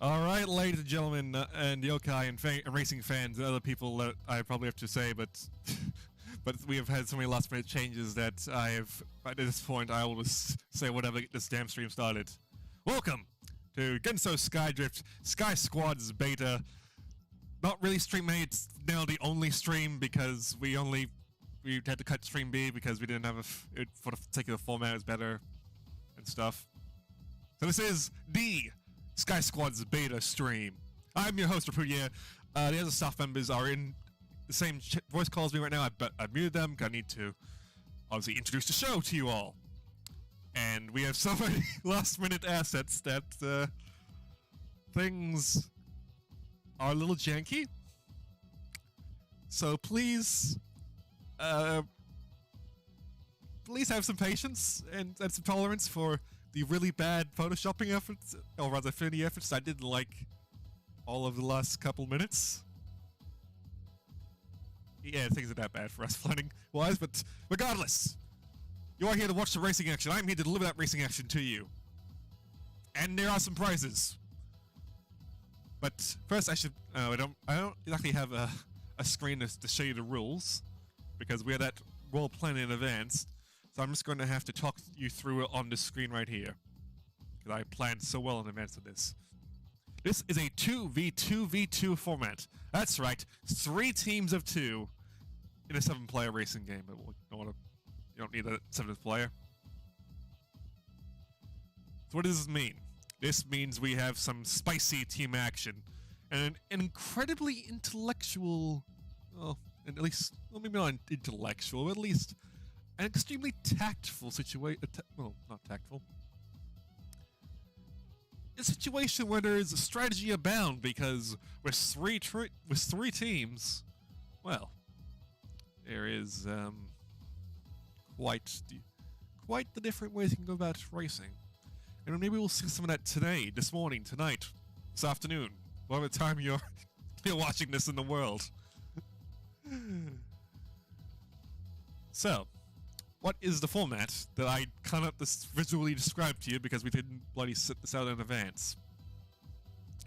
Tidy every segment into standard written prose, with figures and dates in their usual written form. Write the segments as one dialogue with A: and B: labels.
A: All right, ladies and gentlemen, and yokai and racing fans, and other people that I probably have to say, but but we have had so many last-minute changes that I have, at this point, I will just say whatever to get this damn stream started. Welcome to Gensou SkyDrift SkySquads beta. Not really stream A, it's now the only stream because we had to cut stream B because we didn't have for the particular format is better and stuff. So this is the SkySquads beta stream. I'm your host, Repudia. The other staff members are in the same voice calls as me right now. I muted them because I need to obviously introduce the show to you all. And we have so many last-minute assets that things are a little janky. So please have some patience and some tolerance for the really bad photoshopping efforts, or rather Affinity efforts I didn't like all of the last couple minutes. Yeah, things are that bad for us planning-wise, but regardless, you are here to watch the racing action. I'm here to deliver that racing action to you. And there are some prizes. But first I should... I don't exactly have a screen to show you the rules, because we had that role planned in advance. So I'm just going to have to talk you through it on the screen right here, because I planned so well in advance of this. This is a 2v2v2 format. That's right, 3 teams of 2 in a 7-player racing game. But you don't need a 7th player. So what does this mean? This means we have some spicy team action and an incredibly intellectual, well, at least, well, maybe not intellectual, but at least an extremely tactful situation. Well, not tactful. A situation where there is a strategy abound, because with three teams, well, there is quite the different ways you can go about racing, and maybe we'll see some of that today, this morning, tonight, this afternoon, whatever time you're watching this in the world. So, what is the format that I cannot visually describe to you because we didn't bloody set this out in advance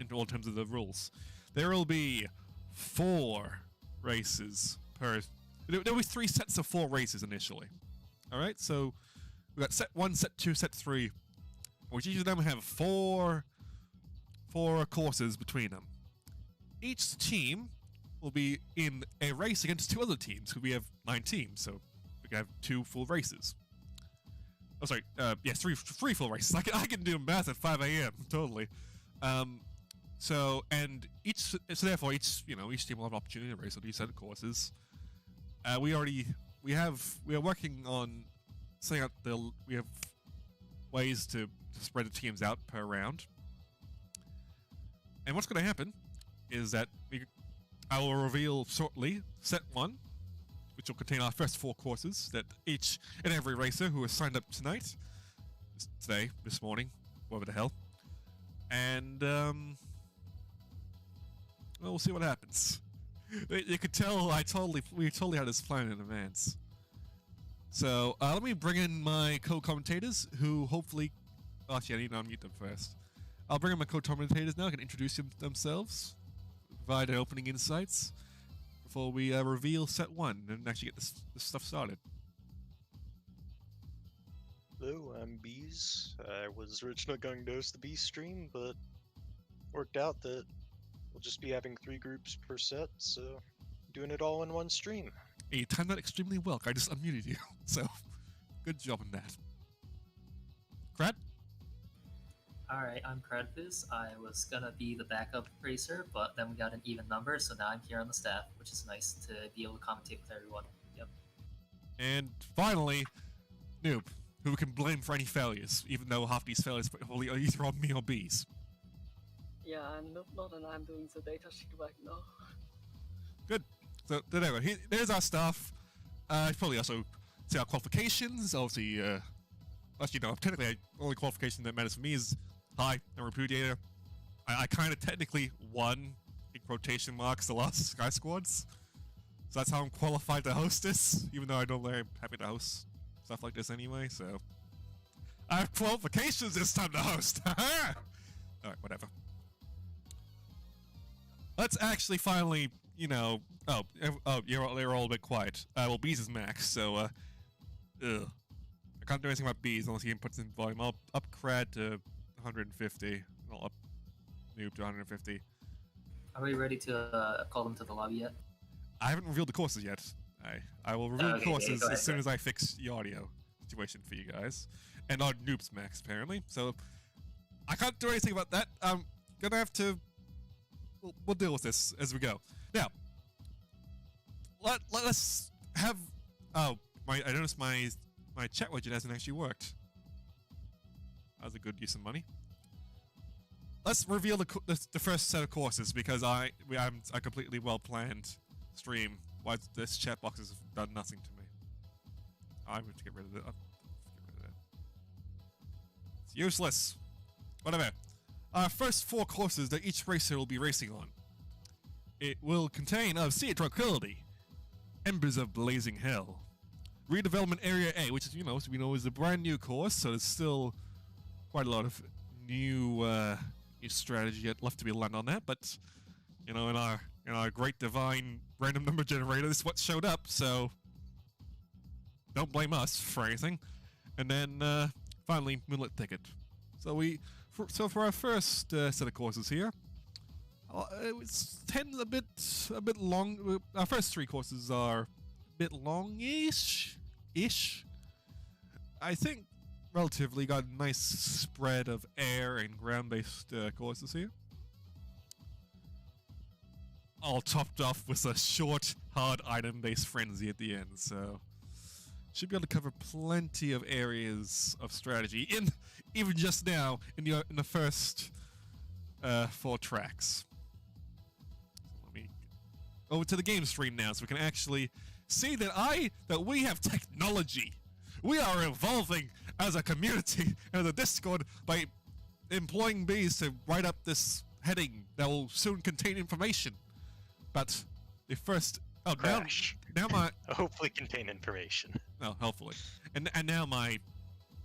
A: in all terms of the rules? There will be 4 races per... There will be 3 sets of 4 races initially. Alright, so we've got set 1, set 2, set 3, which each of them have 4 courses between them. Each team will be in a race against 2 other teams, because we have 9 teams, so we have 2 full races. Oh, sorry. Yes, 3 full races. I can do math at 5 a.m. Totally. So therefore each team will have an opportunity to race on each set of courses. We are working on setting up we have ways to spread the teams out per round. And what's going to happen is that I will reveal shortly set 1, which will contain our first 4 courses that each and every racer who has signed up tonight, today, this morning, whatever the hell, and well, we'll see what happens. You could tell we totally had this planned in advance. So let me bring in my co-commentators, who hopefully, actually I need to unmute them first. I'll bring in my co-commentators now. I can introduce themselves, provide their opening insights before we reveal set 1 and actually get this stuff started.
B: Hello, I'm Bees. I was originally going to host the Bees stream, but worked out that we'll just be having 3 groups per set, so doing it all in one stream.
A: Hey, you timed that extremely well. I just unmuted you, so good job on that. Krat?
C: Alright, I'm Kradviz. I was gonna be the backup racer, but then we got an even number, so now I'm here on the staff, which is nice to be able to commentate with everyone. Yep. And
A: finally, Noob, who can blame for any failures, even though half these failures are either on me or Bees.
D: Yeah, I'm not, and I'm doing the data sheet right now.
A: Good. So there we go. There's our stuff. Probably also see our qualifications. Obviously, actually no. Technically, the only qualification that matters for me is hi, I'm Repudiator. I kind of technically won, in quotation marks, the last Sky Squads. So that's how I'm qualified to host this, even though I don't really happy to host stuff like this anyway. So I have qualifications this time to host. Alright, whatever. let's actually finally, you know. They're all a bit quiet. Well, Bees is max, so ugh. I can't do anything about Bees unless he inputs in volume. I'll up Crad to 150. I'll up Noob to 150.
C: Are we ready to call them to the lobby yet?
A: I haven't revealed the courses yet. I will reveal the courses as soon as I fix the audio situation for you guys. And our Noob's max, apparently. So, I can't do anything about that. I'm gonna have to... We'll deal with this as we go. Now, let's have... Oh, I noticed my chat widget hasn't actually worked. That was a good use of money. Let's reveal the first set of courses because I have a completely well-planned stream. Why this chat box has done nothing to me. I'm going to get rid of it. It's useless. Whatever. Our first 4 courses that each racer will be racing on. It will contain Sea of Tranquility, Embers of Blazing Hell, Redevelopment Area A, which is, you know, as we know, is a brand new course, so there's still quite a lot of new strategy yet left to be learned on that. But you know, in our great divine random number generator, this is what showed up. So don't blame us for anything. And then finally, Moonlit Thicket. So for our first set of courses here, it tends a bit long. Our first 3 courses are a bit longish. I think relatively got a nice spread of air and ground-based courses here. All topped off with a short, hard item-based frenzy at the end, so should be able to cover plenty of areas of strategy even just now in the first 4 tracks. So let me over to the game stream now, so we can actually see that we have technology. We are evolving as a community and as a Discord by employing bees to write up this heading that will soon contain information. But the first
B: Crash.
A: now my
B: Hopefully contain information.
A: oh, hopefully. And now my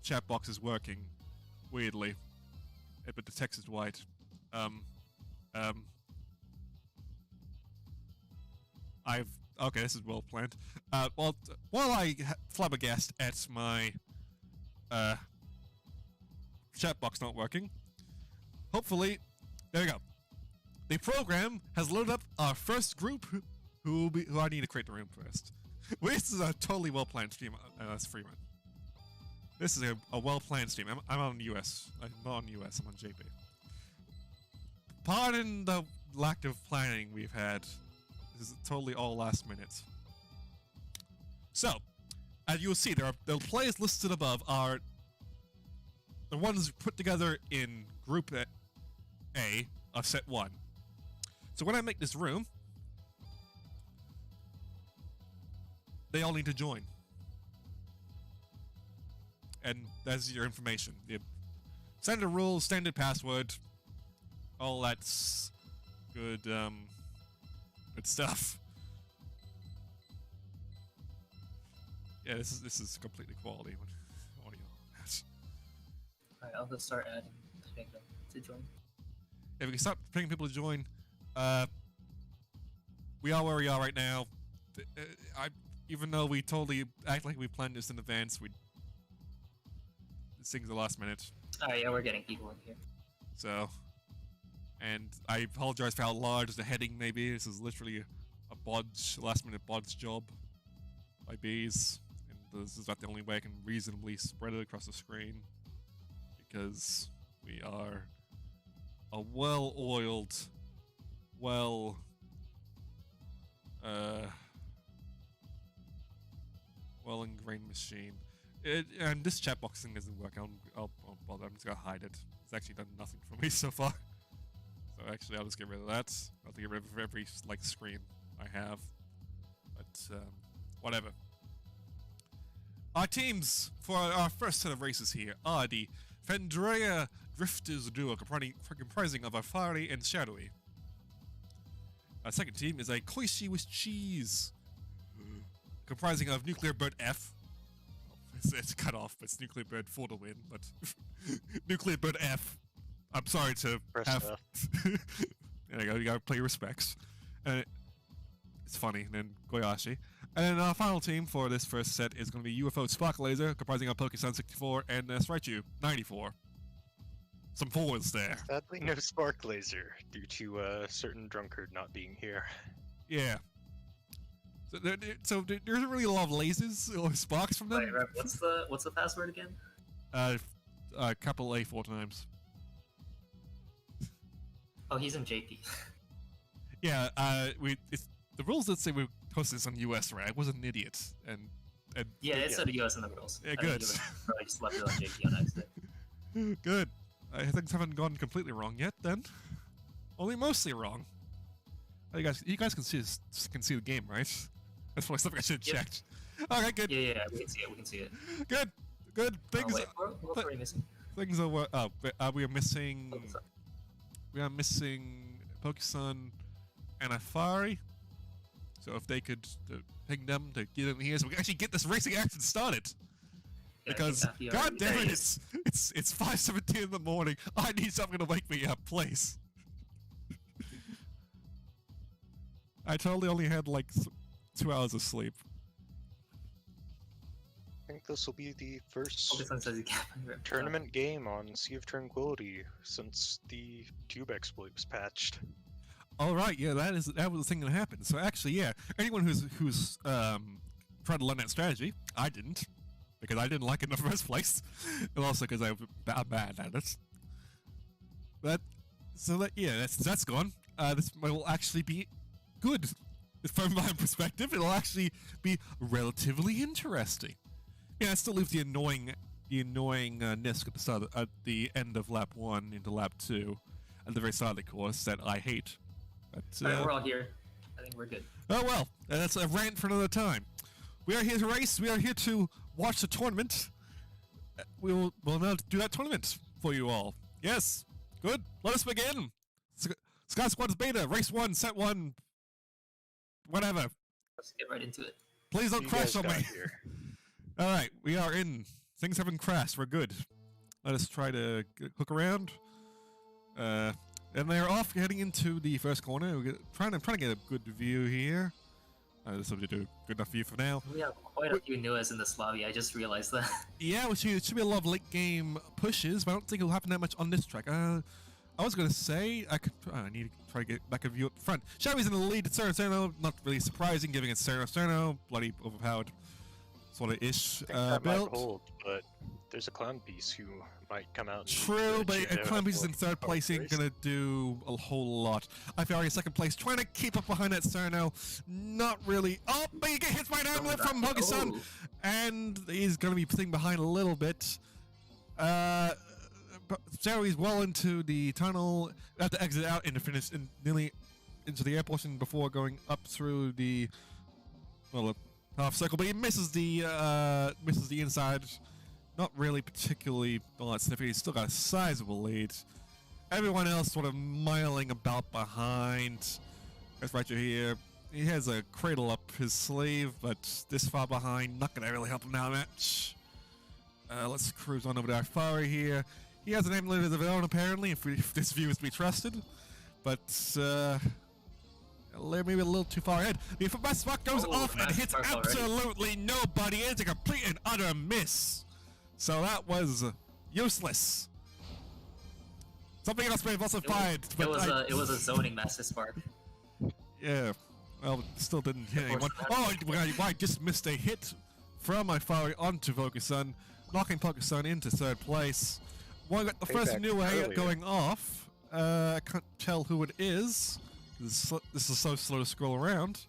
A: chat box is working weirdly. But the text is white. Okay, this is well planned. While I flabbergast at my chat box not working, hopefully, there we go. The program has loaded up our first group, who I need to create the room first. This is a totally well planned stream. That's Freeman. This is a well planned stream. I'm on US. I'm not on US. I'm on JP. Pardon the lack of planning we've had. This is totally all last minute. So, as you will see, the players listed above are the ones put together in Group A of Set 1. So when I make this room, they all need to join. And that's your information. The standard rules, standard password, all that's good, good stuff. Yeah, this is completely quality audio.
C: Alright, I'll just start adding them to join.
A: If we can start picking people to join, we are where we are right now. Even though we totally act like we planned this in advance, this thing's the last minute.
C: Alright, yeah, we're getting people in here.
A: So, and I apologize for how large the heading may be. This is literally a last minute bodge job by bees. And this is not the only way I can reasonably spread it across the screen, because we are a well-oiled, well-ingrained machine. And this chat box thing doesn't work. I'll bother. I'm just gonna hide it. It's actually done nothing for me so far. So actually, I'll just get rid of that. I'll have to get rid of every screen I have. But whatever. Our teams for our first set of races here are the Fendrea Drifters duo, comprising of Afari and Shadowy. Our second team is a Koishi with Cheese, comprising of Nuclear Bird F. It's cut off, but it's Nuclear Bird for the win, but Nuclear Bird F. I'm sorry to
B: Press
A: have There you go. You gotta pay your respects. And it's funny. And then Goyashi. And then our final team for this first set is going to be UFO Spark Laser, comprising of Pokestone 64 and Sraichu 94. Some forwards there.
B: Sadly, no Spark Laser due to a certain drunkard not being here.
A: Yeah. So there isn't really a lot of lasers or sparks from them.
C: Wait, Rev, what's the password again?
A: Capital A 4 times.
C: Oh, he's in JP.
A: Yeah. The rules that say we post this on US, right? I was an idiot, and
C: Yeah, it said US in the rules.
A: Yeah,
C: I
A: good.
C: think you probably just left it on JP on accident.
A: Good. Things haven't gone completely wrong yet. Then, only mostly wrong. Oh, you guys can see the game, right? That's probably something I should have checked. All right, good.
C: Yeah, we can see it. We can see it.
A: Good. Things.
C: Wait, what are we missing?
A: Things are. We are missing. We are missing Pokestone and Afari. So if they could ping them to get in here, so we can actually get this racing action started.
C: Yeah,
A: Because god damn it, it's 5:17 in the morning. I need something to wake me up, please. I totally only had like 2 hours of sleep.
B: I think this will be the first
C: Pokestone says he can't
B: tournament game on Sea of Tranquility since the tube exploit was patched.
A: All right, yeah, that was the thing that happened. So actually, yeah, anyone who's tried to learn that strategy, I didn't, because I didn't like it in the first place, and also because I'm bad at it. That's gone. This will actually be good from my perspective. It'll actually be relatively interesting. Yeah, it still leaves the annoying Nisk at the end of lap 1 into lap 2, at the very start of the course that I hate. But,
C: Alright, we're all here. I think we're good.
A: Oh well, that's a rant for another time. We are here to race. We are here to watch the tournament. We'll now do that tournament for you all. Yes, good. Let us begin. SkySquads Beta, race 1, set 1, whatever.
C: Let's get right into it.
A: Please don't crash on me.
B: Here.
A: All right, we are in. Things haven't crashed. We're good. Let us try to hook around. And they're off, heading into the first corner. We're trying to get a good view here. This will do a good enough view for now.
C: We have quite a few Nuas in this lobby. I just realized that.
A: Yeah, it should be a lot of late game pushes, but I don't think it'll happen that much on this track. I was gonna say I need to try to get back a view up front. Shadowy's in the lead. Cerno, not really surprising, giving it Cerno, bloody overpowered sort of ish
B: That
A: build.
B: might hold, but there's a clown piece who might come out.
A: True, but a clown piece in third place ain't gonna do a whole lot. Ifari in second place, trying to keep up behind that Cerno. Not really. Oh, but you get hit by an amulet from Pokestone, and he's gonna be sitting behind a little bit. Shadowy's well into the tunnel. Have to exit out and to finish nearly into the air portion before going up through the half circle, but he misses the inside. Not really particularly all that significant. He's still got a sizable lead. Everyone else sort of miling about behind. That's right here. He has a cradle up his sleeve, but this far behind, not gonna really help him now much. Let's cruise on over to Ifari here. He has an amulet of his own, apparently, if this view is to be trusted. But maybe a little too far ahead. The spark goes off and hits absolutely nobody. It's a complete and utter miss. So that was useless. Something else may have also fired.
C: It was a zoning master spark.
A: Yeah. Well, still didn't hit anyone. Oh, I just missed a hit from my fire onto Pokestone, knocking Pokestone into third place. Well, I got the first new way going off. I can't tell who it is. This is so slow to scroll around.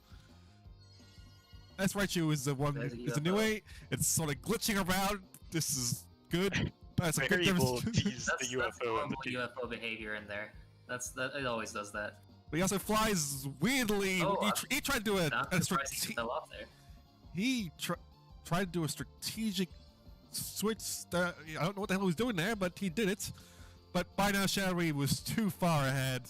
A: That's right, you is the one. Is the new way. It's sort of glitching around. This is good. That's a good demonstration.
C: That's normal UFO behavior in there. It always does that.
A: But he also flies weirdly. He tried to do He tried to do a strategic switch. I don't know what the hell he was doing there, but he did it. But by now, Shadowy was too far ahead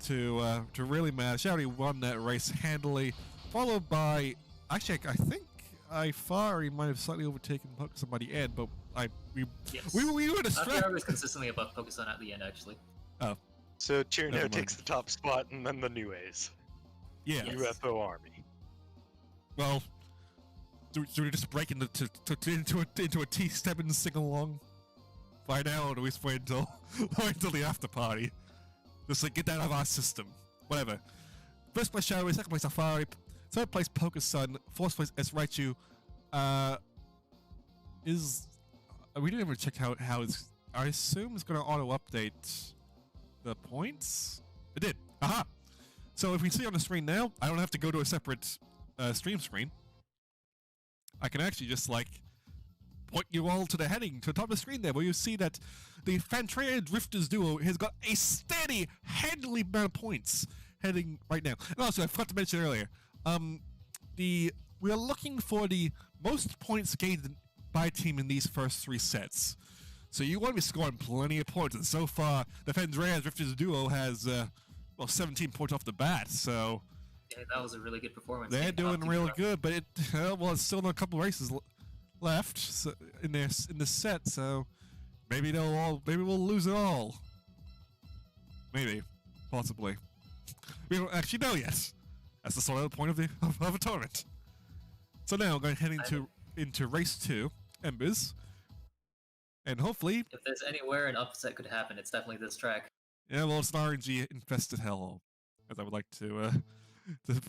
A: to really matter. Shadowy won that race handily, followed by actually I think Ifari might have slightly overtaken Pokestone by the end, but we were distracted.
C: I was consistently above Pokestone at the end, actually.
A: Oh,
B: So Tierno
A: Never
B: takes
A: mind.
B: the top spot, and then the New A's.
A: Yeah.
C: Yes.
B: UFO army.
A: Well, do we just break into a T-step and sing along? By now, or do we just wait until wait until the after party? Just like get that out of our system. Whatever. First place Shadowy, second place Safari, third place Poker Sun, fourth place S Raichu. We didn't even check how it's. I assume it's gonna auto update the points. It did. Aha. So if we see on the screen now, I don't have to go to a separate stream screen. I can actually just like point you all to the heading to the top of the screen there, where you see that the Fantrea Drifters duo has got a steady, handily amount of points heading right now. And also, I forgot to mention earlier, we are looking for the most points gained by a team in these first 3 sets. So you want to be scoring plenty of points, and so far the Fantrea Drifters duo has 17 points off the bat. So
C: Yeah, that was a really good performance.
A: they're
C: Getting top
A: doing
C: two
A: real
C: for-
A: good, but it's still a couple races left in this set, so maybe we'll lose it all. Maybe, possibly. We don't actually know yet. That's the sort of the point of a tournament. So now we're going to head into race 2, Embers, and hopefully,
C: If there's anywhere an upset could happen, it's definitely this track.
A: yeah, well, it's an RNG infested hellhole, as I would like to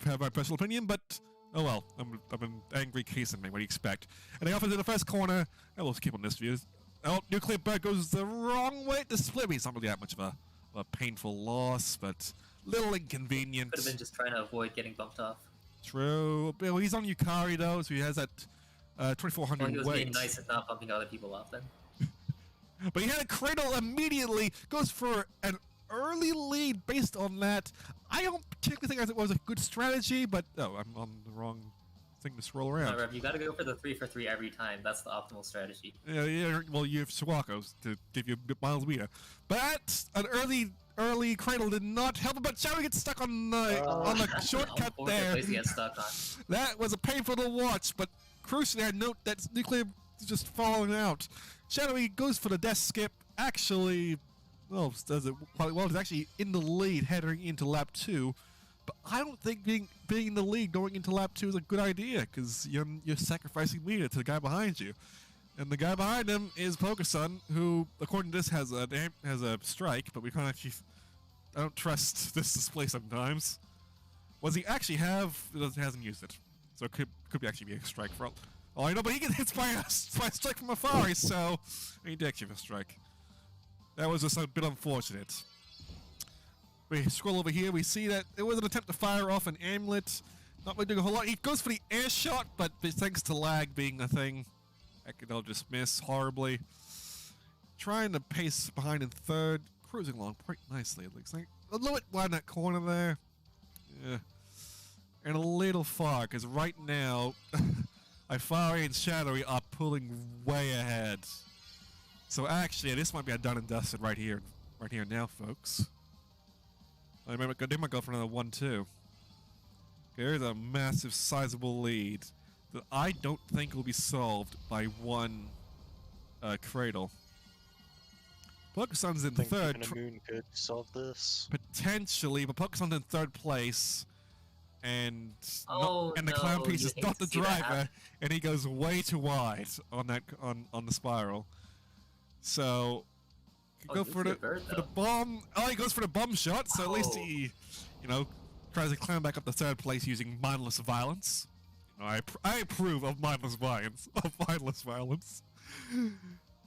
A: have my personal opinion, but oh well, I'm an angry case of me. What do you expect? And they off into the first corner. And we'll keep on this view. Oh, Nuclear Bird goes the wrong way to split me. It's not really that much of a painful loss, but little inconvenient.
C: Could have been just trying to avoid getting bumped off.
A: True. Well, he's on Yukari though, so he has that
C: Well,
A: 2400
C: he was
A: weight.
C: being nice and not bumping other people off then.
A: But he had a cradle immediately, goes for an early lead based on that. I don't particularly think it was a good strategy, but I'm on the wrong thing to scroll around.
C: However, you gotta go for the 3 for 3 every time. That's the optimal strategy.
A: Yeah, well, you have Suwako's to give you a bit miles meter. But an early cradle did not help him, but Shadow gets stuck on the shortcut
C: Unfortunate
A: there.
C: place to get stuck on.
A: That was a painful to watch, but crucially, I note that Nuclear is just falling out. Shadowy goes for the death skip, actually, well, does it quite well. He's actually in the lead heading into lap 2, but I don't think being in the lead going into lap 2 is a good idea, because you're sacrificing meter to the guy behind you. And the guy behind him is Pokesun, who, according to this, has a strike, but we can't actually. I don't trust this display sometimes. What does he actually have? He hasn't used it, so it could actually be a strike for all I know. But he gets hit by a strike from afar, so he did actually have a strike. That was just a bit unfortunate. We scroll over here, we see that it was an attempt to fire off an amulet. Not really doing a whole lot. He goes for the air shot, but thanks to lag being a thing, they'll just miss horribly. Trying to pace behind in third, cruising along quite nicely, it looks like. A little bit wide in that corner there. Yeah. And a little far, because right now, Ifari and Shadowy are pulling way ahead. So actually, this might be a done and dusted right here now, folks. They might go for another 1-2. There's a massive, sizable lead that I don't think will be solved by one cradle. Pokesun's in
B: Think
A: third,
B: even a moon could solve this.
A: potentially, but Pokesun's in third place, and
C: Oh,
A: and the
C: no,
A: clown piece
C: you
A: is
C: hate
A: not
C: to
A: the
C: see that
A: driver,
C: happen.
A: and he goes way too wide on the spiral. So
C: Oh,
A: go
C: you
A: for
C: see
A: the
C: a bird,
A: for the
C: though.
A: bomb. Oh, he goes for the bomb shot. So at least
C: Oh.
A: he, tries to climb back up to third place using mindless violence. I approve of mindless violence.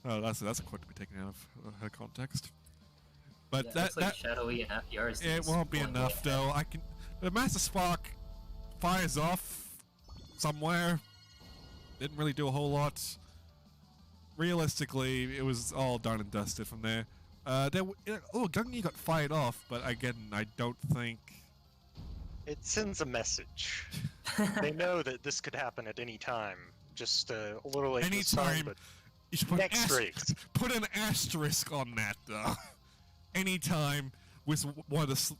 A: Oh, that's a quote to be taken out of her context. But
C: Yeah, it
A: that
C: looks like Shadowy and Happy Hours.
A: it won't be enough though. The Master Spark fires off somewhere. Didn't really do a whole lot. Realistically, it was all done and dusted from there. Gungi got fired off, but again, I don't think.
B: It sends a message. They know that this could happen at any time. Just a little late this time,
A: Anytime.
B: but
A: You should put
B: next race.
A: put an asterisk on that though. Anytime with one of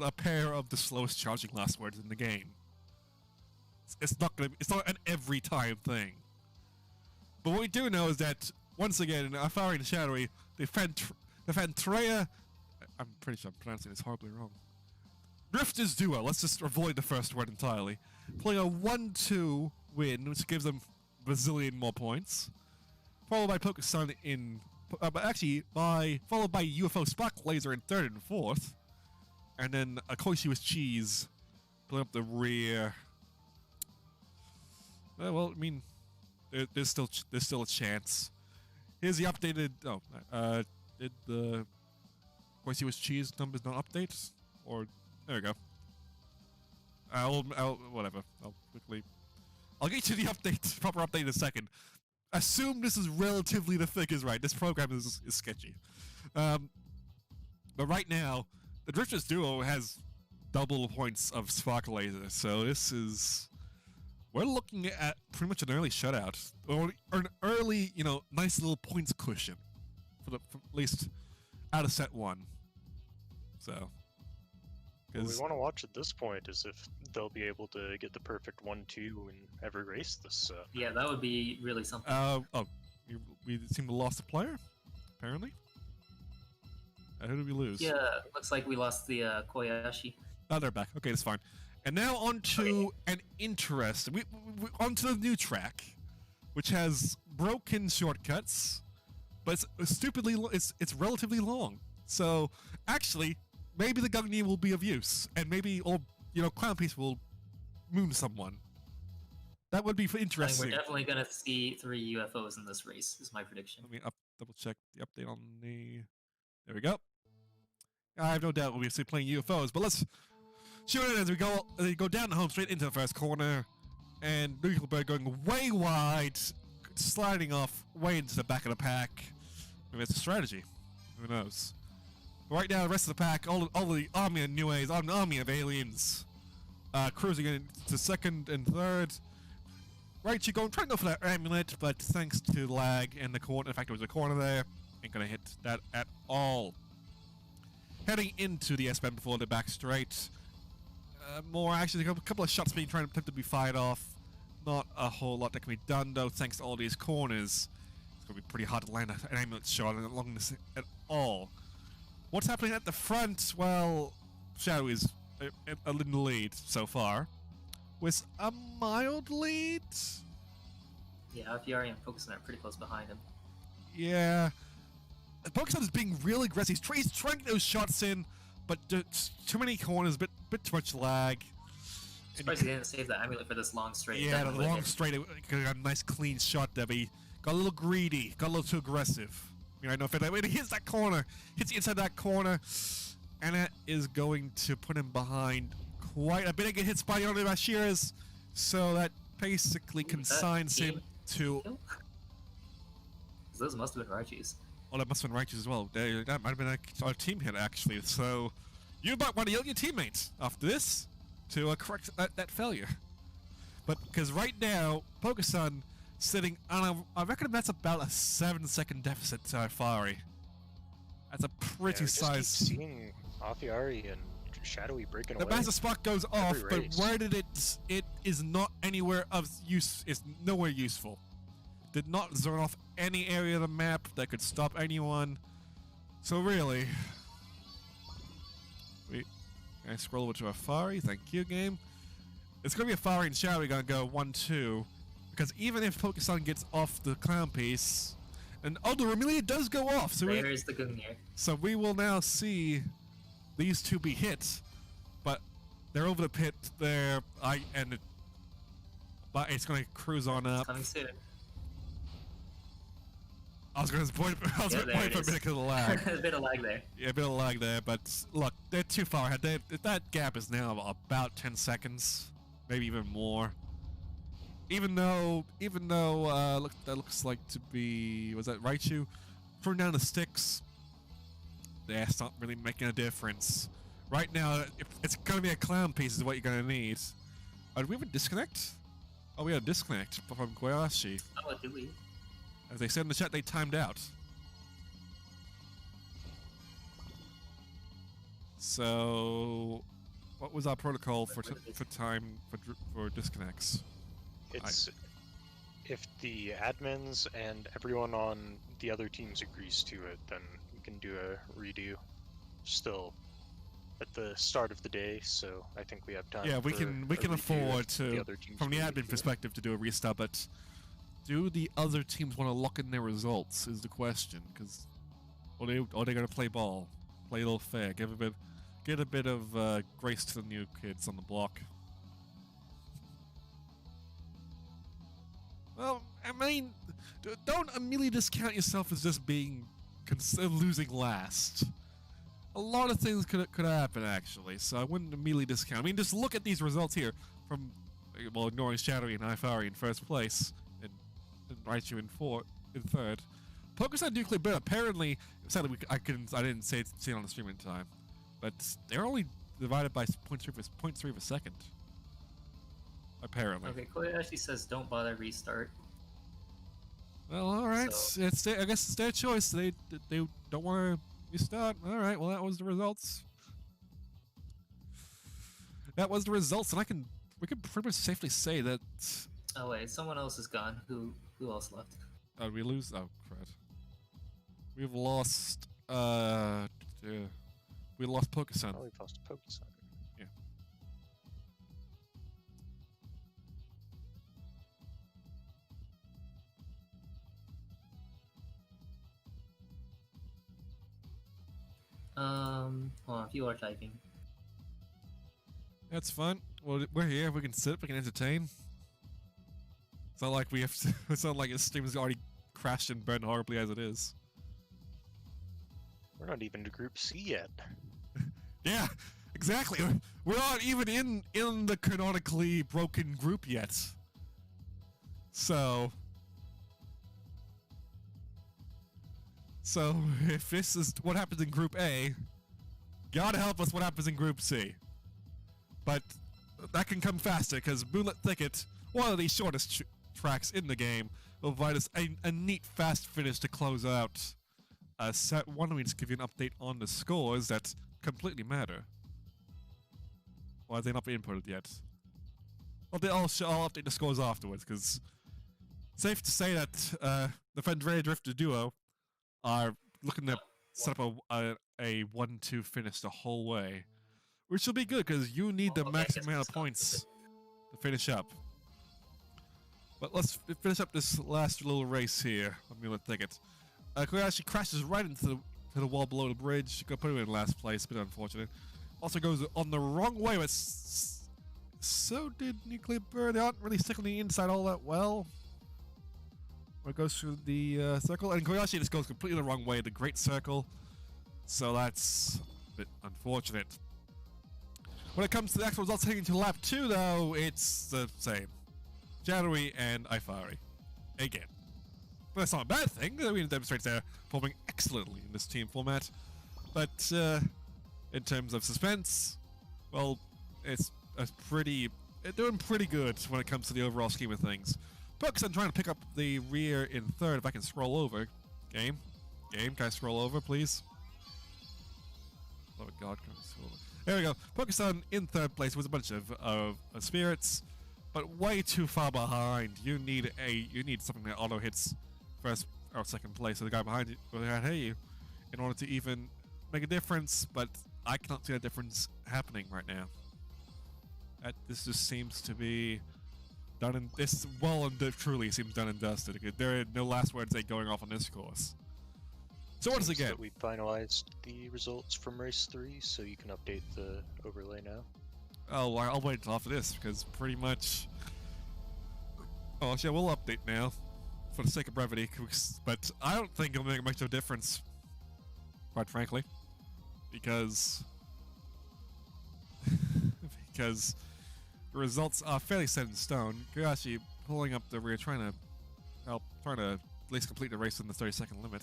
A: a pair of the slowest charging last words in the game. It's not an every time thing. But what we do know is that once again, in Afari and Shadowy, the Fantrea, I'm pretty sure I'm pronouncing this horribly wrong. Drifters Duo, let's just avoid the first word entirely. Playing a 1-2 win, which gives them bazillion more points. Followed by Pokesun in... followed by UFO Spark Laser in 3rd and 4th. And then a Koishi with Cheese pulling up the rear. Well, I mean, there's still a chance. Here's the updated... did the Koishi with Cheese numbers not update? Or... There we go. Whatever. I'll get you the update, proper update in a second. Assume this is relatively the figures right. This program is sketchy. But right now, the Drifters Duo has double points of Spark Laser, so this is... We're looking at pretty much an early shutout. Or an early, nice little points cushion. For at least out of set 1. So...
B: What we want to watch at this point is if they'll be able to get the perfect 1-2 in every race this set.
C: Yeah, that would be really something.
A: We seem to lost a player, apparently. Who did we lose?
C: Yeah, looks like we lost the Koyashi.
A: Oh, they're back. Okay, that's fine. And now on to an interest. We onto the new track, which has broken shortcuts, but it's relatively long. So actually, maybe the Gungni will be of use, and maybe Clown Piece will moon someone. That would be interesting.
C: We're definitely gonna see 3 UFOs in this race. Is my prediction.
A: Let me double check the update on the. There we go. I have no doubt we'll be playing UFOs, but let's shoot it as we go down the home straight into the first corner, and Nuclear Bird going way wide, sliding off way into the back of the pack. Maybe it's a strategy. Who knows? But right now, the rest of the pack, all the army of Nues, an army of aliens, cruising into 2nd and 3rd. Right, you trying to go for that amulet, but thanks to lag and the corner, in fact, there was a corner there, ain't gonna hit that at all. Heading into the S-bend before the back straight. More action, a couple of shots being attempted to be fired off. Not a whole lot that can be done, though, thanks to all these corners. It's gonna be pretty hard to land an amulet shot along this at all. What's happening at the front? Well, Shadow is a little lead so far. With a mild lead?
C: Yeah, Alfieri and Pokesun are pretty close behind him.
A: Yeah. Pokesun is being really aggressive. He's trying to get those shots in, but too many corners, bit too much lag.
C: Surprised he didn't save that amulet for this long straight.
A: Yeah, the long straight, got a nice clean shot there, but he got a little greedy, got a little too aggressive. I know if it hits that corner, hits inside that corner, and that is going to put him behind quite a bit. It gets hits by the only Bashiras, so that basically consigns him to...
C: Those must have been Raichis.
A: Oh, that must have been Raichis as well. That might have been our team hit, actually. So, you might want to yell at your teammates after this to correct that failure. But, because right now, Pokesun sitting on I reckon that's about a 7-second deficit to Alfieri. That's a pretty size.
B: Keep seeing Alfieri and Shadowy breaking away.
A: The Master Spark goes off, but where did it is not anywhere of use. It's nowhere useful. Did not zone off any area of the map that could stop anyone. So really, I scroll over to Alfieri. Thank you, game. It's gonna be Alfieri and Shadowy gonna go 1-2. Because even if Pokesun gets off the Clown Piece, and the Remelia does go off, so
C: there's the Gungnir.
A: So we will now see these two be hit, but they're over the pit there. But it's going to cruise on up.
C: Coming soon.
A: I was going to point for a minute because of the lag.
C: A bit of lag there.
A: Yeah, a bit of lag there, but look, they're too far ahead. That gap is now about 10 seconds, maybe even more. Even though, that looks like to be, was that Raichu? Throwing down the sticks, that's not really making a difference. Right now, it's gonna be a Clown Piece is what you're gonna need. Oh, do we have a disconnect? Oh, we had a disconnect from Koyashi.
C: Oh, do we?
A: As they said in the chat, they timed out. So, what was our protocol for disconnects?
B: It's if the admins and everyone on the other teams agrees to it, then we can do a redo. still at the start of the day, so I think we have time.
A: Yeah, we
B: for
A: can
B: a
A: afford
B: review if
A: to,
B: the other teams
A: from the
B: really
A: admin
B: do.
A: perspective, to do a restart. But do the other teams want to lock in their results? Is the question. Because or they going to play ball, play a little fair, get a bit of grace to the new kids on the block. Well, I mean, don't immediately discount yourself as just being losing last. A lot of things could happen, actually, so I wouldn't immediately discount. I mean, just look at these results here from, well, ignoring Shadowy and Ifari in first place, and Raichu in third. Pokemon Nuclear Bird, apparently, sadly, I didn't see it on the stream in time, but they're only divided by 0.3 of a second. Apparently.
C: Okay, Chloe actually says don't bother restart.
A: Well, all right.
C: So-
A: I guess it's their choice. They don't want to restart. All right. Well, that was the results. And we can pretty much safely say that.
C: Oh wait, someone else is gone. Who else left?
A: Did we lose? Oh, crud. We've lost. We lost Pokesun.
B: Oh, we've lost Pokemon.
A: Yeah.
C: Hold on, if you are typing.
A: That's fun. Well, we're here. We can sit. We can entertain. It's not like we have to. It's not like the stream has already crashed and burned horribly as it is.
B: We're not even to Group C yet.
A: Yeah, exactly. We're not even in the canonically broken group yet. So if this is what happens in Group A, God help us what happens in Group C. But that can come faster because Moonlit Thicket, one of the shortest tracks in the game, will provide us a neat fast finish to close out set one. We just give you an update on the scores that completely matter. Why have they not been inputted yet? Well, I'll update the scores afterwards, because safe to say that the Fendrea Drifter duo are looking to set up a 1-2 finish the whole way, which will be good because you need the maximum amount of points to finish up. But let's finish up this last little race here on Mulet Thicket. Koyashi crashes right into the wall below the bridge. Gonna put him in last place, a bit unfortunate. Also goes on the wrong way, but so did Nuclear Bird. They aren't really sticking the inside all that well. Or it goes through the circle, and Koyashi just goes completely the wrong way, the Great Circle. So that's a bit unfortunate. When it comes to the actual results heading to lap 2, though, it's the same. Shadowy and Ifari. Again. But that's not a bad thing. I mean, it demonstrates they're performing excellently in this team format. But in terms of suspense, well, it's doing pretty good when it comes to the overall scheme of things. Pokemon trying to pick up the rear in third. If I can scroll over. Game, can I scroll over, please? Oh God, can I scroll over? There we go. Pokemon in third place with a bunch of spirits, but way too far behind. You need something that auto hits first or second place, so the guy behind you will hit you in order to even make a difference. But I cannot see that difference happening right now. This just seems to be done, and this truly seems done and dusted. There are no last words going off on this course. So what does it get?
B: We finalized the results from race 3, so you can update the overlay now.
A: Oh, I'll wait until after this, because pretty much... Oh, yeah, we'll update now, for the sake of brevity, but I don't think it'll make much of a difference, quite frankly, because the results are fairly set in stone. Koyashi pulling up the rear, trying to at least complete the race in the 30-second limit.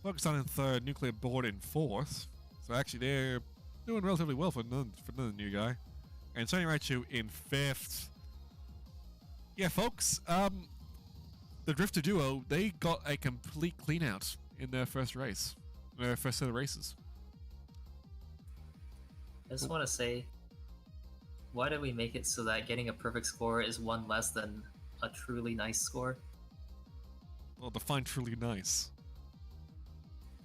A: Pokemon in third, Nuclear Board in fourth. So actually, they're doing relatively well for another new guy. And Shiny Raichu in fifth. Yeah, folks. The Drifter duo, they got a complete clean out in their first race, their first set of races.
C: I just want to say, why did we make it so that getting a perfect score is one less than a truly nice score?
A: Well, define truly nice.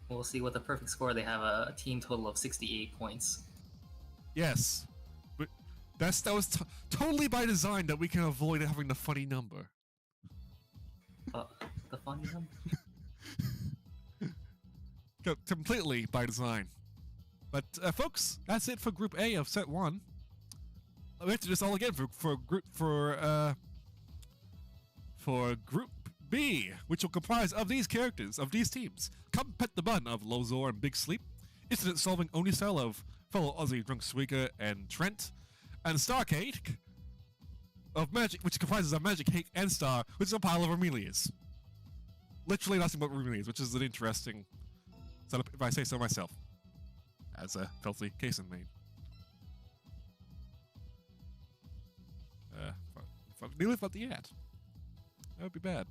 C: We'll see what the perfect score. They have a team total of 68 points.
A: Yes. But that was totally by design that we can avoid having the funny number.
C: The funny number?
A: Completely by design. But folks, that's it for Group A of Set 1. We have to do this all again for Group B, which will comprise of these characters, of these teams. Come Pet the Bun of Lozor and Big Sleep, Incident Solving Oni Style of fellow Aussie Drunk Suika and Trent, and Star Cake of Magic, which comprises of Magic Cake and Star, which is a pile of Remelias. Literally nothing but Remelias, which is an interesting setup, if I say so myself, as a filthy case in main. Nearly about the ad. That would be bad.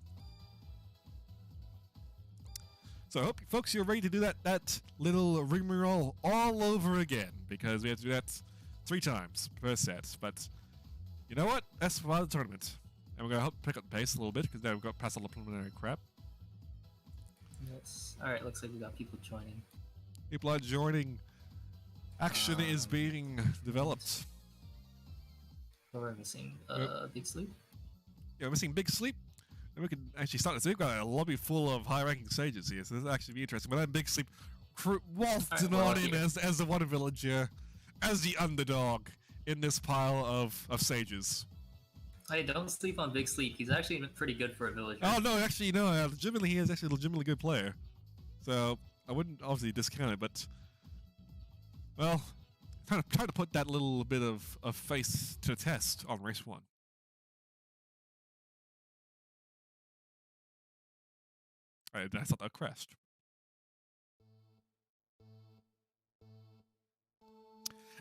A: So I hope, folks, you're ready to do that little rigmarole all over again, because we have to do that 3 times per set. But you know what? That's for the tournament. And we're going to help pick up the pace a little bit, because now we've got past all the preliminary crap.
C: Yes. Alright, looks like we got people joining.
A: People are joining. Action is being developed.
C: So we're missing Big Sleep.
A: Yeah, we're missing Big Sleep. And we can actually start this. We've got a lobby full of high-ranking sages here, so this will actually be interesting. But then Big Sleep waltzing on in as the one villager, as the underdog in this pile of sages.
C: Hey, don't sleep on Big Sleep. He's actually pretty good for a villager.
A: Oh, no, actually, no. Legitimately, he is actually a legitimately good player. So I wouldn't obviously discount it, but, well, trying to put that little bit of face to the test on race 1. I thought that crashed.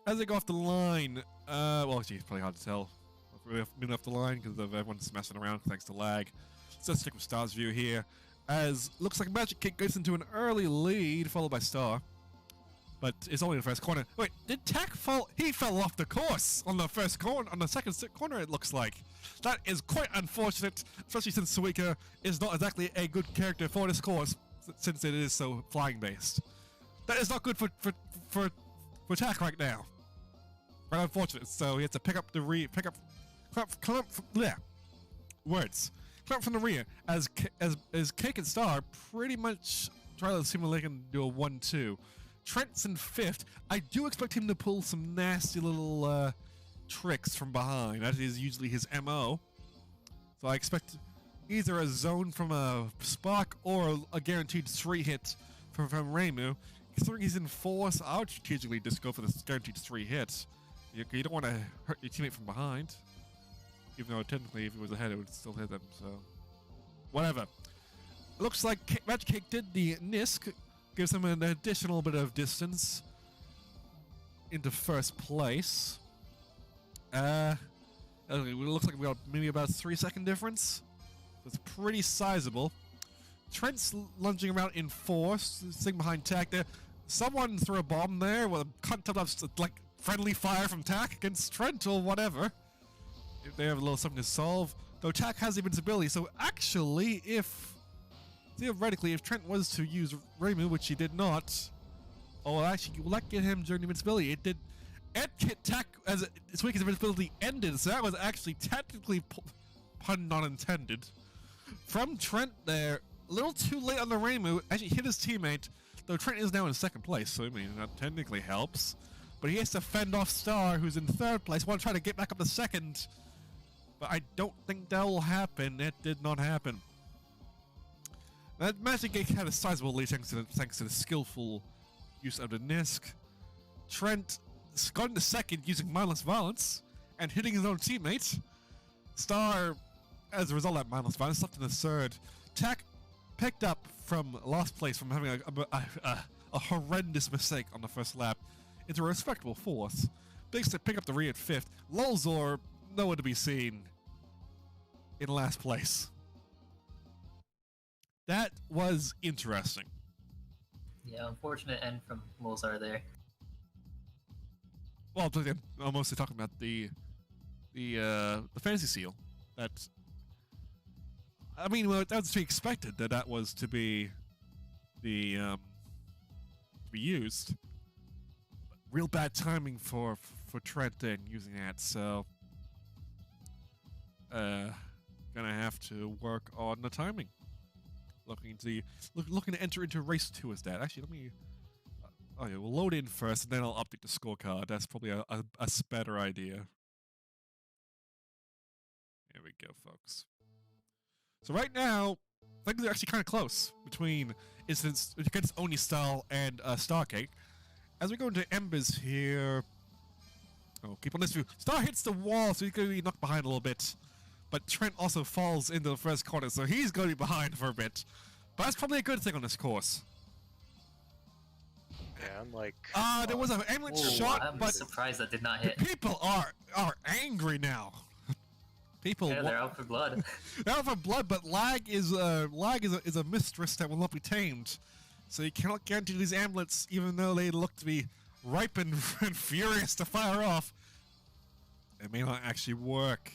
A: As they go off the line, well, actually, it's probably hard to tell. We've been off the line because of everyone's messing around thanks to lag. So let's stick with Star's view here. As looks like Magic Kick gets into an early lead, followed by Star. But it's only the first corner. Wait, did Tack fall? He fell off the course on the first corner, on the second corner, it looks like. That is quite unfortunate, especially since Suika is not exactly a good character for this course, since it is so flying-based. That is not good for Tack right now. Very unfortunate. So he has to pick up Come up from the rear as Cake and Star pretty much try to simulate and do a 1-2. Trent's in 5th. I do expect him to pull some nasty little tricks from behind. That is usually his MO. So I expect either a zone from a Spark or a guaranteed 3-hit from Reimu. Considering he's in 4th, I would strategically just go for the guaranteed 3-hit. You don't want to hurt your teammate from behind. Even though technically if it was ahead it would still hit them, so whatever. It looks like Magic Cake did the Nisk, gives him an additional bit of distance into first place. It looks like we got maybe about a 3-second difference. It's pretty sizable. Trent's lunging around in 4th, sitting behind Tack there. Someone threw a bomb there with a concept of like friendly fire from Tack against Trent or whatever. If they have a little something to solve. Though Tack has the invincibility, so actually theoretically, if Trent was to use Reimu, which he did not, actually, will that get him during the invincibility? It did. It hit Tack as Suika's invincibility ended, so that was actually technically, pun not intended, from Trent there. A little too late on the Reimu, actually hit his teammate, though Trent is now in 2nd place, so I mean, that technically helps. But he has to fend off Star, who's in 3rd place, want to try to get back up to 2nd. But I don't think that will happen. It did not happen. That Magic Gate had a sizable lead thanks to the skillful use of the Nisk. Trent got into 2nd using mindless violence and hitting his own teammate. Star, as a result of that mindless violence, left in the 3rd. Tack picked up from last place from having a horrendous mistake on the first lap into a respectable 4th. Big Stick pick up the rear at 5th. Lolzor, nowhere to be seen in last place. That was interesting.
C: Yeah, unfortunate end from Lolzor there.
A: Well, I'm mostly talking about the fantasy seal. That, I mean, well, that was to be expected that was to be the be used. But real bad timing for Trent then using that, so gonna have to work on the timing. Looking to enter into race 2 as that. Actually, let me. Oh yeah, we'll load in first, and then I'll update the scorecard. That's probably a better idea. There we go, folks. So right now, things are actually kind of close between instance against Oni Style and Starcake. As we go into Embers here, oh, keep on this view. Star hits the wall, so he's going to be knocked behind a little bit. But Trent also falls into the first corner, so he's going to be behind for a bit. But that's probably a good thing on this course.
B: Yeah, I'm like.
A: There was an ambulance shot,
C: I'm
A: but
C: surprised that did not hit.
A: people are angry now. People.
C: Yeah, they're out for blood.
A: They're out for blood, but lag is a mistress that will not be tamed. So you cannot guarantee these amulets, even though they look to be ripe and furious to fire off. It may not actually work.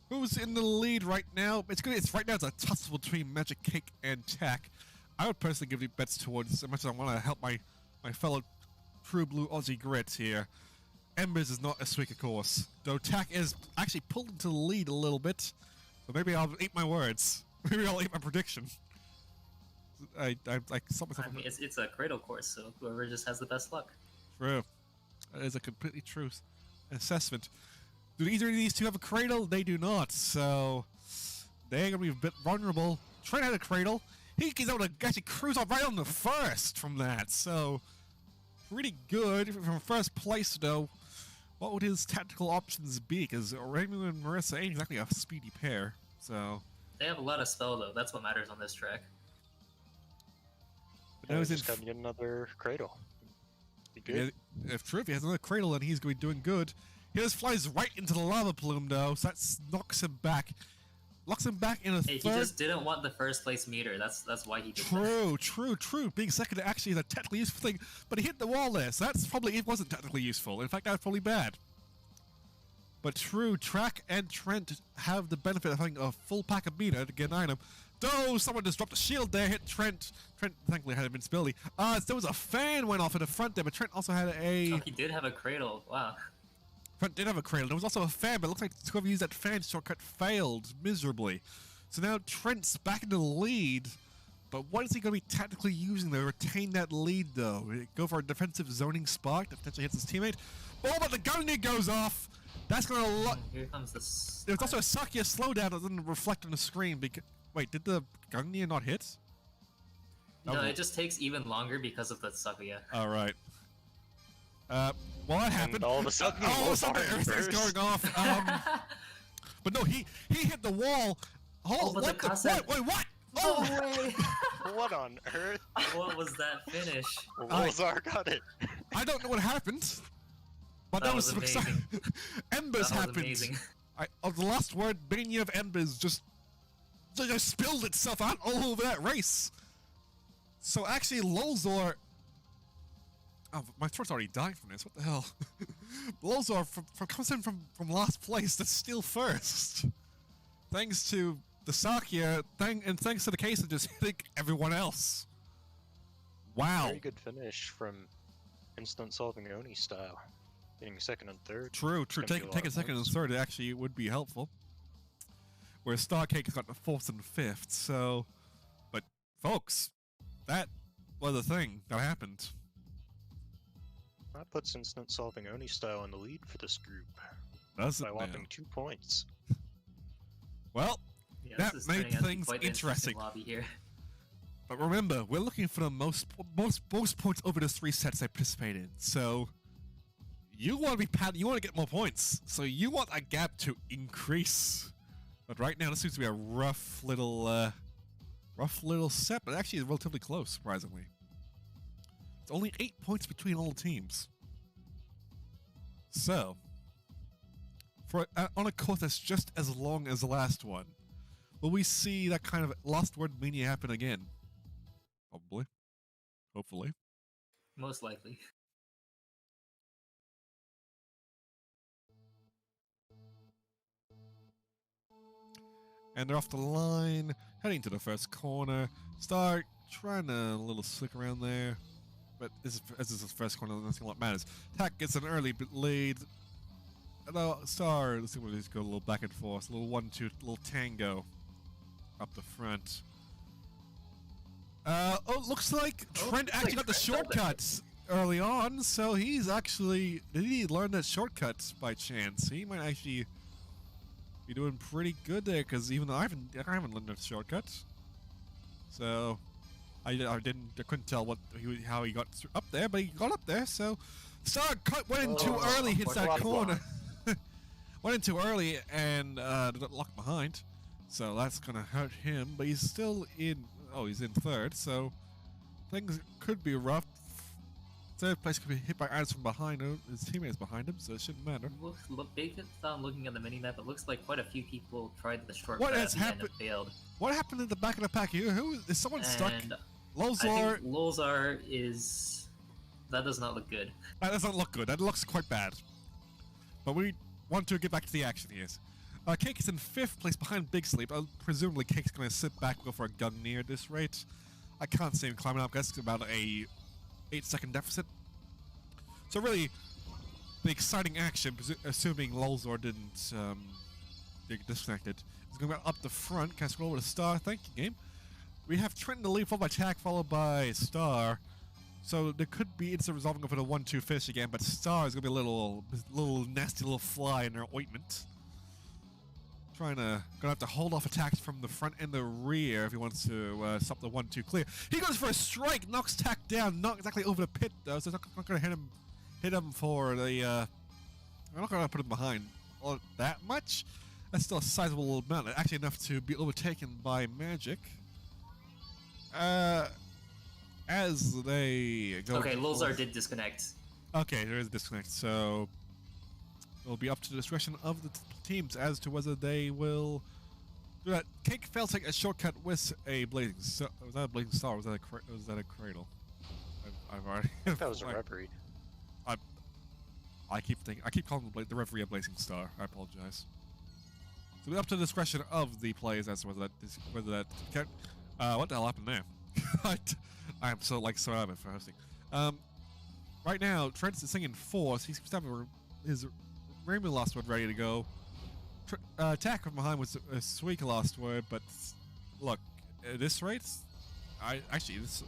A: Who's in the lead right now? It's good. It's right now. It's a tussle between Magic Cake and Tack. I would personally give the bets towards, as much as I want to help my fellow true blue Aussie grits here. Embers is not a sweet course, though Tack is actually pulled into the lead a little bit. So maybe I'll eat my words. Maybe I'll eat my prediction. I saw myself.
C: I mean, it's a cradle course, so whoever just has the best luck.
A: True. That is a completely true assessment. Do either of these two have a cradle? They do not, so they're gonna be a bit vulnerable. Trent had a cradle. He's able to actually cruise off right on the first from that, so pretty good from first place though. What would his tactical options be? Because Raymond and Marissa ain't exactly a speedy pair, so
C: They have a lot of spell though. That's what matters on this track.
B: Yeah, just gotta get another cradle. Be good.
A: If he has another cradle, then he's going to be doing good. He just flies right into the lava plume though, so that knocks him back. Locks him back in a third.
C: He just didn't want the first place meter. That's why he did
A: that. True. Being second actually is a technically useful thing, but he hit the wall there, so that's probably, it wasn't technically useful. In fact, that's probably bad. But true, Track and Trent have the benefit of having a full pack of meter to get an item. Though someone just dropped a shield there, hit Trent. Trent thankfully had invincibility. There was a fan went off in the front there, but Trent also had a...
C: Oh, he did have a cradle. Wow.
A: Trent did have a cradle. There was also a fan, but it looks like whoever used that fan shortcut failed miserably. So now Trent's back in the lead, but what is he going to be tactically using to retain that lead, though? Go for a defensive zoning spark that potentially hits his teammate. Oh, but the gunny goes off! That's going to...
C: Here comes this...
A: There's also a Sakia slowdown that doesn't reflect on the screen. Because... Wait, did the gunny not hit?
C: No, it just takes even longer because of the Sakuya.
A: Alright. Well, that happened.
B: And all of a sudden,
A: everything's going off. But no, he hit the wall. Oh,
C: but
A: what Wait, what?
C: Oh, way!
B: What on earth?
C: What was that finish?
B: Lozar got it.
A: I don't know what happened. But that was
C: amazing.
A: Embers
C: that was
A: happened.
C: Amazing.
A: The last word, Mania of Embers, just spilled itself out all over that race. So actually, Lozor... Oh, my throat's already dying from this. What the hell? Lozor comes in from last place to steal first. Thanks to the Sakia, and thanks to the case of just hitting everyone else. Wow.
B: Very good finish from instant solving Oni style. Getting second and third.
A: True. Taking second and third actually would be helpful. Whereas Starcake got the fourth and fifth, so... But, folks, that was a thing that happened.
B: That puts instant solving Oni style in the lead for this group.
A: Does it
B: by whopping 2 points.
A: Well,
C: Yeah,
A: that made things
C: quite
A: interesting.
C: Lobby here.
A: But remember, we're looking for the most points over the 3 sets they participate in. So you want to be you want to get more points. So you want a gap to increase. But right now, this seems to be a rough little set, but actually it's relatively close, surprisingly. It's only 8 points between all the teams. So, on a course that's just as long as the last one, will we see that kind of last word mania happen again? Probably. Hopefully.
C: Most likely.
A: And they're off the line, heading to the first corner. Start trying to a little slick around there. but this is his first corner. Nothing what matters. Tack gets an early lead. Hello, Star. Let's see what these go. A little back and forth. A little 1-2, little tango up the front. Looks like Trent actually got the shortcuts early on, so he's actually... Did he learn that shortcuts by chance? He might actually be doing pretty good there, because even though I haven't learned the shortcuts. So, I couldn't tell how he got up there, but he got up there, so... Star went in too early, hits that corner. Went in too early and got locked behind, so that's going to hurt him, but he's still in... Oh, he's in third, so things could be rough. Third place could be hit by items from behind him. His teammates behind him, so it shouldn't matter.
C: Based on looking at the minimap, it looks like quite a few people tried the shortcut and failed.
A: What happened in the back of the pack here? Who is someone stuck? Lozar.
C: I think Lozar is... That does not look good.
A: That doesn't look good. That looks quite bad. But we want to get back to the action here. Cake is in 5th place behind Big Sleep. Presumably Cake's going to sit back and go for a gun near this rate. I can't see him climbing up. That's about a 8-second deficit. So really, the exciting action, assuming Lolzor didn't get disconnected, is going to go up the front. Can I scroll over to Star? Thank you, game. We have Trent in the lead, followed by Tack, followed by Star. So there could be instant resolving over the 1-2 fish again, but Star is going to be a little nasty little fly in her ointment. Gonna have to hold off attacks from the front and the rear if he wants to stop the 1-2 clear. He goes for a strike, knocks Tack down, not exactly over the pit though, so it's not gonna hit him for the I'm not gonna put him behind all that much. That's still a sizable amount, actually enough to be overtaken by Magic. As they go.
C: Okay, Lozar did disconnect.
A: Okay, there is a disconnect, so it'll be up to the discretion of the teams as to whether they will do that. Cake failed to take a shortcut with a blazing star. Was that a blazing star? Or was that a cradle? I've already.
B: That was a reverie.
A: I keep calling the referee a blazing star. I apologize. So it'll be up to the discretion of the players as to whether that. What the hell happened there? I am so adamant for hosting. Right now, Trent's singing 4th. He seems to have his Rainbow Last Word ready to go. Attack from behind was a Suika Last Word, but look, at this rate, this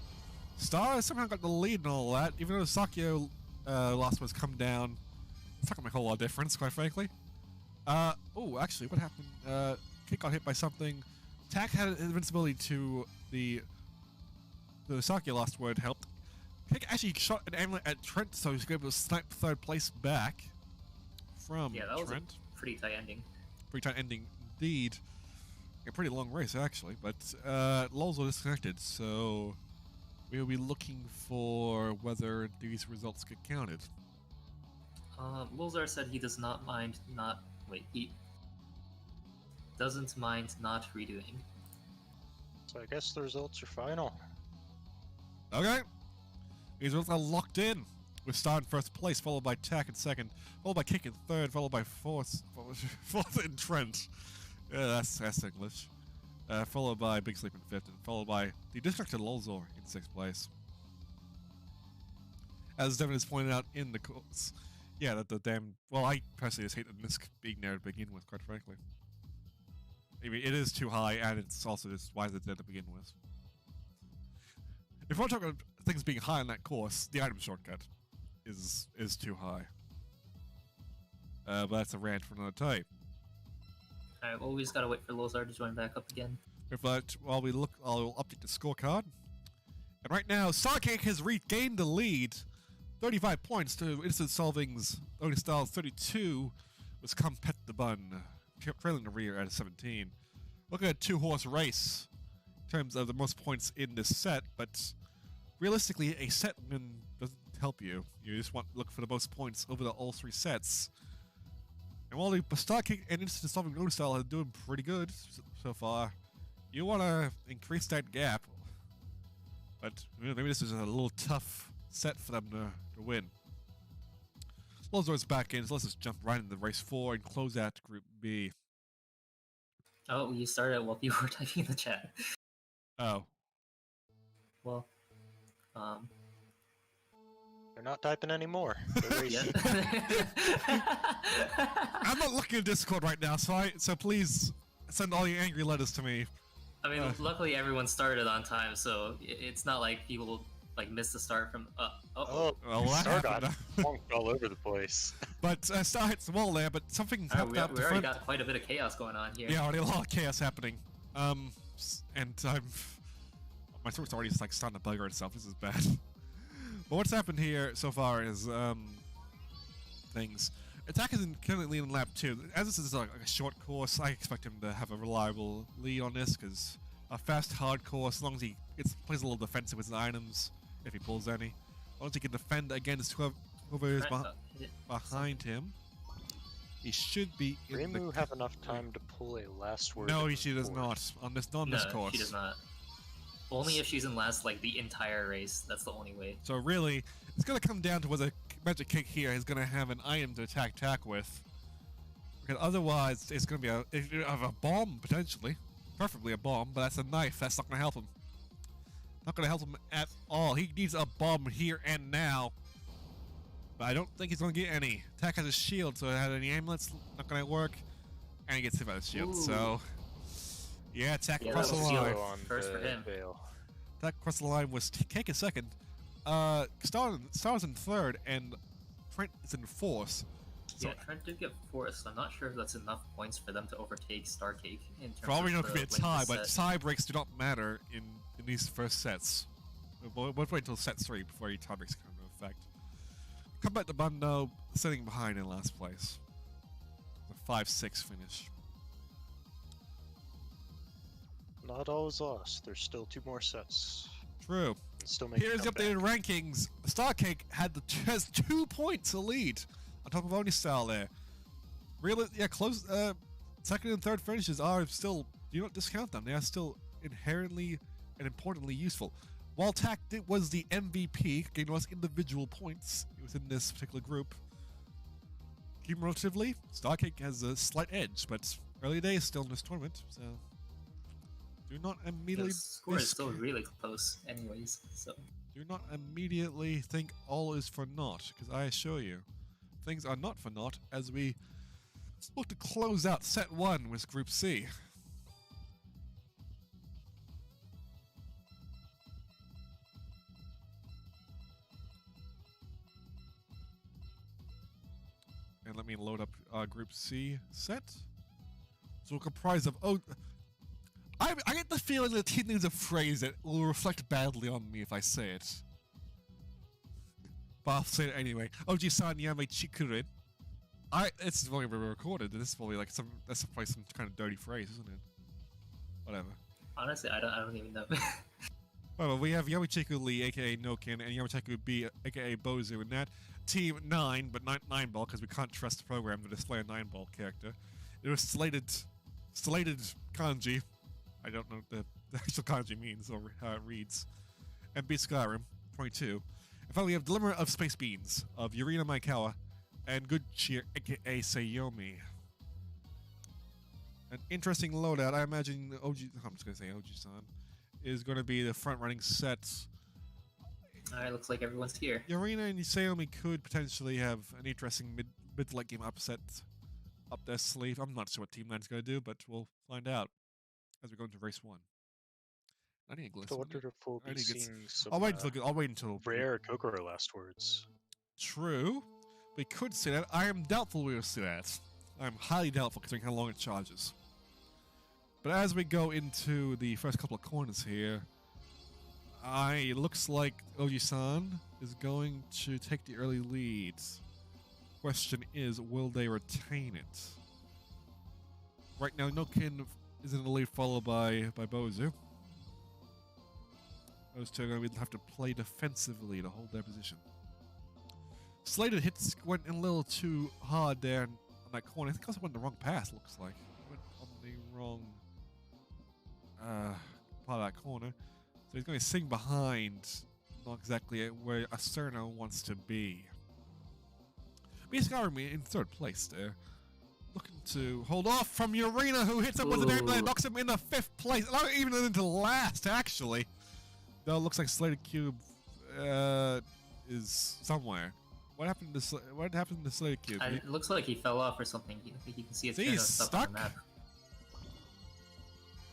A: Star somehow got the lead and all that, even though Sakyo Last Words come down. It's not gonna make a whole lot of difference, quite frankly. Oh, actually, what happened? Kick got hit by something. Tack had invincibility to the Sakyo Last Word helped. Kick actually shot an amulet at Trent, so he's able to snipe 3rd place back from Trent.
C: Yeah, that was a pretty tight ending.
A: Pretty tight ending indeed. A pretty long race actually, but Lol's were disconnected, so we'll be looking for whether these results get counted.
C: Lolzar said he does not mind he doesn't mind not redoing.
B: So I guess the results are final.
A: Okay. These results are locked in. With Star in 1st place, followed by Tack in 2nd, followed by Kick in 3rd, followed by 4th in Trent. Yeah, that's English. Followed by Big Sleep in 5th, and followed by the disconnected Lolzor in 6th place. As Devin has pointed out in the course, yeah, that the damn... Well, I personally just hate the misc being there to begin with, quite frankly. I mean, it is too high, and it's also just why is it there to begin with. If we're talking about things being high on that course, the item shortcut is too high. But that's a rant for another time.
C: Alright, well, we just gotta wait for Lozar to join back up again.
A: If that, while we look, I'll update the scorecard. And right now, Starcake has regained the lead. 35 points to Instant Solving's Only Styles 32 was Compet the Bun, trailing the rear at 17. Looking at a 2-horse race in terms of the most points in this set, but realistically, a set win doesn't help you. You just want to look for the most points over all 3 sets. And while the Starcake and Instant Solving Only Style are doing pretty good so far, you want to increase that gap. But maybe this is a little tough set for them to win. Lozor's back in, so let's just jump right into race 4 and close out Group B.
C: Oh, you started while you were typing in the chat.
A: Oh.
C: Well,
B: They're not typing anymore. They're racing.
A: I'm not looking at Discord right now, so please send all your angry letters to me.
C: I mean, luckily everyone started on time, so it's not like people like missed the start from.
B: Oh,
A: Well, that
B: Star got
A: happened.
B: bonked all over the place.
A: But Star hits the wall there, but something
C: Alright,
A: happened
C: we
A: up the
C: already
A: front.
C: got quite a bit of chaos going on here.
A: Yeah, already a lot of chaos happening. And my throat's already just like starting to bugger itself. This is bad. But what's happened here so far is things. Attack is currently in lap 2. As this is like a short course, I expect him to have a reliable lead on this because a fast hard course, as long as he plays a little defensive with his items, if he pulls any, as long as he can defend against whoever is behind him, he should be in
B: Reimu have enough time to pull a last word?
A: No, she does not on this course.
C: She does not. Only if she's in last like the entire race. That's the only way.
A: So really, it's gonna come down to whether Magic Kick here is gonna have an item to attack Tak with. Because otherwise, it's gonna be a bomb potentially, preferably a bomb. But that's a knife. That's not gonna help him. Not gonna help him at all. He needs a bomb here and now. But I don't think he's gonna get any. Tak has a shield, so it had any amulets. Not gonna work. And he gets hit by the shield.
C: Ooh.
A: So yeah, Tak
C: Yeah,
A: across the
C: that'll
A: line.
C: seal first for him.
A: Tak across the line was Cake in second. Star's in third, and Trent is in fourth. So
C: Yeah, Trent did get fourth, so I'm not sure if that's enough points for them to overtake Starcake in terms
A: for all we know, it
C: of
A: could be a
C: the
A: tie,
C: length of
A: but
C: set.
A: tie breaks do not matter in these first sets. We'll wait until set 3 before any tie breaks come into effect. Come back to Bundo, sitting behind in last place. A 5-6 finish.
B: Not all is lost. There's still 2 more sets.
A: True.
B: Still making
A: Here's the updated rankings. Starcake has 2 points to lead on top of Onistyle there. Really, yeah, close. Second and third finishes are still. Do not discount them. They are still inherently and importantly useful. While Tak was the MVP, getting most individual points within this particular group, cumulatively, Starcake has a slight edge, but early days still in this tournament, so do not immediately.
C: The score is still really close, anyways. So
A: do not immediately think all is for naught, because I assure you, things are not for naught as we look to close out set 1 with Group C. And let me load up Group C set. So comprised of I get the feeling that he needs a phrase that will reflect badly on me if I say it. But I'll say it anyway. Oji-san Yame Chikurin. It's only been recorded. This is probably like that's probably some kind of dirty phrase, isn't it? Whatever.
C: honestly, I don't even know.
A: Well, we have Yamichiku Lee, aka Nokin, and Yamichiku B, aka Bozu, in that team 9, but not 9-ball, because we can't trust the program to display a 9-ball character. It was slated kanji. I don't know what the actual kanji means or how it reads. And B Skyrim, 22. And finally, we have Dilemma of Space Beans of Yurina Maikawa and Good Cheer, aka Sayomi. An interesting loadout. I imagine I'm just gonna say Oji-san is going to be the front-running set.
C: Alright, looks like everyone's here.
A: Yurina and Sayomi could potentially have an interesting mid-to-late game upset up their sleeve. I'm not sure what Team 9's going to do, but we'll find out as we go into race 1. I need English.
B: I wonder if we'll be seeing some
A: I'll wait until
B: rare Kokoro last words.
A: True. We could see that. I am doubtful we will see that. I'm highly doubtful considering how long it charges. But as we go into the first couple of corners here, it looks like Oji-san is going to take the early lead. Question is, will they retain it? Right now, Nokin is in the lead, followed by Bozu. Those two are going to have to play defensively to hold their position. Slated hits went in a little too hard there on that corner. I think also went the wrong path, looks like. Went on the wrong part of that corner. So he's going to sing behind, not exactly where Acerno wants to be. Skyrim in third place there. Looking to hold off from Yurina, who hits him with an airplane, knocks him into 5th place. Not even into last, actually. Though it looks like Slated Cube is somewhere. What happened to Slade Cube?
C: It looks like he fell off or something. You can see it's
A: See,
C: kind of
A: he's
C: stuck on the
A: stuck?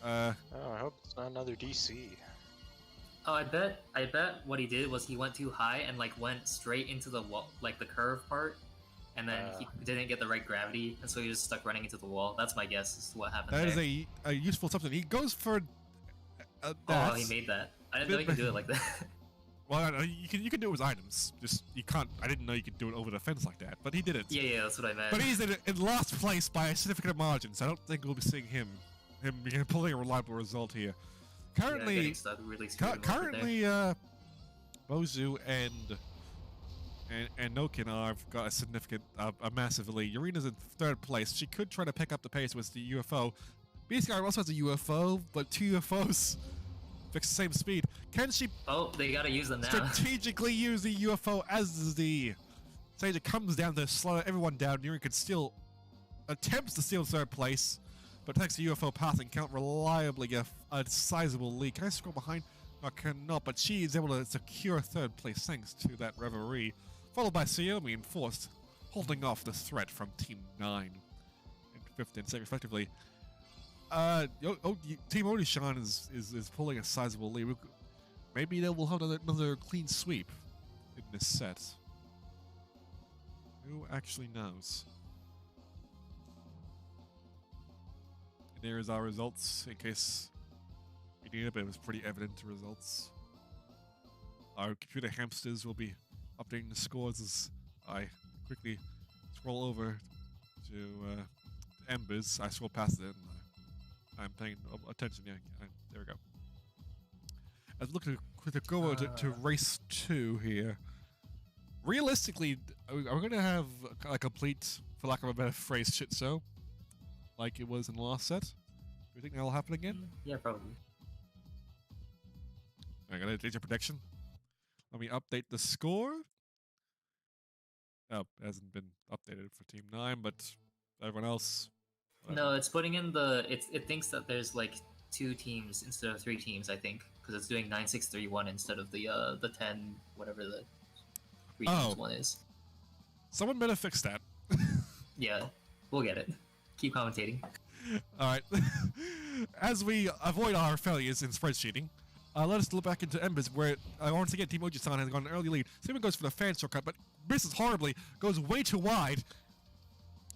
C: map.
B: Oh, I hope it's not another DC.
C: Oh, I bet what he did was he went too high and like went straight into the wall, like the curve part, and then he didn't get the right gravity, and so he was stuck running into the wall. That's my guess as to what happened.
A: That
C: there.
A: is a useful something. He goes for.
C: Oh,
A: that.
C: he made that. I didn't know he could do it like that.
A: Well, you can do it with items. Just you can't. I didn't know you could do it over the fence like that, but he did it.
C: Yeah, that's what I meant.
A: But he's in last place by a significant margin, so I don't think we'll be seeing him pulling a reliable result here. Currently, Bozu and Nokin have got a significant, a massive lead. Yurina's in third place. She could try to pick up the pace with the UFO. BSK also has a UFO, but two UFOs fix the same speed. Can she?
C: Oh, they gotta use them now.
A: Strategically use the UFO as the stage comes down to slow everyone down. Yurina could still attempts to steal third place, but thanks to UFO passing, can't reliably get a sizable lead. Can I scroll behind? I cannot, but she is able to secure third place thanks to that reverie, followed by Xiaomi in fourth, holding off the threat from Team 9 in fifth and second, respectively. Team Odishan is pulling a sizable lead. Maybe they will have another clean sweep in this set. Who actually knows? There's our results, in case you need it, but it was pretty evident results. Our computer hamsters will be updating the scores as I quickly scroll over to Embers. I scroll past it and I'm paying attention. Yeah, there we go. Let's look to go over to race 2 here. Realistically, are we going to have a complete, for lack of a better phrase, shit show? Like it was in the last set? Do you think that'll happen again?
C: Yeah, probably.
A: I'm gonna take your prediction. Let me update the score. Oh, it hasn't been updated for Team 9, but everyone else.
C: No, it's putting in the. It thinks that there's like 2 teams instead of 3 teams. I think because it's doing 9-6-3-1 instead of the 10 whatever the 3 teams one is.
A: Someone better fix that.
C: Yeah, we'll get it. Keep commentating.
A: Alright. As we avoid our failures in spreadsheeting, let us look back into Embers, where once again Team Oji-san has got an early lead. Simon goes for the fan shortcut, but misses horribly, goes way too wide,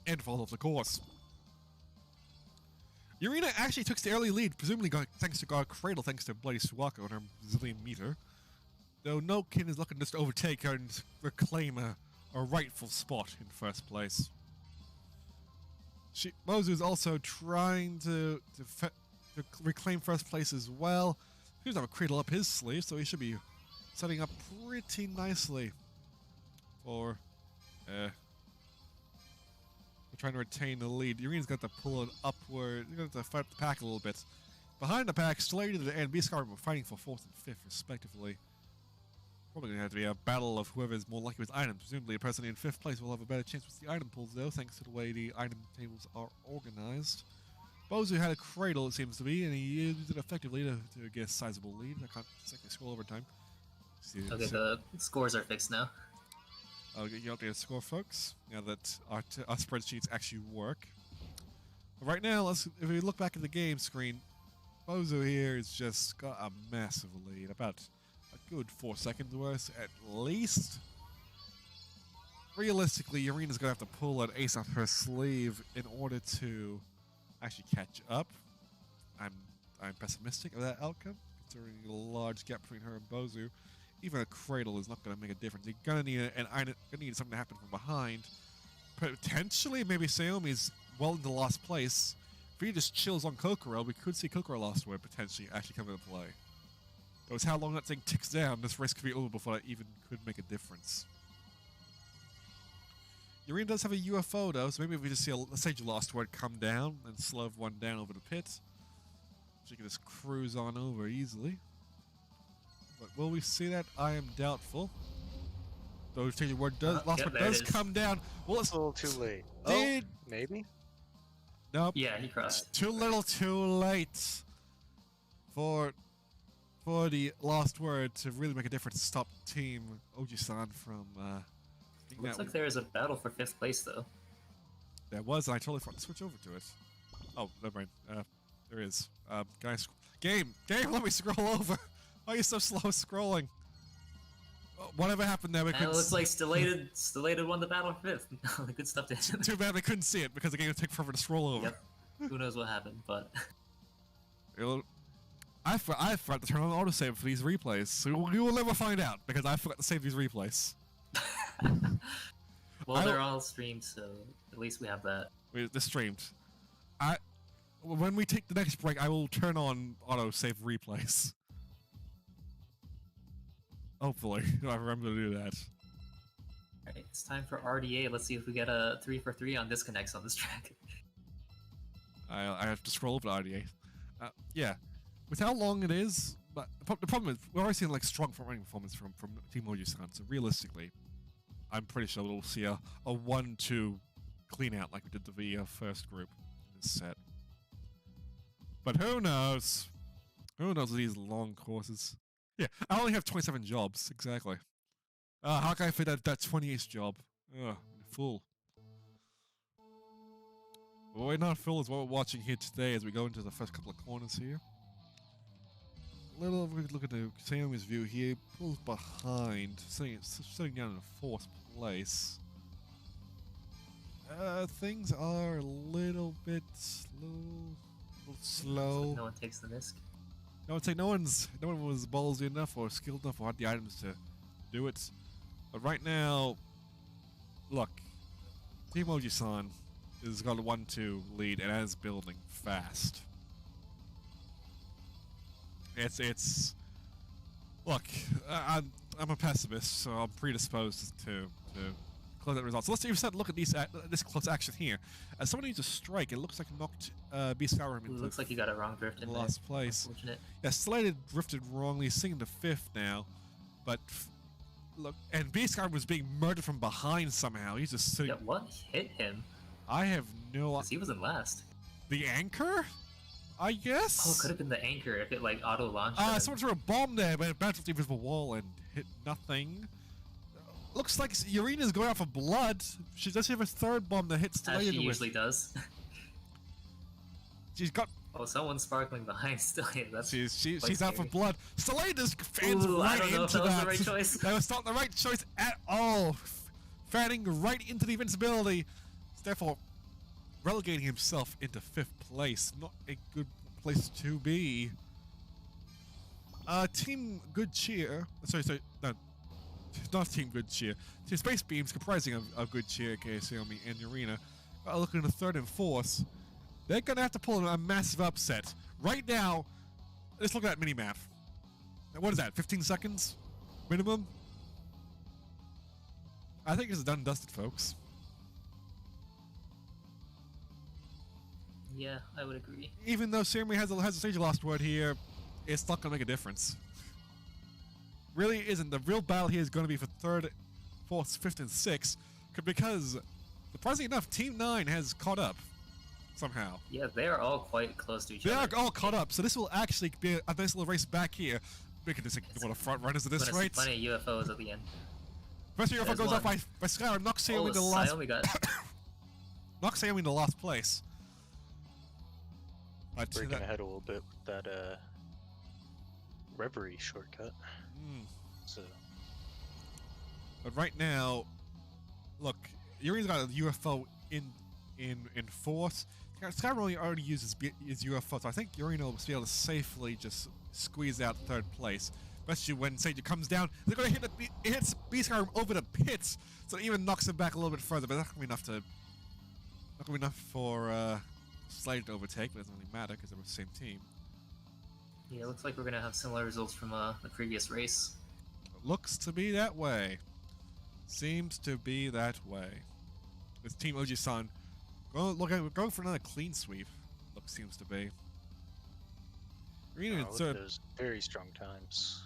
A: and falls off the course. Yurina actually took the early lead, presumably thanks to God Cradle, thanks to Bloody Suwaka on her zillion meter. Though Nokin is looking just to overtake her and reclaim a rightful spot in first place. Mozu is also trying to reclaim first place as well. He doesn't have a Cradle up his sleeve, so he should be setting up pretty nicely for trying to retain the lead. Yurina's got to pull it upward. You're going to have to fight up the pack a little bit. Behind the pack, Slade and B-Scar are fighting for 4th and 5th, respectively. Probably going to have to be a battle of whoever is more lucky with items. Presumably, a person in 5th place will have a better chance with the item pulls, though, thanks to the way the item tables are organized. Bozu had a Cradle, it seems to be, and he used it effectively to get a sizable lead. I can't exactly scroll over time.
C: Okay, the scores are fixed now.
A: I'll get you updated score, folks, now that our spreadsheets actually work. But right now, if we look back at the game screen, Bozu here has just got a massive lead, about a good 4 seconds worth at least. Realistically, Yurina's going to have to pull an ace up her sleeve in order to actually catch up. I'm pessimistic of that outcome, considering the large gap between her and Bozu. Even a Cradle is not going to make a difference. You're going to need something to happen from behind. Potentially, maybe Xiaomi's well into last place. If he just chills on Kokoro, we could see Kokoro last word potentially actually come into play. But with how long that thing ticks down, this race could be over before that even could make a difference. Yurina does have a UFO though, so maybe if we just see a Sage Lost Word come down and slow one down over the pit, she can just cruise on over easily. But will we see that? I am doubtful. Though Sage Word does Lost Word does come down. Well, it's
B: a little too late. Maybe?
A: Nope.
C: Yeah, he crossed.
A: Too little, too late for for the last word to really make a difference. Stop Team Oji-san from.
C: Looks like there is a battle for 5th place though.
A: There was, and I totally forgot to switch over to it. Oh, never mind. There is. Guys, game, let me scroll over. Why are you so slow scrolling? Whatever happened there, we couldn't.
C: It looks like Stellated won the battle for 5th. Good stuff to
A: Too bad we couldn't see it because the game would take forever to scroll over.
C: Yep. Who knows what happened, but.
A: I forgot to turn on autosave for these replays, so you will never find out because I forgot to save these replays.
C: Well, they're all streamed, so at least we have that.
A: They're streamed. When we take the next break, I will turn on autosave replays. Hopefully, I remember to do that.
C: Alright, it's time for RDA. Let's see if we get a 3 for 3 on disconnects on this track.
A: I have to scroll over to RDA. Yeah, with how long it is, but the problem is we're already seeing like strong front-running performance from Team Oji-san. So realistically, I'm pretty sure we'll see a 1-2 clean out like we did the first group in this set. But who knows? Who knows with these long courses? Yeah, I only have 27 jobs, exactly. How can I fit that 28th job? Ugh, fool. But we're not full is what we're watching here today as we go into the first couple of corners here. Look at the Xiaomi's view here. Pulls behind, sitting down in 4th place. Things are a little bit slow.
C: No one takes the risk.
A: No one was ballsy enough or skilled enough or had the items to do it. But right now, look, Team Oji-san has got a 1-2 lead and is building fast. Look, I'm a pessimist, so I'm predisposed to close that result. So let's even look at this close action here. As someone needs a strike, it looks like knocked B-Skyrim into
C: looks like you got a wrong drift in
A: last place.
C: Unfortunate.
A: Yeah, Slated drifted wrongly, singing to 5th now, but look, and B-Skyrim was being murdered from behind somehow. He's just sitting.
C: Yeah, what hit him?
A: I have no.
C: Because he was in last.
A: The anchor? I guess?
C: Oh, it could have been the anchor if it like auto launched.
A: Someone threw a bomb there, but it bounced off the invisible wall and hit nothing. Looks like Urina's going out for blood. She does have a 3rd bomb that hits
C: As she usually does.
A: She's got.
C: Oh, someone's sparkling behind Stellated. That's
A: she's out for blood. Stellated fans right
C: I don't know
A: into
C: if that was
A: that.
C: the right choice.
A: That was not the right choice at all. Fanning right into the invincibility. Therefore, relegating himself into 5th place. Not a good place to be. Team Good Cheer. Sorry, no. Not Team Good Cheer. Team Space Beams, comprising of Good Cheer, aka Xiaomi and Urina, are looking at 3rd and 4th. They're gonna have to pull in a massive upset. Right now, let's look at that minimap. What is that, 15 seconds? Minimum? I think it's done and dusted, folks.
C: Yeah, I would agree.
A: Even though Xiaomi has a stage last word here, it's not gonna make a difference. Really isn't. The real battle here is going to be for 3rd, 4th, 5th, and 6th, because, surprisingly enough, Team 9 has caught up, somehow.
C: Yeah, they are all quite close to each other.
A: They are all caught up, so this will actually be a nice little race back here. Making this one of front runners at this rate.
C: Plenty of UFOs at the end.
A: First UFO goes off by Skyrim, knocks Xiaomi into last. Knocks Xiaomi into last place.
B: Breaking ahead a little bit with that Reverie shortcut. So.
A: But right now, look, Yuri's got a UFO in 4th. Skyrim already uses his UFO, so I think Yurina will be able to safely just squeeze out 3rd place. Especially when Sage comes down, they're gonna hit it hits B-Skyrim over the pits, so it even knocks him back a little bit further. But that's gonna be enough for Slade to overtake. But it doesn't really matter because they're the same team.
C: Yeah, it looks like we're gonna have similar results from the previous race.
A: Looks to be that way. Seems to be that way. This Team Oji-san going for another clean sweep. Seems to be.
B: Those very strong times.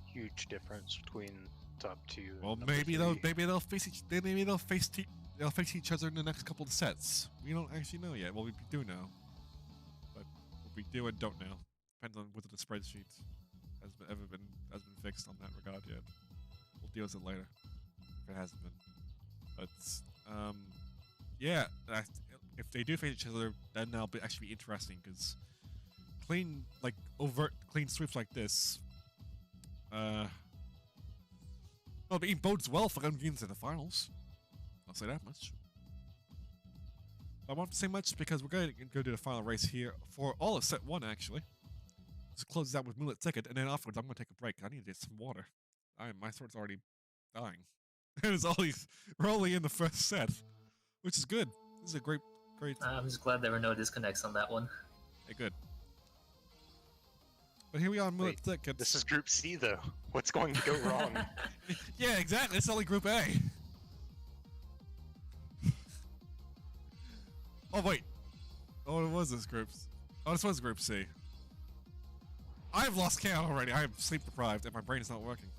B: Huge difference between top 2.
A: Well,
B: and
A: maybe
B: 3.
A: they'll face each other in the next couple of sets. We don't actually know yet. Well, we do know, but what we do and don't know depends on whether the spreadsheet has been fixed on that regard yet. We'll deal with it later if it hasn't been. But yeah, if they do face each other, then that'll actually be interesting because overt clean sweeps like this, well, it bodes well for them games in the finals. I'll say that much. I won't say much because we're going to go do the final race here for all of set 1 actually. Just close out with Moonlit Ticket, and then afterwards I'm going to take a break. I need to get some water. My throat's already dying. We're only in the first set, which is good. This is a great.
C: I'm just glad there were no disconnects on that one.
A: Hey, good. But here we are in Moonlit Ticket.
B: This is Group C, though. What's going to go wrong?
A: Yeah, exactly. It's only Group A. Oh, wait. Oh, what was this group? Oh, this was Group C. I've lost count already. I am sleep deprived and my brain is not working.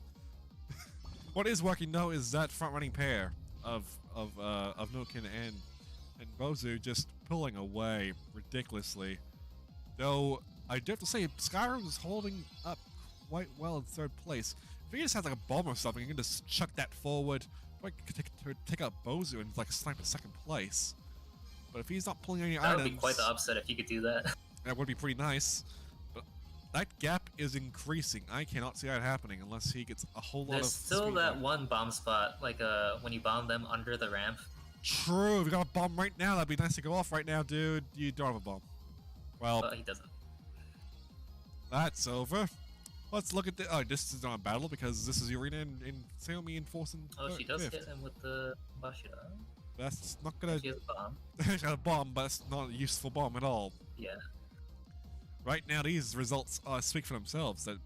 A: What is working though is that front-running pair of Nokin and Bozu just pulling away ridiculously. Though I do have to say Skyrim is holding up quite well in 3rd place. If he just has like a bomb or something, you can just chuck that forward. Like take out Bozu and like snipe at 2nd place. But if he's not pulling any items,
C: that would be quite the upset if you could do that.
A: That would be pretty nice. But that gap is increasing. I cannot see that happening unless he gets a whole lot of.
C: There's still that one bomb spot, like when you bomb them under the ramp.
A: True, we got a bomb right now. That'd be nice to go off right now, dude. You don't have a bomb. Well,
C: but he doesn't.
A: That's over. Let's look at the. Oh, this is not a battle because this is Urina in Xiaomi enforcing.
C: Oh, she does hit him with the Bashira.
A: That's not gonna.
C: She has a bomb.
A: She got a bomb, but it's not a useful bomb at all.
C: Yeah.
A: Right now, these results speak for themselves. That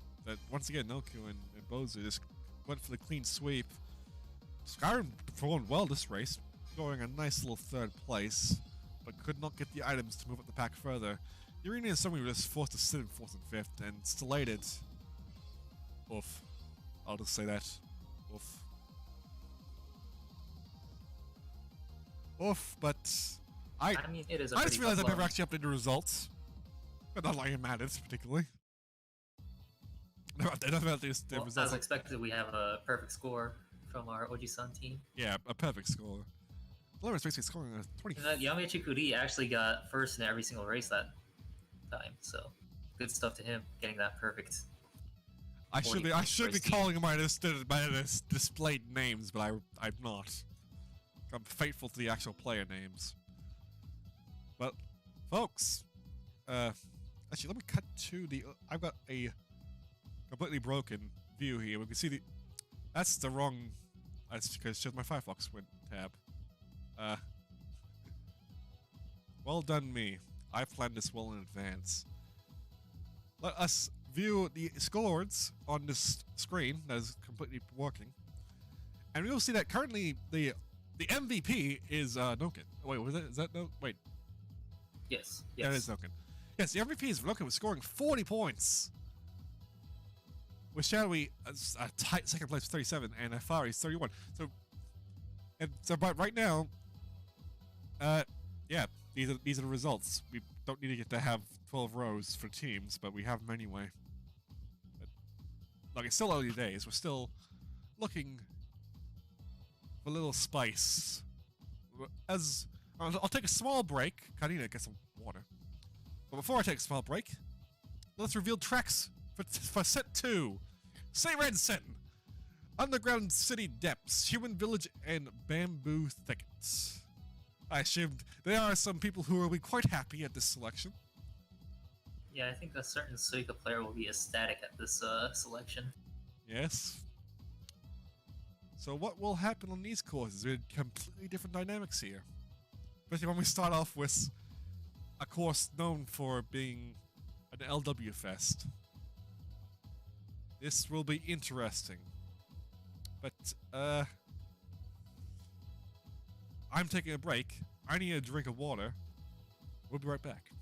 A: once again, Noku and Bozu just went for the clean sweep. Skyrim performed well this race, scoring a nice little 3rd place, but could not get the items to move up the pack further. Urina and Xiaomi were just forced to sit in 4th and 5th, and Stellated. Oof. I'll just say that. Oof. Oof, but I
C: mean, it is.
A: I just realized I never actually updated the results. But not like it matters particularly. Never updated the results.
C: As expected, we have a perfect score from our Oji-san team.
A: Yeah, a perfect score. Well, was basically scoring a 20.
C: Yamachi Kuri actually got 1st in every single race that time, so good stuff to him getting that perfect.
A: I should be calling him by this displayed names, but I'm not. I'm faithful to the actual player names. But, folks, actually, let me cut to the. I've got a completely broken view here. We can see the. That's the wrong. That's because it's just my Firefox went tab. Well done, me. I planned this well in advance. Let us view the scores on this screen that is completely working, and we will see that currently the MVP is Nokin. Wait, was it? Is that no? Wait.
C: Yes.
A: That is Nokin. Yes, the MVP is Nokin, was scoring 40 points. With Shadowy a tight 2nd place with 37, and Afari is 31. But right now, yeah, these are the results. We don't need to get to have 12 rows for teams, but we have them anyway. But, look, it's still early days. We're still looking for a little spice. As I'll take a small break. I need to get some water. But before I take a small break, let's reveal tracks for set 2. Say Red Sen, Underground City Depths, Human Village, and Bamboo Thickets. I assumed there are some people who will be quite happy at this selection.
C: Yeah, I think a certain Suika player will be ecstatic at this selection.
A: Yes. So what will happen on these courses? We have completely different dynamics here. Especially when we start off with a course known for being an LW Fest. This will be interesting. But, I'm taking a break. I need a drink of water. We'll be right back.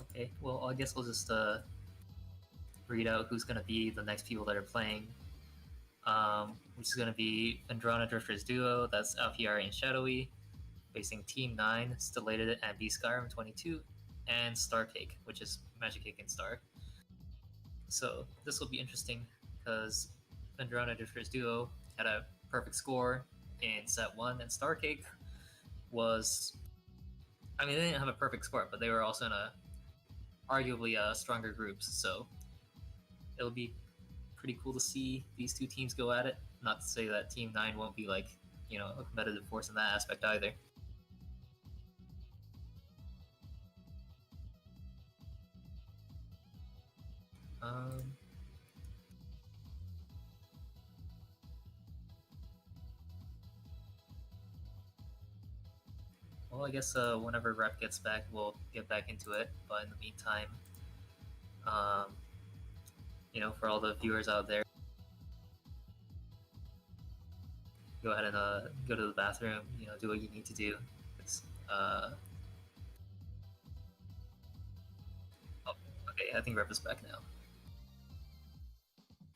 C: Okay, well, I guess we'll just read out who's going to be the next people that are playing. Which is going to be Andrana Drifters Duo, that's Alfieri and Shadowy. facing Team 9, Stellated and B Skyrim 22, and Star Cake, which is Magic Cake and Star. So this will be interesting because Vendrona Drifters Duo had a perfect score in set 1, and Star Cake was... I mean, they didn't have a perfect score, but they were also in arguably stronger groups, so it'll be pretty cool to see these two teams go at it. Not to say that Team 9 won't be like, you know, a competitive force in that aspect either. Well, I guess whenever Rep gets back, we'll get back into it. But in the meantime, you know, for all the viewers out there, go ahead and go to the bathroom. You know, do what you need to do. It's, oh, okay, I think Rep is back now.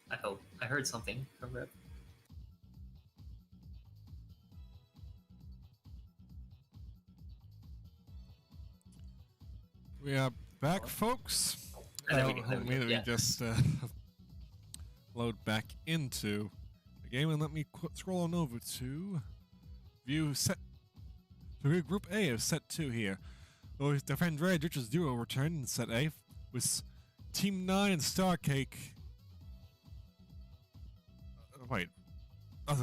C: I hope. I heard something from Rep.
A: We are back, folks.
C: There we go, there we go,
A: Let me
C: yeah.
A: just load back into the game and let me scroll on over to view Group A of Set 2 here. With the Vendrona Drifters Duo returned in Set A with Team 9 and Star Cake. Wait. Oh,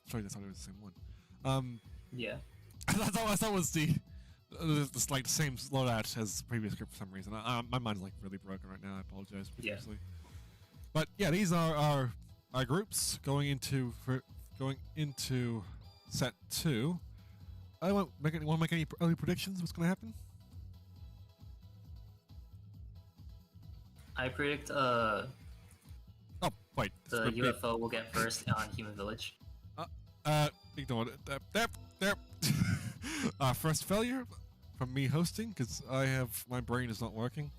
A: sorry, that's not even the same one.
C: Yeah.
A: I thought it was it's like the same loadout as the previous group for some reason. My mind's like really broken right now. I apologize profusely.
C: Yeah.
A: But yeah, these are our groups going into set 2. I want to make any early predictions. What's going to happen?
C: I predict
A: Oh wait,
C: the UFO will get first on Human Village.
A: Ignore it. First failure from me hosting because my brain is not working.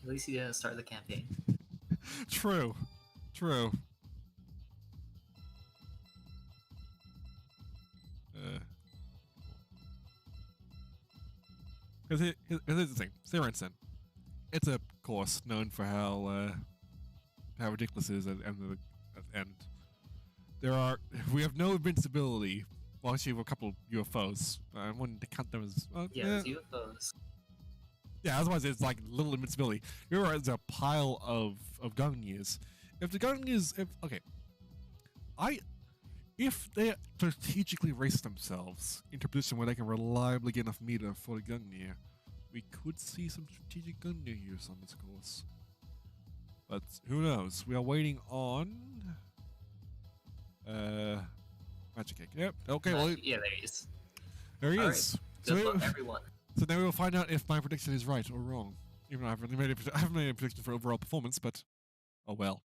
C: At least he didn't start the campaign.
A: True. Because here's the thing, Zero and Sin. It's a course known for how ridiculous it is at the end. We have no invincibility. Well, actually, we have a couple of UFOs. I wanted to count them as
C: Yeah, it's UFOs.
A: Yeah, otherwise it's like little invincibility. Here is a pile of gun gears. If the gun gears, if they strategically race themselves into a position where they can reliably get enough meter for the gun gear, we could see some strategic gun gear use on this course. But who knows? We are waiting on Magic Cake. Yep. Okay. Well,
C: yeah, there he is.
A: There he
C: All
A: is.
C: Right. Good luck, everyone.
A: So now we will find out if my prediction is right or wrong. Even though I haven't made a prediction for overall performance, but oh well.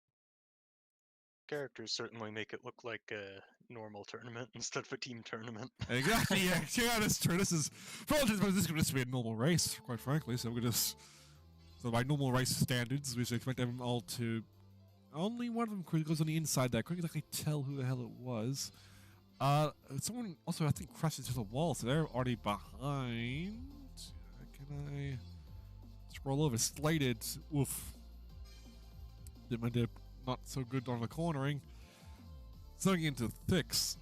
B: Characters certainly make it look like a normal tournament instead of a team tournament.
A: Exactly. Yeah, that's true. This is to be a normal race, quite frankly. So by normal race standards, we should expect them all to. Only one of them goes on the inside there. I couldn't exactly tell who the hell it was. Someone also, I think, crashed into the wall, so they're already behind. Can I scroll over? Slated. Oof. Did my dip not so good on the cornering. Zoning into six.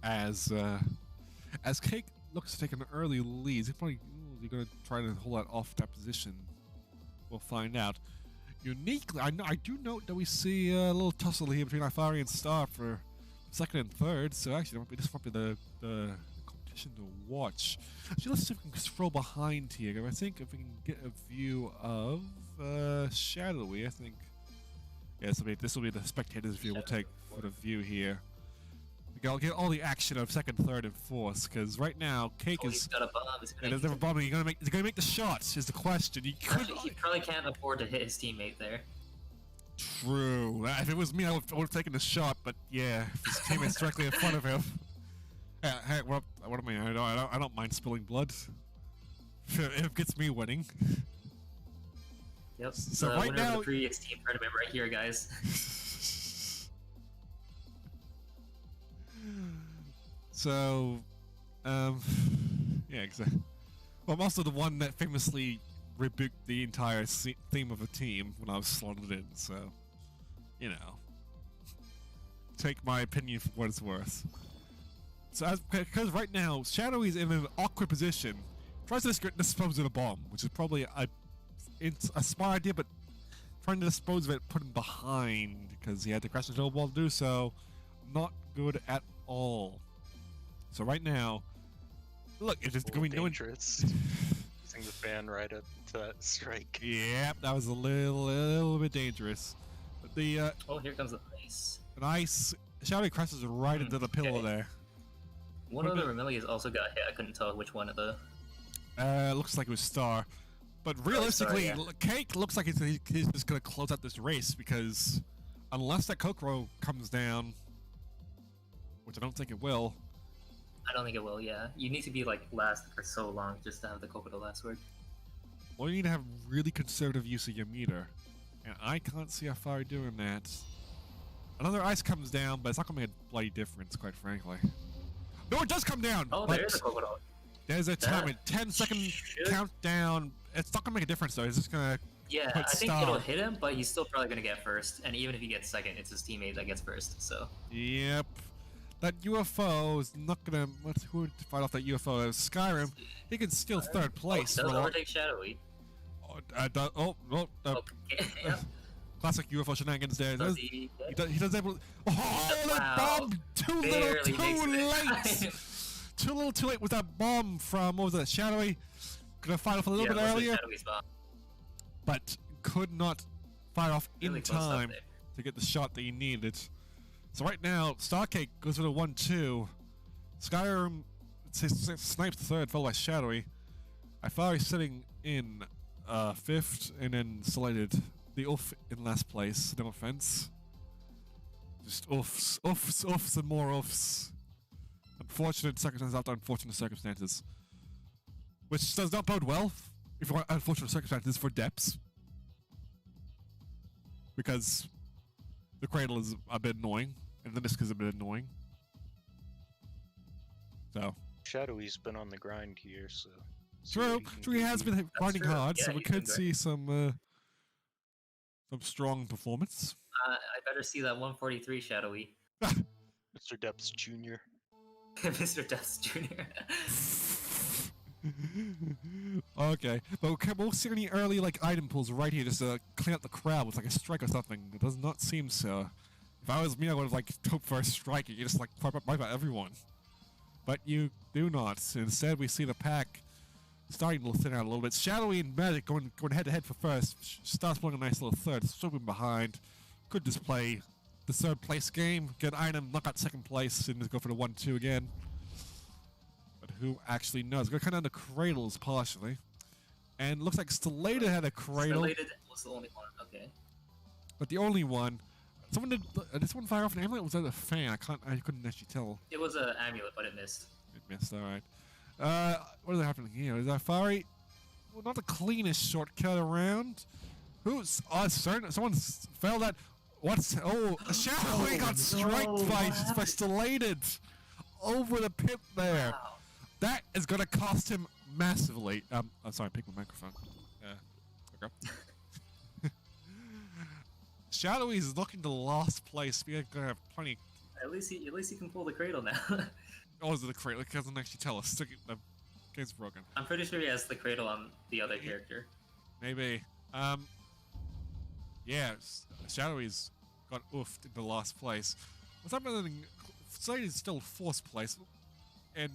A: As Cake looks to take an early lead, he's probably going to try to hold that off that position. We'll find out. Uniquely, I do note that we see a little tussle here between Ifari and Star for second and third, so actually this might be the competition to watch. Actually, let's see if we can scroll behind here. I think if we can get a view of Shadowy, I think. Yeah, this will be the spectator's view we'll take for the view here. I'll get all the action of second, third, and fourth, because right now Cake is.
C: He's got a bomb.
A: There's never bombing. Is he gonna make the shots? Is the question.
C: He probably can't afford to hit his teammate there.
A: True. If it was me, I would have taken the shot. But yeah, if his teammate's directly in front of him. Hey, what am I don't mind spilling blood. If it gets me winning.
C: Yep.
A: So right now,
C: the previous team tournament right here, guys.
A: So, yeah, exactly. Well, I'm also the one that famously rebuked the entire theme of a team when I was slotted in, so, you know. Take my opinion for what it's worth. So, because right now, Shadowy's in an awkward position. Tries to dispose of a bomb, which is probably a smart idea, but trying to dispose of it, put him behind, because he had to crash into a wall to do so. Not good at all. So right now, look, it's just going to be
B: dangerous. Using the fan right up to that strike.
A: Yep, that was a little bit dangerous. But the
C: Oh, here comes the ice.
A: an ice Shadowy crashes right into the pillar there.
C: One of the Remilias also got hit. I couldn't tell which one of the.
A: Looks like it was Star. But realistically,
C: Star, yeah.
A: Cake looks like he's just going to close out this race because unless that Kokoro comes down, which I don't think it will.
C: I don't think it will. Yeah, you need to be like last for so long just to have the Kokoto last word.
A: Well, you need to have really conservative use of your meter, and I can't see how far you're doing that. Another ice comes down, but it's not going to make a bloody difference, quite frankly. No, it does come down!
C: Oh,
A: but
C: there's a Kokoto.
A: there's a time, 10-second countdown. It's not going to make a difference, though. It's just going to
C: Yeah,
A: put
C: I think
A: Star.
C: it'll hit him, but he's still probably gonna get first. And even if he gets second, it's his teammate that gets first. So.
A: Yep. That UFO is not going to... Who would fight off that UFO? Skyrim. He can steal third place.
C: Oh, does overtake Shadowy. Okay. Yep.
A: Classic UFO shenanigans there.
C: Does he
A: He does able. Oh, that
C: Wow.
A: bomb! Too
C: Barely
A: little,
C: makes
A: too
C: it.
A: late. Too little, too late with that bomb from what was that? Shadowy. Gonna fire off a little
C: Yeah,
A: bit
C: it was
A: earlier,
C: Shadowy's bomb.
A: but could not fire off
C: Really
A: in
C: close up
A: time
C: there.
A: to get the shot that he needed. So right now, Starcake goes with a 1-2. Skyrim snipes the third, followed by Shadowy. Ifari sitting in fifth, and then selected the Oof in last place. No offense. Just oofs, oofs, oofs, and more oofs. Unfortunate circumstances after unfortunate circumstances. Which does not bode well, if you want unfortunate circumstances, for Depths. Because the Cradle is a bit annoying, and the Disc is a bit annoying. So.
B: Shadowy's been on the grind here, so.
A: True, he has been grinding
C: true.
A: hard,
C: Yeah,
A: so we
C: he's been
A: could see some strong performance.
C: I better see that 143 Shadowy.
B: Mr. Depths Jr.
C: Mr. Deaths Jr.
A: Okay, but we'll see any early item pulls right here just to clean up the crowd with a strike or something. It does not seem so. If I was me, I would have hoped for a strike. You just wipe out everyone. But you do not. Instead, we see the pack starting to thin out a little bit. Shadowy and Magic going head to head for first. Starts pulling a nice little third, swooping behind. Could just play the third place game, get an item, knock out second place, and just go for the 1-2 again. But who actually knows? Going to come down to Cradles partially. And looks like Stellated had a Cradle.
C: Stellated was the only one, okay.
A: But the only one. Someone did this one fire off an amulet? Or was that a fan? I couldn't actually tell.
C: It was an amulet, but it missed.
A: It missed, alright. What is happening here? Is Ifari? Well, not the cleanest shortcut around. Who's certain? Someone failed that. What's Shadowy got striked by Stellated over the pit there.
C: Wow.
A: That is gonna cost him massively. I'm sorry, pick my microphone. Okay. Shadowy's looking to last place. We're gonna have plenty.
C: At least he can pull the cradle now.
A: Oh, is it the cradle? It doesn't actually tell us. The game's broken.
C: I'm pretty sure he has the cradle on the other character.
A: Maybe. Yeah, Shadowy's got oofed into last place. What's happening? Slade's still fourth place. And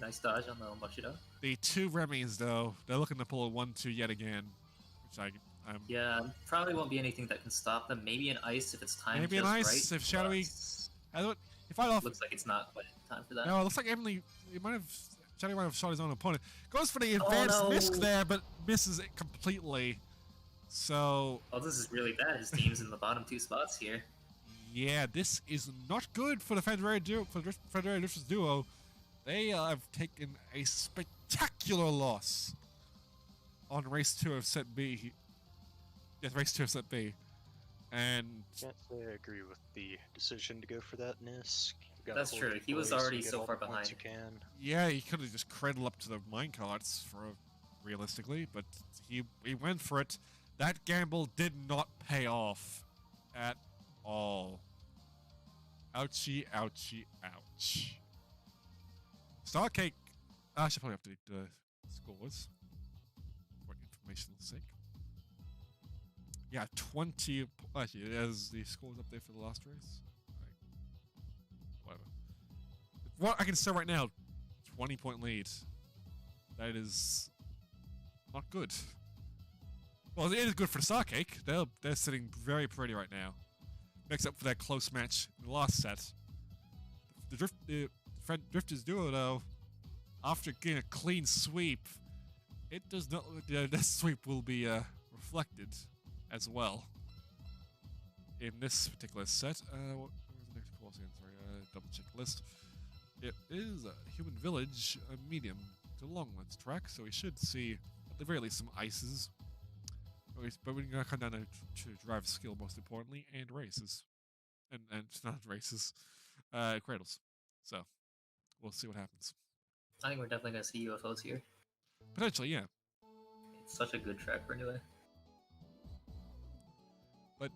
C: Nice dodge on the Moshida.
A: the two Remy's, though, they're looking to pull a 1-2 yet again. Which
C: Yeah, probably won't be anything that can stop them. Maybe an ice if it's timed
A: maybe
C: just
A: an ice
C: right,
A: if Shadowy.
C: but
A: If I off.
C: looks like it's not quite time for that.
A: No, it looks like Emily. Shadowy might have shot his own opponent. Goes for the advanced
C: no.
A: misc there, but misses it completely. So.
C: Oh, this is really bad. His team's in the bottom two spots here.
A: Yeah, this is not good for the Federated Drifters duo. They have taken a spectacular loss on race 2 of set B. Yes, race 2 of set B. And
B: Can't say I agree with the decision to go for that Nisk. Gotta
C: That's
B: hold
C: true.
B: your
C: He was
B: place and
C: already
B: get
C: so
B: all
C: far
B: the points
C: behind.
B: You can.
A: Yeah, he could have just cradled up to the minecarts for realistically, but he went for it. That gamble did not pay off at all. Ouchie, ouchie, ouch. Starcake. I should probably update the scores for informational sake. Yeah, 20. Actually, there's the scores up there for the last race. Whatever. What I can say right now, 20-point lead. That is not good. Well, it is good for Starcake. They're sitting very pretty right now. Makes up for that close match in the last set. The Drifters duo, though, after getting a clean sweep, it does not look like that sweep will be reflected as well in this particular set. What was the next course again? Sorry, double check the list. It is a Human Village, a medium to long length track, so we should see at the very least some ices. But we're gonna come down to drive skill most importantly, and races, and not races, cradles. So we'll see what happens.
C: I think we're definitely gonna see UFOs here.
A: Potentially, yeah.
C: It's such a good track for anyway.
A: But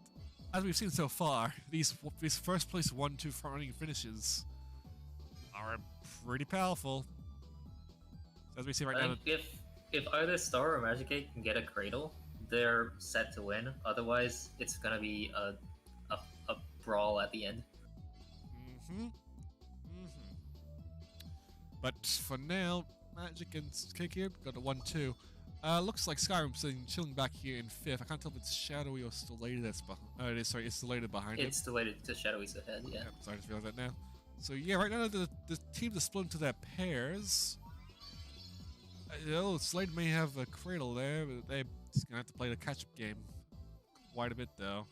A: as we've seen so far, these first place 1-2 front running finishes are pretty powerful. As we see right now,
C: If either Star or Magic Cake can get a cradle, they're set to win. Otherwise, it's gonna be a brawl at the end.
A: But for now, Magic and Cake here got a 1-2. Looks like Skyrim's chilling back here in 5th. I can't tell if it's Shadowy or Stellated that's behind. It is, sorry, it's Stellated behind him.
C: It's Stellated to Shadowy's ahead, yeah.
A: Sorry, I just realized that now. So yeah, right now the teams are split into their pairs. Slade may have a cradle there, but they're just gonna have to play the catch-up game quite a bit though.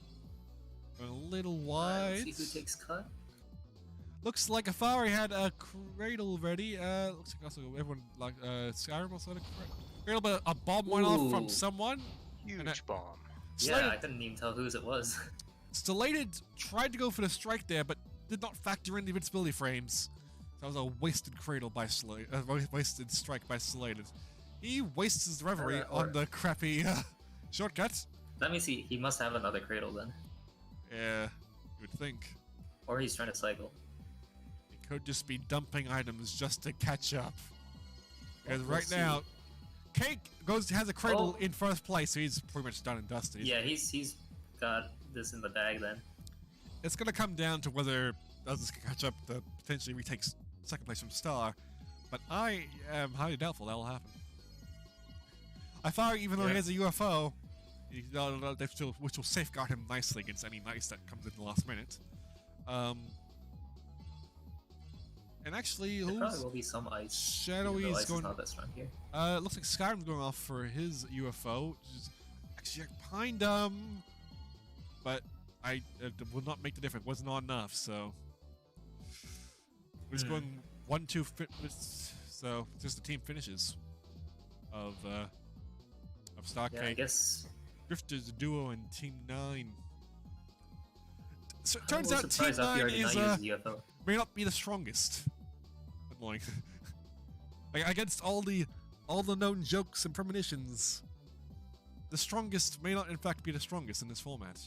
A: Going a little wide.
C: Let's see who takes cut.
A: Looks like Afari had a cradle ready. Looks like also everyone like Skyrim also had a cradle, but a bomb went off from someone.
B: Huge bomb.
C: Yeah, I couldn't even tell whose it was.
A: Stellated tried to go for the strike there, but did not factor in the invincibility frames. That was a wasted cradle by wasted strike by Stellated. He wastes his reverie on the crappy shortcut.
C: Let me see. He must have another cradle then.
A: Yeah, you would think.
C: Or he's trying to cycle.
A: He could just be dumping items just to catch up. Because
C: We'll
A: right now, Cake has a cradle in first place, so he's pretty much done and dusted.
C: Yeah, he's got this in the bag then.
A: It's gonna come down to whether others can catch up to potentially retake second place from Star, but I am highly doubtful that will happen. I thought even though he has a UFO, which will safeguard him nicely against any nice that comes in the last minute. And actually,
C: there probably will be some ice.
A: Shadowy's going.
C: Not that strong here.
A: Looks like Skyrim's going off for his UFO, which is actually kind but I will not make the difference. Wasn't on enough, so we're just going 1-2. So just the team finishes of Starcake.
C: Yeah, I guess
A: Drifters duo and Team 9. So it turns
C: I'm
A: out Team 9 is
C: UFO.
A: may not be the strongest. Annoying. Like against all the known jokes and premonitions, the strongest may not in fact be the strongest in this format.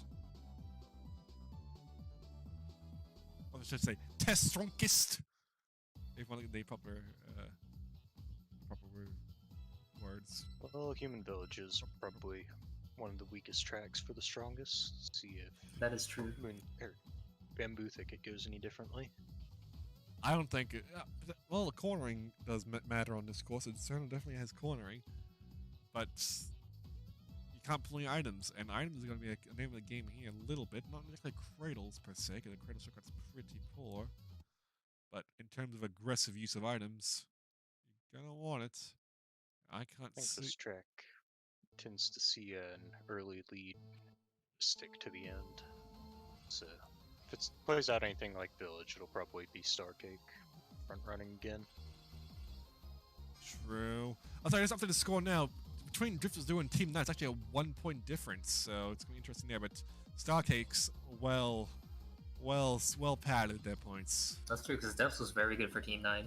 A: Or I should say, test strongest. If one of the proper words.
B: Well, Human Village is probably one of the weakest tracks for the strongest. Let's see if
C: That is true.
B: Bamboo Thicket goes any differently.
A: I don't think. Well, the cornering does matter on this course. It certainly definitely has cornering, but you can't pull any items, and items are going to be a name of the game here a little bit. Not exactly cradles per se, because the cradle shortcut's pretty poor. But in terms of aggressive use of items, you're gonna want it. I can't
B: I think
A: see.
B: this track tends to see an early lead stick to the end. So if it plays out anything like Village, it'll probably be Starcake front running again.
A: True. I'll tell you, it's up to the score now. Between Drifters Duo and Team 9, it's actually a 1-point difference, so it's going to be interesting there. But Starcake's well well padded at that points.
C: That's true, because Depths was very good for Team 9,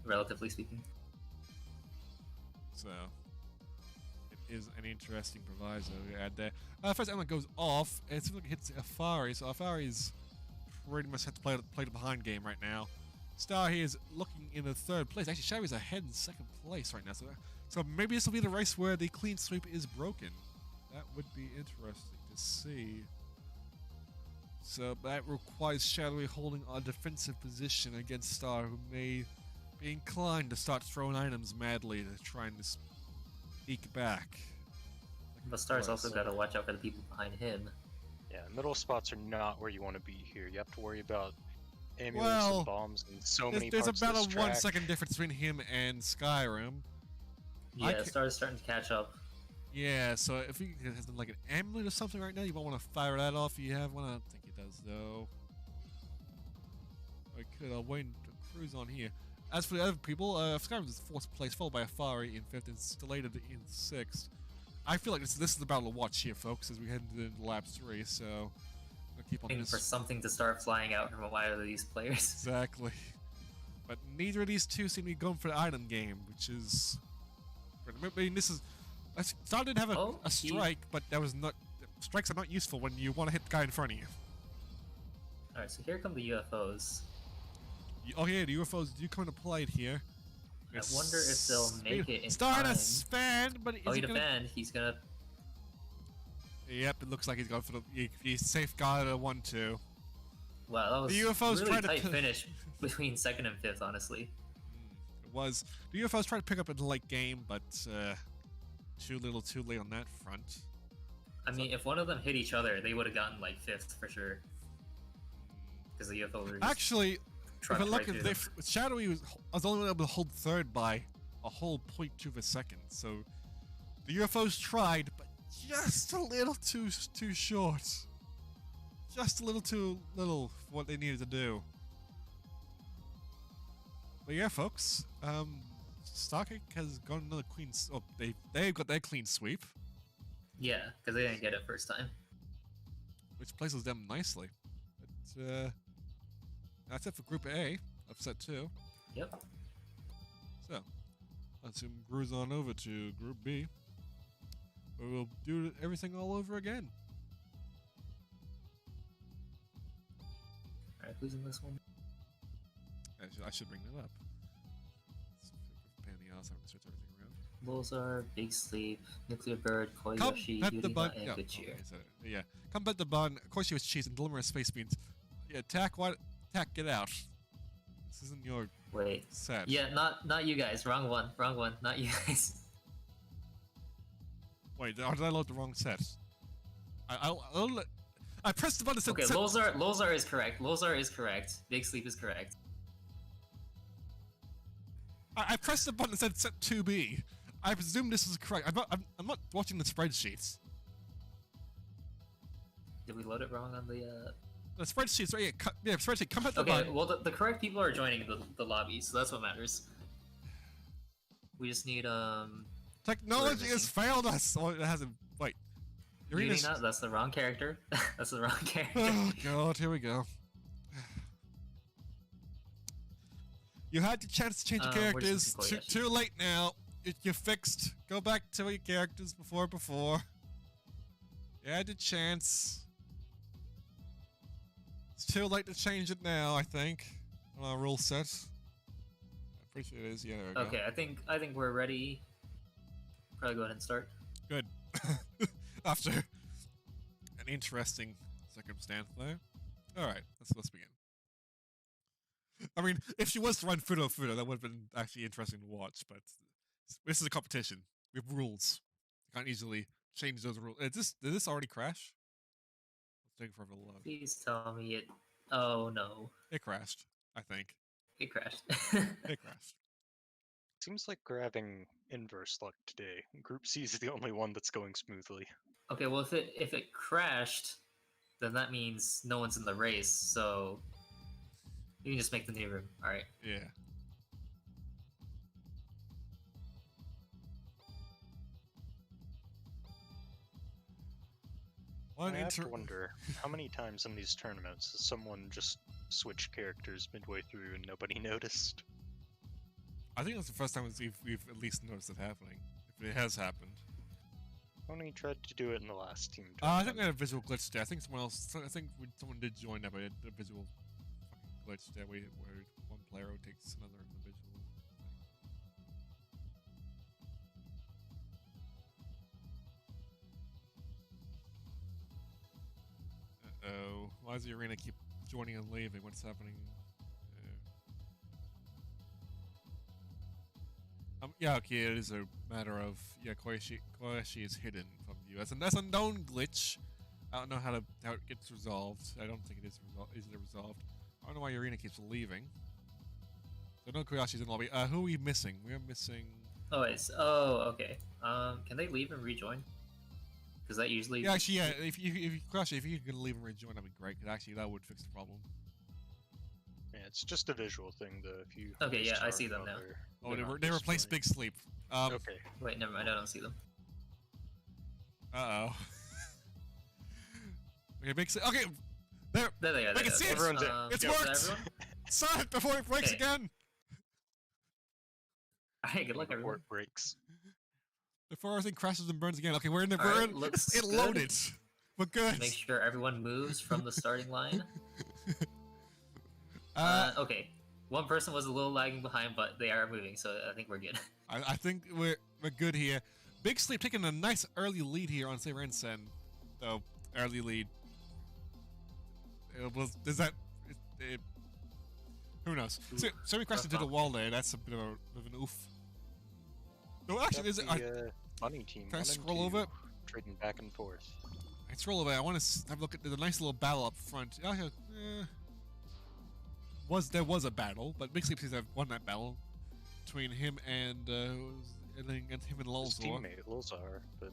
C: relatively speaking.
A: So, it is an interesting proviso to add there. First element goes off, and it seems like it hits Afari, so Afari's pretty much had to play the behind game right now. Star here is looking in the third place. Actually, Shadowy's ahead in second place right now, so maybe this will be the race where the clean sweep is broken. That would be interesting to see. So that requires Shadowy holding a defensive position against Star, who may be inclined to start throwing items madly to try and just eke back.
C: But Star's also got to watch out for the people behind him.
B: Yeah, middle spots are not where you want to be here. You have to worry about amulets and bombs and so many
A: there's
B: parts
A: about
B: of this
A: a
B: track.
A: 1 second difference between him and Skyrim.
C: Yeah, Star's starting to catch up.
A: Yeah, so if he has like an amulet or something right now, you might want to fire that off. You have one? I don't think he does, though. I could wait to cruise on here. As for the other people, Skyrim is 4th place, followed by Afari in 5th, and Stellated in 6th. I feel like this is the battle to watch here, folks, as we head into lap 3, so we'll keep on
C: Waiting
A: this.
C: for something to start flying out from a lot of these players.
A: Exactly. But neither of these two seem to be going for the item game, which is... I mean, this is... Star did have a strike, but that was not... Strikes are not useful when you want to hit the guy in front of you.
C: Alright, so here come the UFOs.
A: Oh yeah, the UFOs do come into play here.
C: I wonder if they'll make it in
A: Star
C: time.
A: had a span, but
C: Oh, he defend. He's gonna...
A: Yep, it looks like he's going for the... He safeguarded a 1-2.
C: Wow, that was
A: the UFOs
C: really
A: tried
C: tight
A: to
C: finish between 2nd and 5th, honestly.
A: It was. The UFOs tried to pick up in the late game, but too little too late on that front.
C: I mean, if one of them hit each other, they would have gotten like 5th for sure. Because the UFO were just
A: Actually, if I look
C: right
A: at Shadowy was only able to hold 3rd by a whole 0.2 of a second. So the UFOs tried, but just a little too short. Just a little too little for what they needed to do. But yeah, folks, Starcake has got another clean. Oh, they've got their clean sweep,
C: Yeah, because they didn't get it first time.
A: which places them nicely. But that's it for Group A of Set 2.
C: Yep.
A: So let's cruise on over to Group B, where we'll do everything all over again.
C: Alright, who's in this one?
A: I should bring that up. Anything else? I have to switch everything around.
C: Lozar, Big Sleep, Nuclear Bird,
A: Come
C: Koyoshi,
A: pet the
C: Yurina,
A: bun.
C: and
A: Yeah,
C: Good Cheer.
A: okay, so, yeah. Come pet the bun. Of course, she was cheese and deliver space beans. Yeah, attack. What? Attack. Get out. This isn't your
C: Wait.
A: set.
C: Yeah, not you guys. Wrong one. Not you guys.
A: Wait, did I load the wrong set? I pressed the button.
C: Okay, Lozar is correct. Lozar is correct. Big Sleep is correct.
A: I pressed the button that said set 2B. I presume this is correct. I'm not watching the spreadsheets.
C: Did we load it wrong on the?
A: The spreadsheets right here. Yeah, spreadsheet. Come at the
C: Okay,
A: button.
C: well the correct people are joining the lobby, so that's what matters. We just need
A: Technology has failed us. Oh, it hasn't. Wait.
C: Yurina, that's the wrong character. That's the wrong character.
A: Oh god, here we go. You had the chance to change your characters. Too late now. You're fixed. Go back to your characters before. You had the chance. It's too late to change it now, I think. On our rule set. I'm pretty sure it is. Yeah, there we go.
C: Okay, I think we're ready. Probably go ahead and start.
A: Good. After an interesting circumstance there. Alright, let's begin. I mean, if she was to run Fudo, that would have been actually interesting to watch, but this is a competition. We have rules. You can't easily change those rules. Did this already crash? It's taking forever to load.
C: Please tell me it... Oh, no.
A: It crashed, I think.
C: It crashed.
A: It crashed.
B: Seems like we're having inverse luck today. Group C is the only one that's going smoothly.
C: Okay, well, if it crashed, then that means no one's in the race, so... You can just make the new room. Alright.
A: Yeah. One
B: I have to wonder, how many times in these tournaments has someone just switched characters midway through and nobody noticed?
A: I think that's the first time we've at least noticed it happening. If it has happened.
B: Only tried to do it in the last team
A: I
B: tournament.
A: think we had a visual glitch there. I think someone else. I think someone did join that, but it had a visual fucking glitch there where one player takes another individual. Uh-oh. Why does the arena keep joining and leaving? What's happening? Yeah, okay, it is a matter of, yeah, Koyashi is hidden from view. That's a known glitch. I don't know how it gets resolved. I don't think it is easily resolved. I don't know why Arena keeps leaving. So no Koyashi's in lobby. Who are we missing? We are missing...
C: Oh, wait. Oh, okay. Can they leave and rejoin? Because that usually...
A: Yeah, actually, yeah. If Koyashi, if you can leave and rejoin, that'd be great. Cause actually, that would fix the problem.
B: Yeah, it's just a visual thing, though. If you
C: Okay, yeah, I
B: restart
C: see them now.
A: Oh, they replaced Big Sleep.
B: Okay.
C: Wait, never mind. I don't see them.
A: Uh-oh. Okay, Big Sleep. Okay, there.
C: There they are.
A: I can see it.
B: Everyone's in.
A: It's
C: Is that
A: worked.
C: everyone?
A: Stop it before it breaks
C: Okay.
A: again.
C: Alright, good luck, everyone.
B: Report breaks.
A: Before everything crashes and burns again. Okay, we're in the
C: Alright, looks
A: it
C: good.
A: loaded. We're good.
C: Make sure everyone moves from the starting line. Okay. One person was a little lagging behind, but they are moving, so I think we're good.
A: I think we're good here. Big Sleep taking a nice early lead here on Seirensen. So early lead. Who knows? So we crashed into the wall there. That's a bit of an oof. No, actually, is it?
B: Bunny team.
A: Can I
B: 1 and
A: scroll
B: 2,
A: over?
B: Trading back and forth.
A: I scroll over. I want to have a look at the nice little battle up front. Oh, yeah, there was a battle, but Big Sleep seems to have won that battle between him and against him and
B: His
A: Lolzor.
B: teammate, Lolzar, but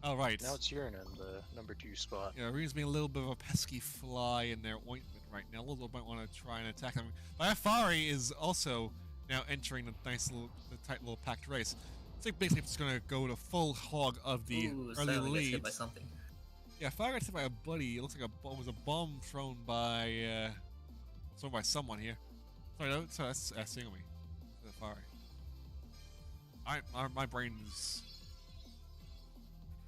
A: Oh right.
B: now it's Urine in the number 2 spot.
A: Yeah, Arena's being a little bit of a pesky fly in their ointment right now. Lolzor might want to try and attack him. But Afari is also now entering the tight little packed race. I think basically just going to go to full hog of the
C: Ooh,
A: early
C: Styling gets hit
A: lead.
C: by something.
A: Yeah, Fire got hit by a buddy. It looks like it was a bomb thrown by someone here. Sorry, no, sorry, that's Singami. Fire. My brain is.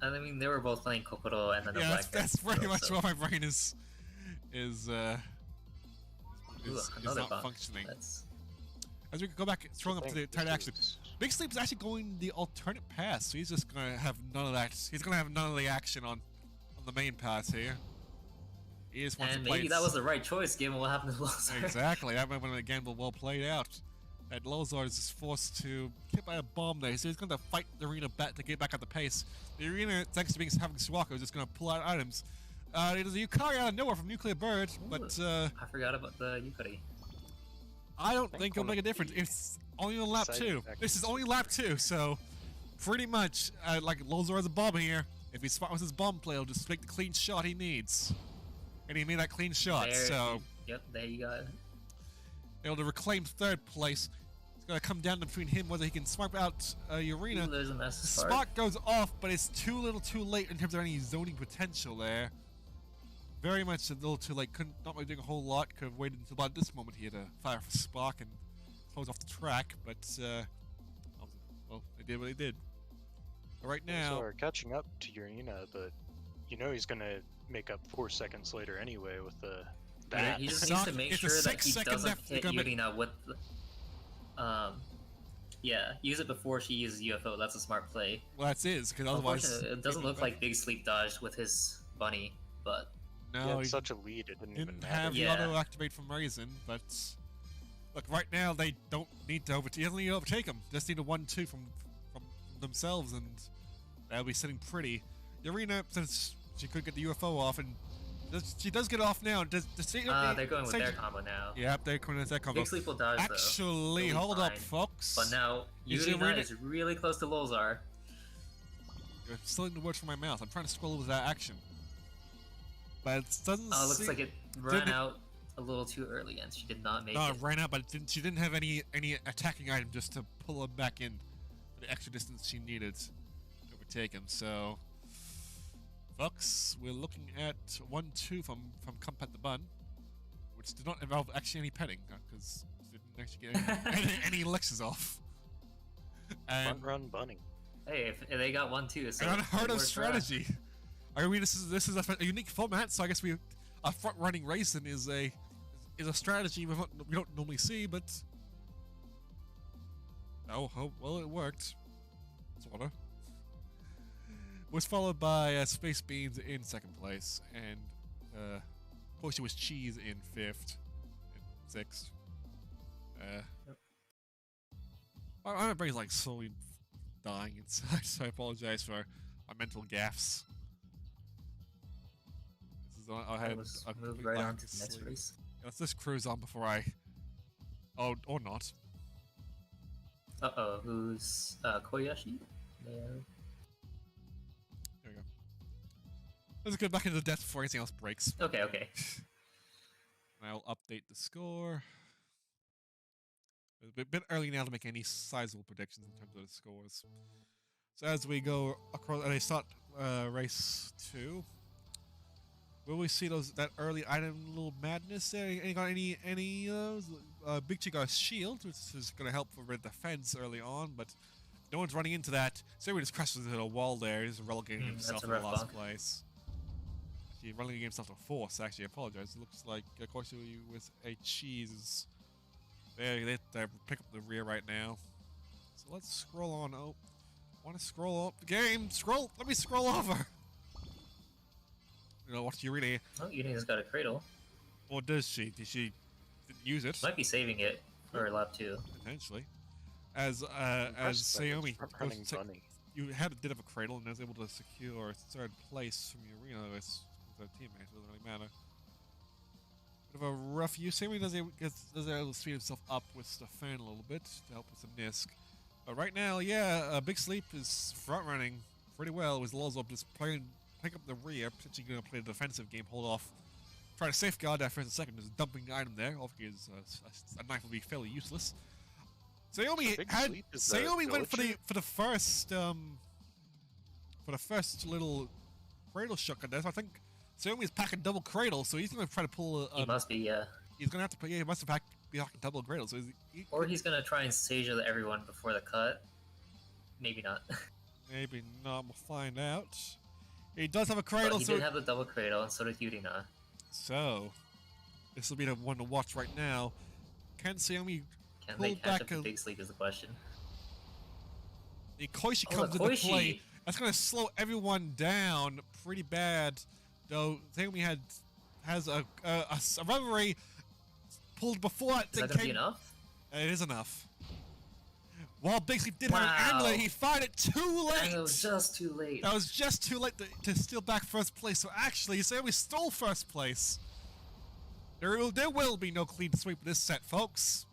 C: I mean, they were both playing Kokoro and then the
A: Yeah,
C: black
A: that's pretty
C: girl,
A: much
C: so-
A: what my brain is
C: Ooh, another
A: not
C: bump.
A: functioning.
C: That's...
A: As we go back, throwing up to the tight action. Big Sleep's actually going the alternate pass, so he's just gonna have none of that. He's gonna have none of the action on the main pass here. He just wants
C: And
A: to play.
C: maybe that was the right choice given what happened to Lozar.
A: Exactly. That might have been a gamble well played out. And Lozar is just forced to get hit by a bomb there, so he's going to fight the arena back to get back at the pace. The arena, thanks to having Suwako, is just going to pull out items. There's a Yukari out of nowhere from Nuclear Bird, but
C: I forgot about the Yukari.
A: I don't think it'll make a difference. It's only on lap 2. This is only lap 2, so pretty much, like Lozar has a bomb here. If he spots his bomb play, he'll just make the clean shot he needs. And he made that clean shot,
C: There,
A: so...
C: Yep, there you got it.
A: Able to reclaim 3rd place. It's going to come down between him whether he can swipe out Urena.
C: Ooh, there's a mess
A: The
C: spark.
A: spark goes off, but it's too little too late in terms of any zoning potential there. Very much a little too late. Not really doing a whole lot. Could have waited until about this moment here to fire for spark and close off the track, but well, they did what they did. But right now...
B: So catching up to Urena, but you know he's gonna make up 4 seconds later anyway with the that.
C: He just
A: Suck.
C: needs to make
A: It's a
C: sure that
A: 6
C: he
A: second
C: doesn't
A: left to
C: hit
A: come in.
C: Urena with the... Yeah, use it before she uses UFO. That's a smart play.
A: Well, that's it, because otherwise...
C: Unfortunately, it doesn't look like Big Sleep dodged with his bunny, but...
B: He
A: No,
B: had
A: he
B: such a lead, it didn't even
A: didn't
B: matter.
A: have the
C: Yeah.
A: auto activate from Raisin, but look, right now they don't need to overtake. He doesn't need to overtake him. Just need a 1-2 from themselves, and they'll be sitting pretty. Urena, since she could get the UFO off, and she does get off now. They're
C: They're going with their combo now.
A: Yep, they're going with their combo.
C: Big Sleep will dodge,
A: Actually,
C: He'll be
A: hold up,
C: fine.
A: folks.
C: But now,
A: Is
C: Urena
A: Urena-
C: is really close to Lozar.
A: You're stealing the words from my mouth. I'm trying to scroll over that action. But it doesn't
C: Oh, looks
A: seem-
C: like it ran out a little too early, and she did not make
A: No,
C: it.
A: it ran out, but she didn't have any attacking item just to pull him back in for the extra distance she needed to overtake him. So, folks, we're looking at 1-2 from Compat the Bun, which did not involve actually any petting, because didn't actually get any lectures off. And
B: Front run bunny.
C: Hey, if they got 1-2, so
A: an unheard of
C: it worked for us.
A: strategy. I mean, this is a unique format, so I guess a front running racing is a strategy we don't normally see, but oh well, it worked, sorta. Was followed by Space Beans in second place, and of course it was Cheese in fifth, and sixth.
C: Yep.
A: My brain's like slowly dying inside, so I apologize for my mental gaffes. This is I had
C: Let's
A: a
C: move
A: complete
C: right
A: lack
C: on
A: of
C: to the next
A: sleep.
C: race.
A: Let's just cruise on before I. Oh, or not.
C: Uh-oh, who's Koyashi? There.
A: There we go. Let's get back into the death before anything else breaks.
C: Okay, okay.
A: I'll update the score. It's a bit early now to make any sizable predictions in terms of the scores. So as we go across, and I start race 2, will we see that early item little madness there? Any Big Chica's shield, which is going to help for red defense early on, but no one's running into that. So he just crashes into a wall there. He's relegating himself in the last place. Actually, relegating himself to 4th. Actually, I apologize. It looks like Korsui with a cheese. They pick up the rear right now. So let's scroll on. Oh, want to scroll up the game? Scroll. Let me scroll over. You know what? You really?
C: Oh, Udina's got a cradle.
A: Or does she? Did she use it?
C: Might be saving it for lap 2.
A: Potentially. As Sayomi, you had a bit of a cradle and was able to secure 3rd place from your arena with a teammate. It doesn't really matter. Bit of a rough use. Sayomi does able to speed himself up with Stefan a little bit to help with some Nisk. But right now, yeah, Big Sleep is front running pretty well with Lozop just pick up the rear, potentially going to play the defensive game, hold off. Try to safeguard that for a second. There's a dumping item there. Obviously, a knife will be fairly useless. Sayomi went for the first little cradle shotgun there. So I think Sayomi's packing double cradle, so he's going to try to pull.
C: He must be, yeah.
A: He's going to have to. Yeah, he must have be packing double cradle. So
C: or he's going to try and Seja everyone before the cut. Maybe not.
A: Maybe not. We'll find out. He does have a cradle.
C: But he did have the double cradle, and so did Udina.
A: So, this will be the one to watch right now. Can Sayomi
C: Can
A: pull
C: they catch
A: back
C: up to Big Sleep is the question.
A: The Koishi comes into play. That's going to slow everyone down pretty bad. Though Sayomi has a reverie pulled before it.
C: Is that going to be enough?
A: It is enough. While Big Sleep did have an angler, he fired it too late.
C: It was just too late.
A: That was just too late to steal back 1st place. So actually, Sayomi stole 1st place. There will be no clean sweep in this set, folks.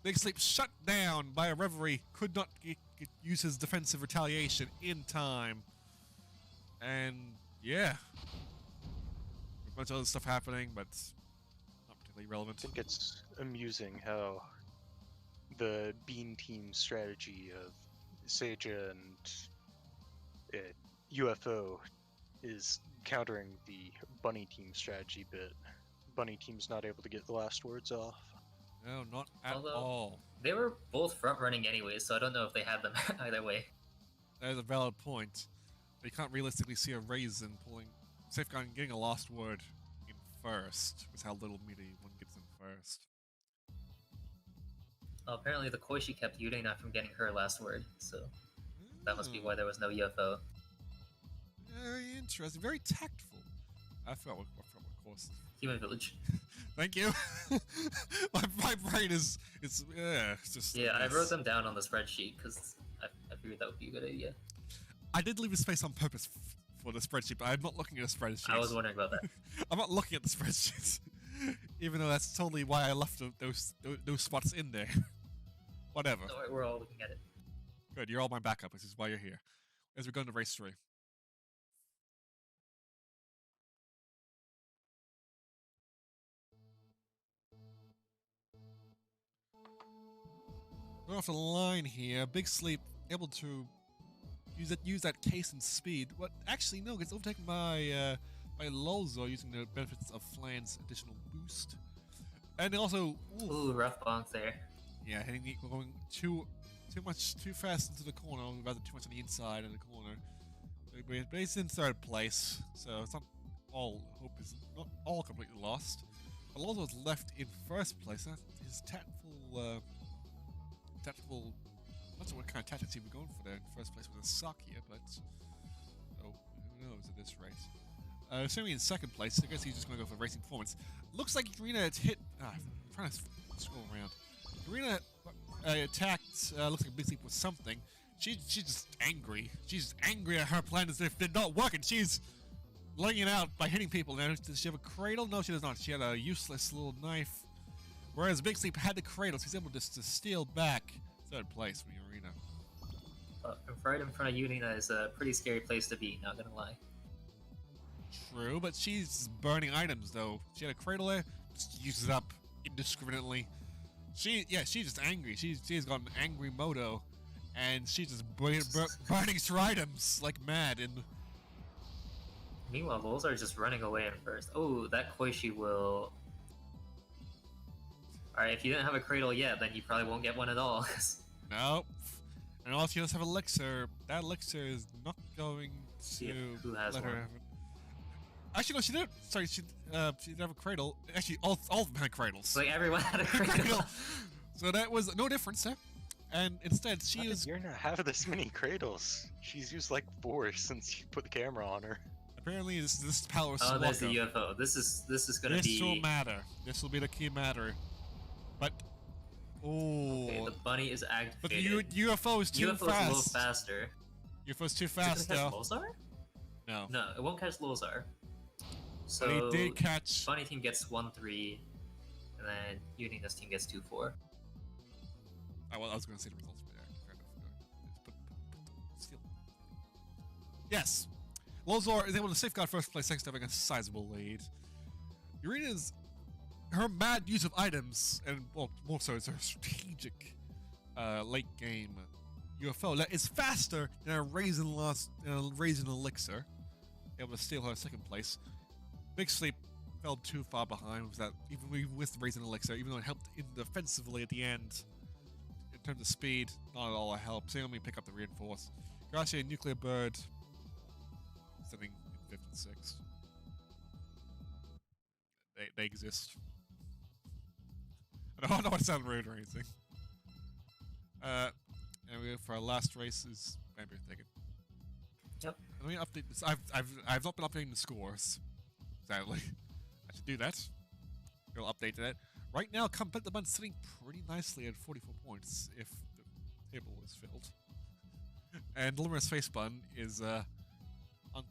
A: Big Sleep shut down by a reverie, could not use his defensive retaliation in time. And yeah, a bunch of other stuff happening, but not particularly relevant.
B: I think it's amusing how the Bean team strategy of Seja and UFO is countering the Bunny team strategy, but Bunny team's not able to get the last words off.
A: No, not at all.
C: They were both front running anyway, so I don't know if they had them either way.
A: That is a valid point. But you can't realistically see a Raisin safeguarding, getting a last word in 1st, with how little meter one gets in 1st.
C: Well, apparently the Koishi kept Udina from getting her last word, so that must be why there was no UFO.
A: Very interesting, very tactful. I forgot what course.
C: Human Village.
A: Thank you. my brain is it's just.
C: Yeah, I wrote them down on the spreadsheet because I figured that would be a good idea.
A: I did leave a space on purpose for the spreadsheet, but I'm not looking at a spreadsheet.
C: I was wondering about that.
A: I'm not looking at the spreadsheets, even though that's totally why I left those spots in there. Whatever.
C: No, we're all looking at it.
A: Good, you're all my backup. This is why you're here. As we go into race 3. Going off the line here, Big Sleep able to use that case and speed. What actually no, gets overtaken by Lolzo using the benefits of Flan's additional boost, and also
C: Ooh, rough bonk there.
A: yeah, going too fast into the corner, rather too much on the inside of the corner. But he's in third place, so it's not all hope is not all completely lost. But Lolzo is left in first place. That's his tactful. Not sure what kind of tactics he was going for there in first place with a suck here, but oh, who knows at this rate. Assuming in second place, I guess he's just going to go for racing performance. Looks like Irina had hit. I'm trying to scroll around. Irina attacked. Looks like Big Sleep with something. She's just angry. She's angry at her plan as if they're not working. She's laying it out by hitting people. Now, does she have a cradle? No, she does not. She had a useless little knife. Whereas Big Sleep had the cradle, so he's able just to steal back third place from Irina.
C: Right in front of Unina is a pretty scary place to be, not gonna lie.
A: True, but she's burning items though. She had a cradle there, just uses it up indiscriminately. She's just angry. She's got an angry moto, and she's just burning through items like mad. And
C: meanwhile, Lolzo are just running away at first. Oh, that Koishi will. Alright, if you didn't have a cradle yet, then you probably won't get one at all.
A: nope. And also, she does have elixir. That elixir is not going to
C: who has
A: let
C: one?
A: her have it. Actually, no, she did. Sorry, she did have a cradle. Actually, all of them had cradles.
C: Like everyone had a cradle.
A: So that was no difference there. And instead, she was.
B: You're not have this many cradles. She's used like 4 since you put the camera on her.
A: Apparently, this power.
C: Oh, there's the UFO. This is gonna be.
A: This will matter. This will be the key matter. But
C: okay, the bunny is activated.
A: But the UFO is too
C: UFO
A: fast.
C: is a little faster.
A: UFO's too fast,
C: Is it gonna
A: though.
C: catch Lolzar?
A: No.
C: No, it won't catch Lolzar. So
A: but he did catch.
C: Bunny team gets 1-3, and then Unina's team gets 2-4.
A: Oh, well, I was going to say the results, but yeah, fair enough. But still. Yes, Lolzar is able to safeguard first place thanks to having a sizable lead. Irina's her mad use of items, and well, more so, it's her strategic late game UFO that is faster than a raisin elixir, able to steal her second place. Big Sleep fell too far behind with that, even with the raisin elixir, even though it helped in defensively at the end. In terms of speed, not at all a help. So only pick up the reinforce. Gracia and Nuclear Bird sitting in 5th and 6th. They exist. I don't know what to sound rude or anything. And we go for our last race is Vampire Thicket.
C: Yep.
A: Let me update this. I've not been updating the scores, sadly. I should do that. We'll update that. Right now, Compet the Bun's sitting pretty nicely at 44 points if the table is filled. And Luminous Face Bun is on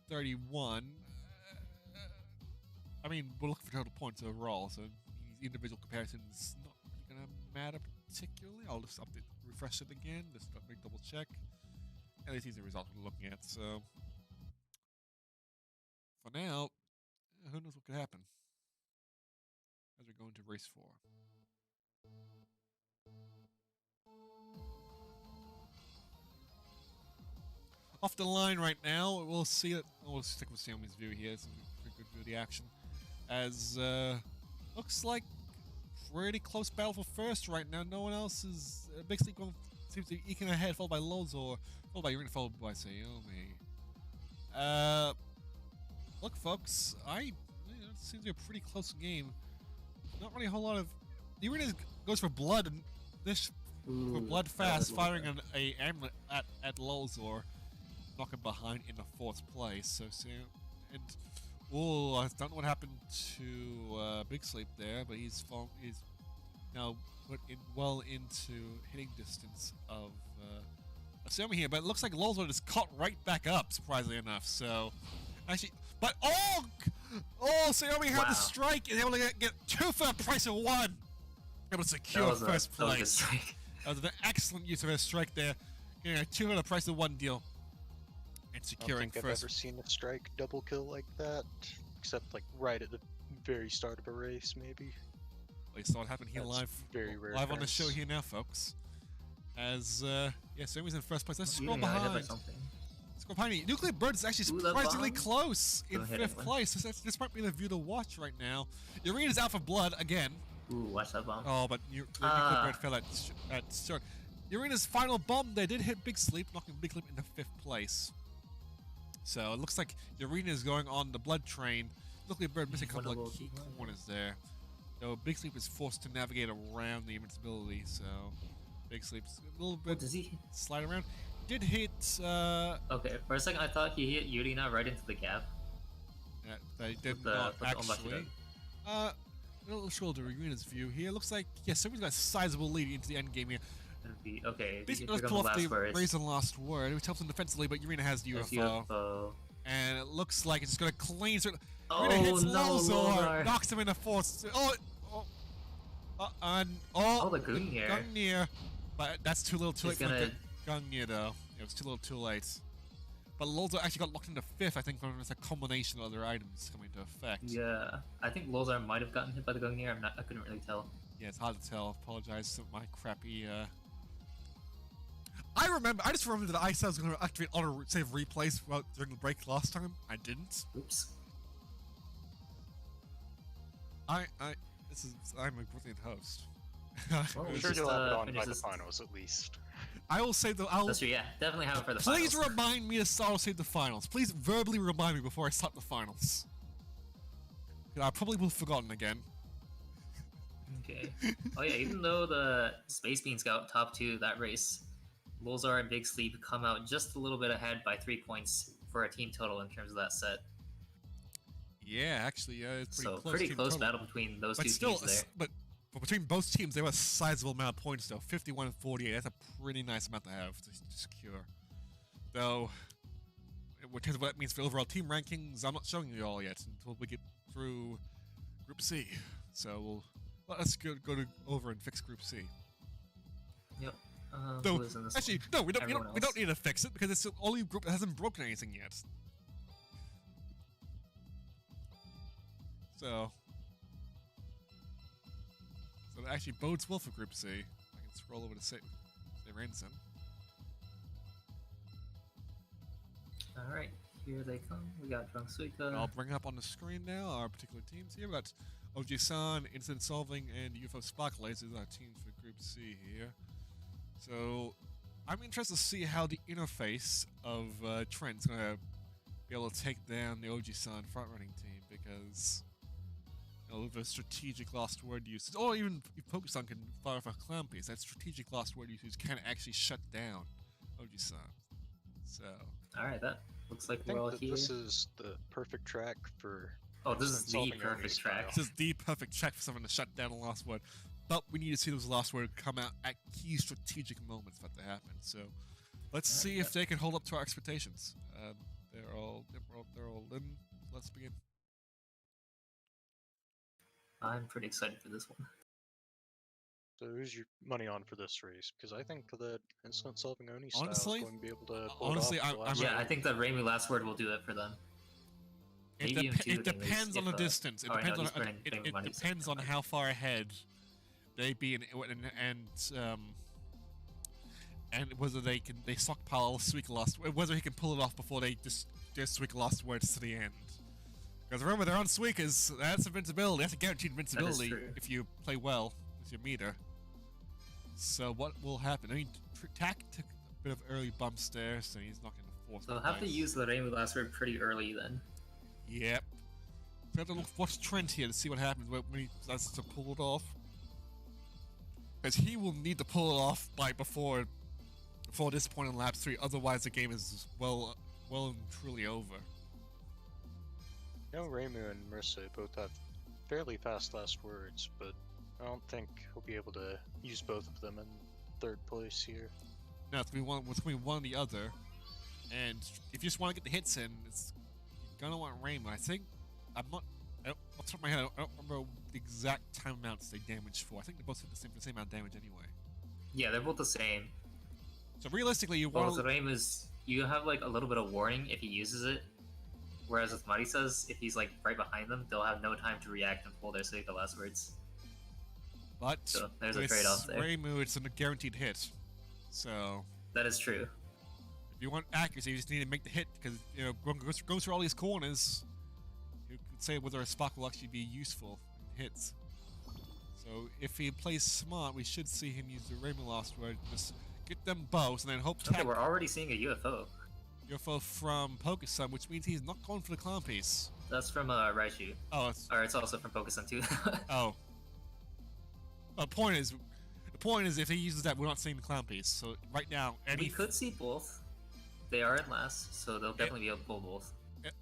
A: 31. I mean, we're looking for total points overall, so individual comparisons not really gonna matter particularly. I'll just refresh it again, just make double check. And these are the results we're looking at. So for now, who knows what could happen as we go into race 4. Off the line right now, we'll see it. We'll stick with Xiaomi's view here. It's a pretty good view of the action. As looks like pretty close battle for first right now. No one else is. Big Sleep seems to be eking ahead, followed by Lolzor, followed by Irina, followed by Xiaomi. Look, folks, it seems to be a pretty close game. Not really a whole lot of. Irina goes for blood and this for blood fast, firing a amulet at Lolzor, knocking behind in the 4th place. So and. Oh, I don't know what happened to Big Sleep there, but he's now put in well into hitting distance of Xiaomi here. But it looks like Lolzor just caught right back up, surprisingly enough. So, actually, but Xiaomi had the strike and able to get 2 for the price of 1. Able to secure first place. That was an excellent use of her strike there, getting a 2 for the price of 1 deal. And securing
B: I don't think I've ever seen a strike double kill like that, except like right at the very start of a race, maybe.
A: Well, you saw what happened here live on the show here now, folks. As Xiaomi's in first place. Let's scroll behind. Scorpioni, Nuclear Bird is actually
C: Ooh, that
A: surprisingly
C: bomb.
A: close in
C: Don't hit
A: 5th
C: anyone.
A: place. This might be the view to watch right now. Urena's out for blood again.
C: Ooh, watch that bomb.
A: Oh, but the Nuclear Bird fell at start. Urena's final bomb there did hit Big Sleep, knocking Big Sleep into 5th place. So it looks like Urena is going on the blood train. Nuclear Bird missing a couple of key corners there. So Big Sleep is forced to navigate around the invincibility, so Big Sleep's a little bit
C: Does he?
A: slide around. Did hit
C: Okay, for a second I thought he hit Urena right into the gap.
A: they did
C: the-
A: not
C: with the unlucky
A: actually.
C: dog.
A: A little shoulder Urena's view here. Looks like someone's got a sizable lead into the end game here.
C: Okay,
A: Basically,
C: here
A: let's
C: comes
A: pull
C: the
A: off
C: last
A: the
C: words.
A: raise and last word, which helps them defensively, but Urena has the
C: There's
A: UFO. And it looks like it's going to clean.
C: Oh,
A: Urena hits
C: no,
A: Lozor,
C: Lozor.
A: knocks him in the fourth.
C: Oh, the Gungnir.
A: Gungnir. But that's too little too late
C: He's
A: for
C: gonna-
A: Gungnir, though. It was too little too late. But Lozor actually got locked into 5th, I think, from a combination of other items coming into effect.
C: Yeah, I think Lozar might have gotten hit by the Gungnir. I couldn't really tell.
A: Yeah, it's hard to tell. Apologize for my crappy. I just remember that I said I was going to activate auto save replays during the break last time. I didn't.
C: Oops.
A: I'm a brilliant host.
C: Well,
B: I'm
C: we
B: sure
C: just,
B: you'll have it on
C: finish
B: by the
C: this-
B: finals at least.
A: I will save the.
C: That's true, yeah. Definitely have it for the
A: Please
C: finals.
A: remind me to auto save the finals. Please verbally remind me before I start the finals. 'Cause I probably will have forgotten again.
C: Okay. Oh yeah, even though the Space Beans got top 2 that race, Lozar and Big Sleep come out just a little bit ahead by 3 points for a team total in terms of that set.
A: Yeah, actually, it's pretty
C: So
A: close.
C: pretty
A: team
C: close
A: total.
C: battle between those
A: But
C: two
A: still,
C: teams there.
A: but between both teams, there was a sizable amount of points, though. 51 and 48. That's a pretty nice amount to have to secure. Though, in terms of what that means for overall team rankings, I'm not showing you all yet until we get through Group C. So let's go over and fix Group C.
C: Yep.
A: Though,
C: Who is in this
A: actually,
C: one?
A: no, we
C: Everyone
A: don't
C: else.
A: need to fix it because it's the only group that hasn't broken anything yet. So that actually bodes well for Group C. I can scroll over to say Ransom.
C: Alright, here they come. We got Drunk
A: And I'll
C: Suika.
A: bring up on the screen now our particular teams here. We've got OG-san, Incident Solving, and UFO Spark Lasers are our teams for Group C here. So I'm interested to see how the interface of Trent's going to be able to take down the OG-san front-running team because the strategic last word usage, or even if Pokestone can fire off a clown piece, that strategic last word usage can actually shut down OG-san. So
C: Alright, that looks like
B: I
C: we're all
B: think that
C: here.
B: this is the perfect track for.
C: Oh, this is
B: instant
C: the
B: solving only
C: perfect
B: style.
C: track.
A: this is the perfect check for someone to shut down the last word. But we need to see those last words come out at key strategic moments for that to happen. So let's see if they can hold up to our expectations. They're all in. Let's begin.
C: I'm pretty excited for this one.
B: So who's your money on for this race? Because I think that instant solving only style
A: Honestly-
B: is going to be able to. pull it
A: honestly,
B: off
A: I'm-
B: the last
C: Yeah, I
B: round.
C: think the Reimu last word will do it for them.
A: It,
C: Maybe even two
A: it
C: at least,
A: depends on
C: if,
A: the distance. It
C: oh, I know,
A: depends on
C: he's putting
A: it
C: money, so
A: depends on
C: okay.
A: how far ahead they be and whether they stockpile Suika last, whether he can pull it off before they just Suika last words to the end. Because remember, they're on Suikas. That's invincibility. That's a guaranteed invincibility
C: true.
A: if you play well with your meter. So what will happen? I mean, Tack took a bit of early bumps there, so he's not going to force.
C: So they'll have to use the Reimu last word pretty early then.
A: Yep. We have to watch Trent here to see what happens when he decides to pull it off. Because he will need to pull it off before this point in lap 3. Otherwise, the game is well and truly over.
B: You know, Reimu and Marissa both have fairly fast last words, but I don't think he'll be able to use both of them in third place here.
A: No, it's going to be one or the other. And if you just want to get the hits in, you're going to want Raymond. I think, off the top of my head, I don't remember the exact time amounts they damage for. I think they both hit the same amount of damage anyway.
C: Yeah, they're both the same.
A: So realistically, you
C: Well,
A: want
C: with the Reimu's, you have like a little bit of warning if he uses it. Whereas with Marisa's, if he's like right behind them, they'll have no time to react and pull their Suika last words.
A: But
C: So there's a
A: with
C: trade-off there.
A: Reimu, it's a guaranteed hit. So
C: That is true.
A: you want accuracy, you just need to make the hit, because, you know, goes through all these corners. You could say whether a spark will actually be useful in hits. So if he plays smart, we should see him use the Rainbow Lost Word, just get them both, and then hope
C: Okay, we're already seeing a UFO.
A: UFO from Pokesun, which means he's not going for the clown piece.
C: That's from Raichu.
A: Oh,
C: Or it's also from Pokesun too.
A: oh. Well, the point is, if he uses that, we're not seeing the clown piece. So right now,
C: we could see both. They are in last, so they'll definitely be able to pull both.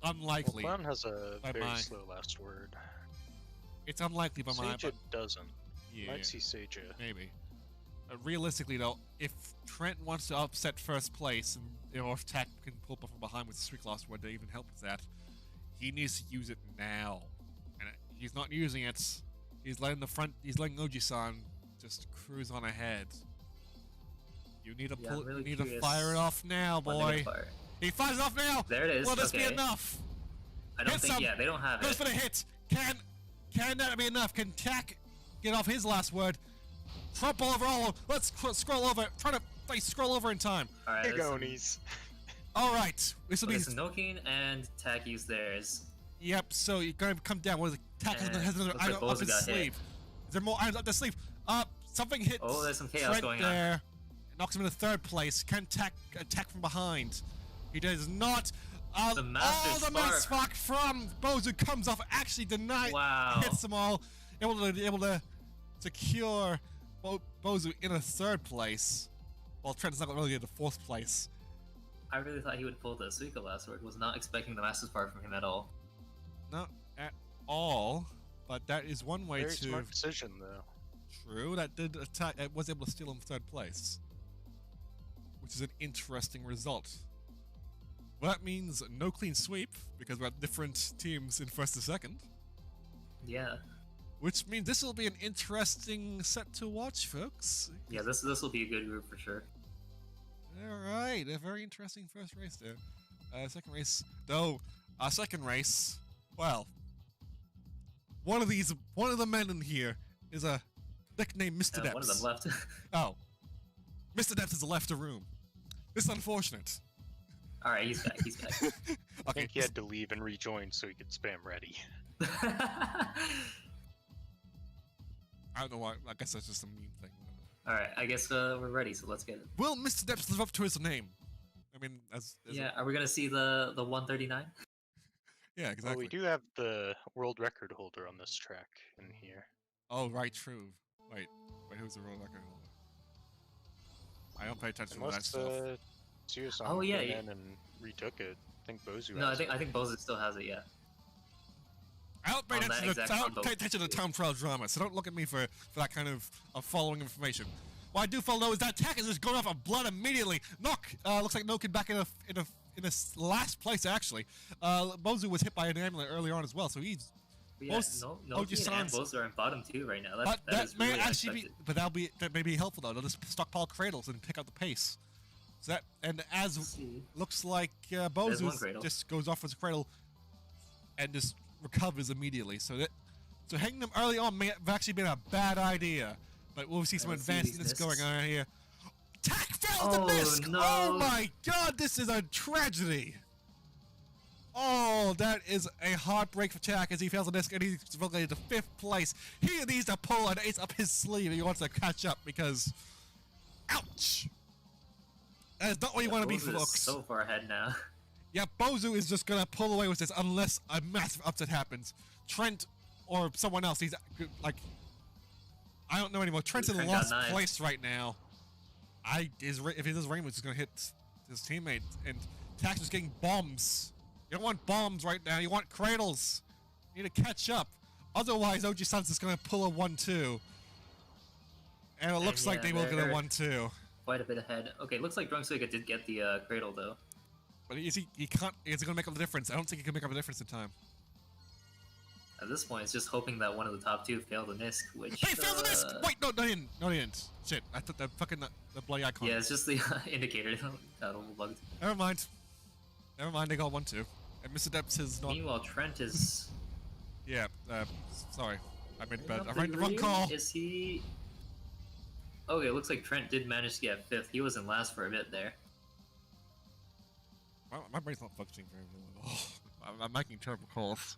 A: Unlikely.
B: Well, clown has a
A: By
B: very
A: my-
B: slow last word.
A: It's unlikely by my.
B: Seija doesn't.
A: Yeah,
B: Might see Seija.
A: maybe. Realistically, though, if Trent wants to upset first place, and you know, if Tak can pull up from behind with the Sweet Lost Word to even help with that, he needs to use it now. And he's not using it. He's letting Oji-san just cruise on ahead. You need to
C: Yeah, I'm really
A: you need to
C: curious
A: fire it off now,
C: when they're
A: boy.
C: gonna fire.
A: He fires it off now.
C: There it is.
A: Will this be
C: Okay.
A: enough?
C: I don't
A: Hit
C: think.
A: some.
C: Yeah, they don't have
A: Goes
C: it.
A: for the hit. Can that be enough? Can Tak get off his last word? Trample over all. Let's scroll over. Try to scroll over in time.
C: All right.
B: Higonies.
A: All right. This will be.
C: Okay, so Nokin and Tak use theirs.
A: Yep. So you're gonna come down. What is it? Tak has
C: And
A: another
C: looks like
A: item up
C: Bozu
A: his
C: got hit.
A: sleeve. Is there more items up the sleeve? Something hits.
C: Oh, there's some chaos
A: Trent
C: going on.
A: there. Knocks him into third place. Can Tak attack from behind? He does not.
C: The Master
A: the Master Spark from Bozu comes off. Actually denied.
C: Wow.
A: Hits them all. Able to secure Bozu in a third place. While Trent's not really in the fourth place.
C: I really thought he would pull the Suika last word. Was not expecting the Master Spark from him at all.
A: Not at all. But that is one way
B: Very
A: to.
B: smart decision, though.
A: True. That did attack. It was able to steal him third place. Which is an interesting result. Well, that means no clean sweep, because we're at different teams in first and second.
C: Yeah.
A: Which means this will be an interesting set to watch, folks.
C: Yeah, this will be a good group for sure.
A: Alright, a very interesting first race there. Second race, though, second race, well, one of the men in here is a nickname Mr. Depps.
C: One of them left.
A: Oh. Mr. Depps has left the room. This is unfortunate.
C: All right, he's back. He's back.
B: I think he had to leave and rejoin so he could spam ready.
A: I don't know why. I guess that's just a meme thing.
C: All right, I guess we're ready. So let's get it.
A: Will Mr. Depps live up to his name? I mean, as
C: Yeah, are we gonna see the 139?
A: yeah, exactly.
B: Well, we do have the world record holder on this track in here.
A: Oh, right, true. Wait, who's the world record holder? I don't pay attention to that
B: Unless
A: stuff.
B: Tsuyo-san
C: Oh, yeah,
B: came
C: yeah.
B: in and retook it. I think Bozu
C: No,
B: has
C: I think Bozu still has it. Yeah.
A: I don't pay
C: on that
A: attention to,
C: exact
A: I don't
C: combo.
A: pay attention to town trial drama, so don't look at me for that kind of following information. What I do follow though is that Tak is just going off of blood immediately. Looks like Nokin back in a last place actually. Bozu was hit by an ambulance earlier on as well, so he's.
C: But yeah, Nokin and
A: Oji-san's-
C: Bozu are in bottom 2 right now.
A: But
C: that is
A: may
C: really
A: actually be,
C: unexpected.
A: but that may be helpful though. They'll just stockpile cradles and pick up the pace. So that and as
C: Let's see.
A: looks like
C: one
A: Bozu
C: cradle.
A: just goes off as a cradle and just recovers immediately. So hanging them early on may have actually been a bad idea. But we'll see some
C: let's see
A: advancedness
C: these
A: going
C: discs.
A: on here. Tak failed
C: Oh,
A: the disc!
C: no.
A: Oh my god, this is a tragedy! Oh, that is a heartbreak for Tak as he fails the disc and he's relegated to 5th place. He needs to pull an ace up his sleeve if he wants to catch up because... Ouch! That is not where you want to be,
C: Bozu is
A: folks.
C: so far ahead now.
A: Yeah, Bozu is just gonna pull away with this unless a massive upset happens. Trent or someone else, he's like... I don't know anymore. Trent's in
C: Trent
A: last
C: got 9.
A: place right now. If he does Rainbow, he's gonna hit his teammate. And Tak's just getting bombs. You don't want bombs right now. You want cradles. You need to catch up. Otherwise, Oji-san's just gonna pull a 1-2. And it looks like
C: yeah,
A: they will get a
C: they're
A: 1-2.
C: Quite a bit ahead. Okay, looks like Drunk Suika did get the cradle though.
A: But he can't. Is it gonna make up the difference? I don't think he can make up the difference in time.
C: At this point, it's just hoping that one of the top 2 failed the disc, which...
A: Hey, failed the disc! Wait, no, he didn't. No, he didn't. Shit, I thought that fucking the bloody icon.
C: Yeah, it's just the indicator got a little bugged.
A: Never mind. They got 1-2. And Mr. Depps is not.
C: Meanwhile, Trent is...
A: Yeah. Sorry, I made bad. I
C: up
A: made the wrong
C: green.
A: call.
C: Is he... Okay, it looks like Trent did manage to get 5th. He was in last for a bit there.
A: My brain's not functioning very well at all. I'm making terrible calls.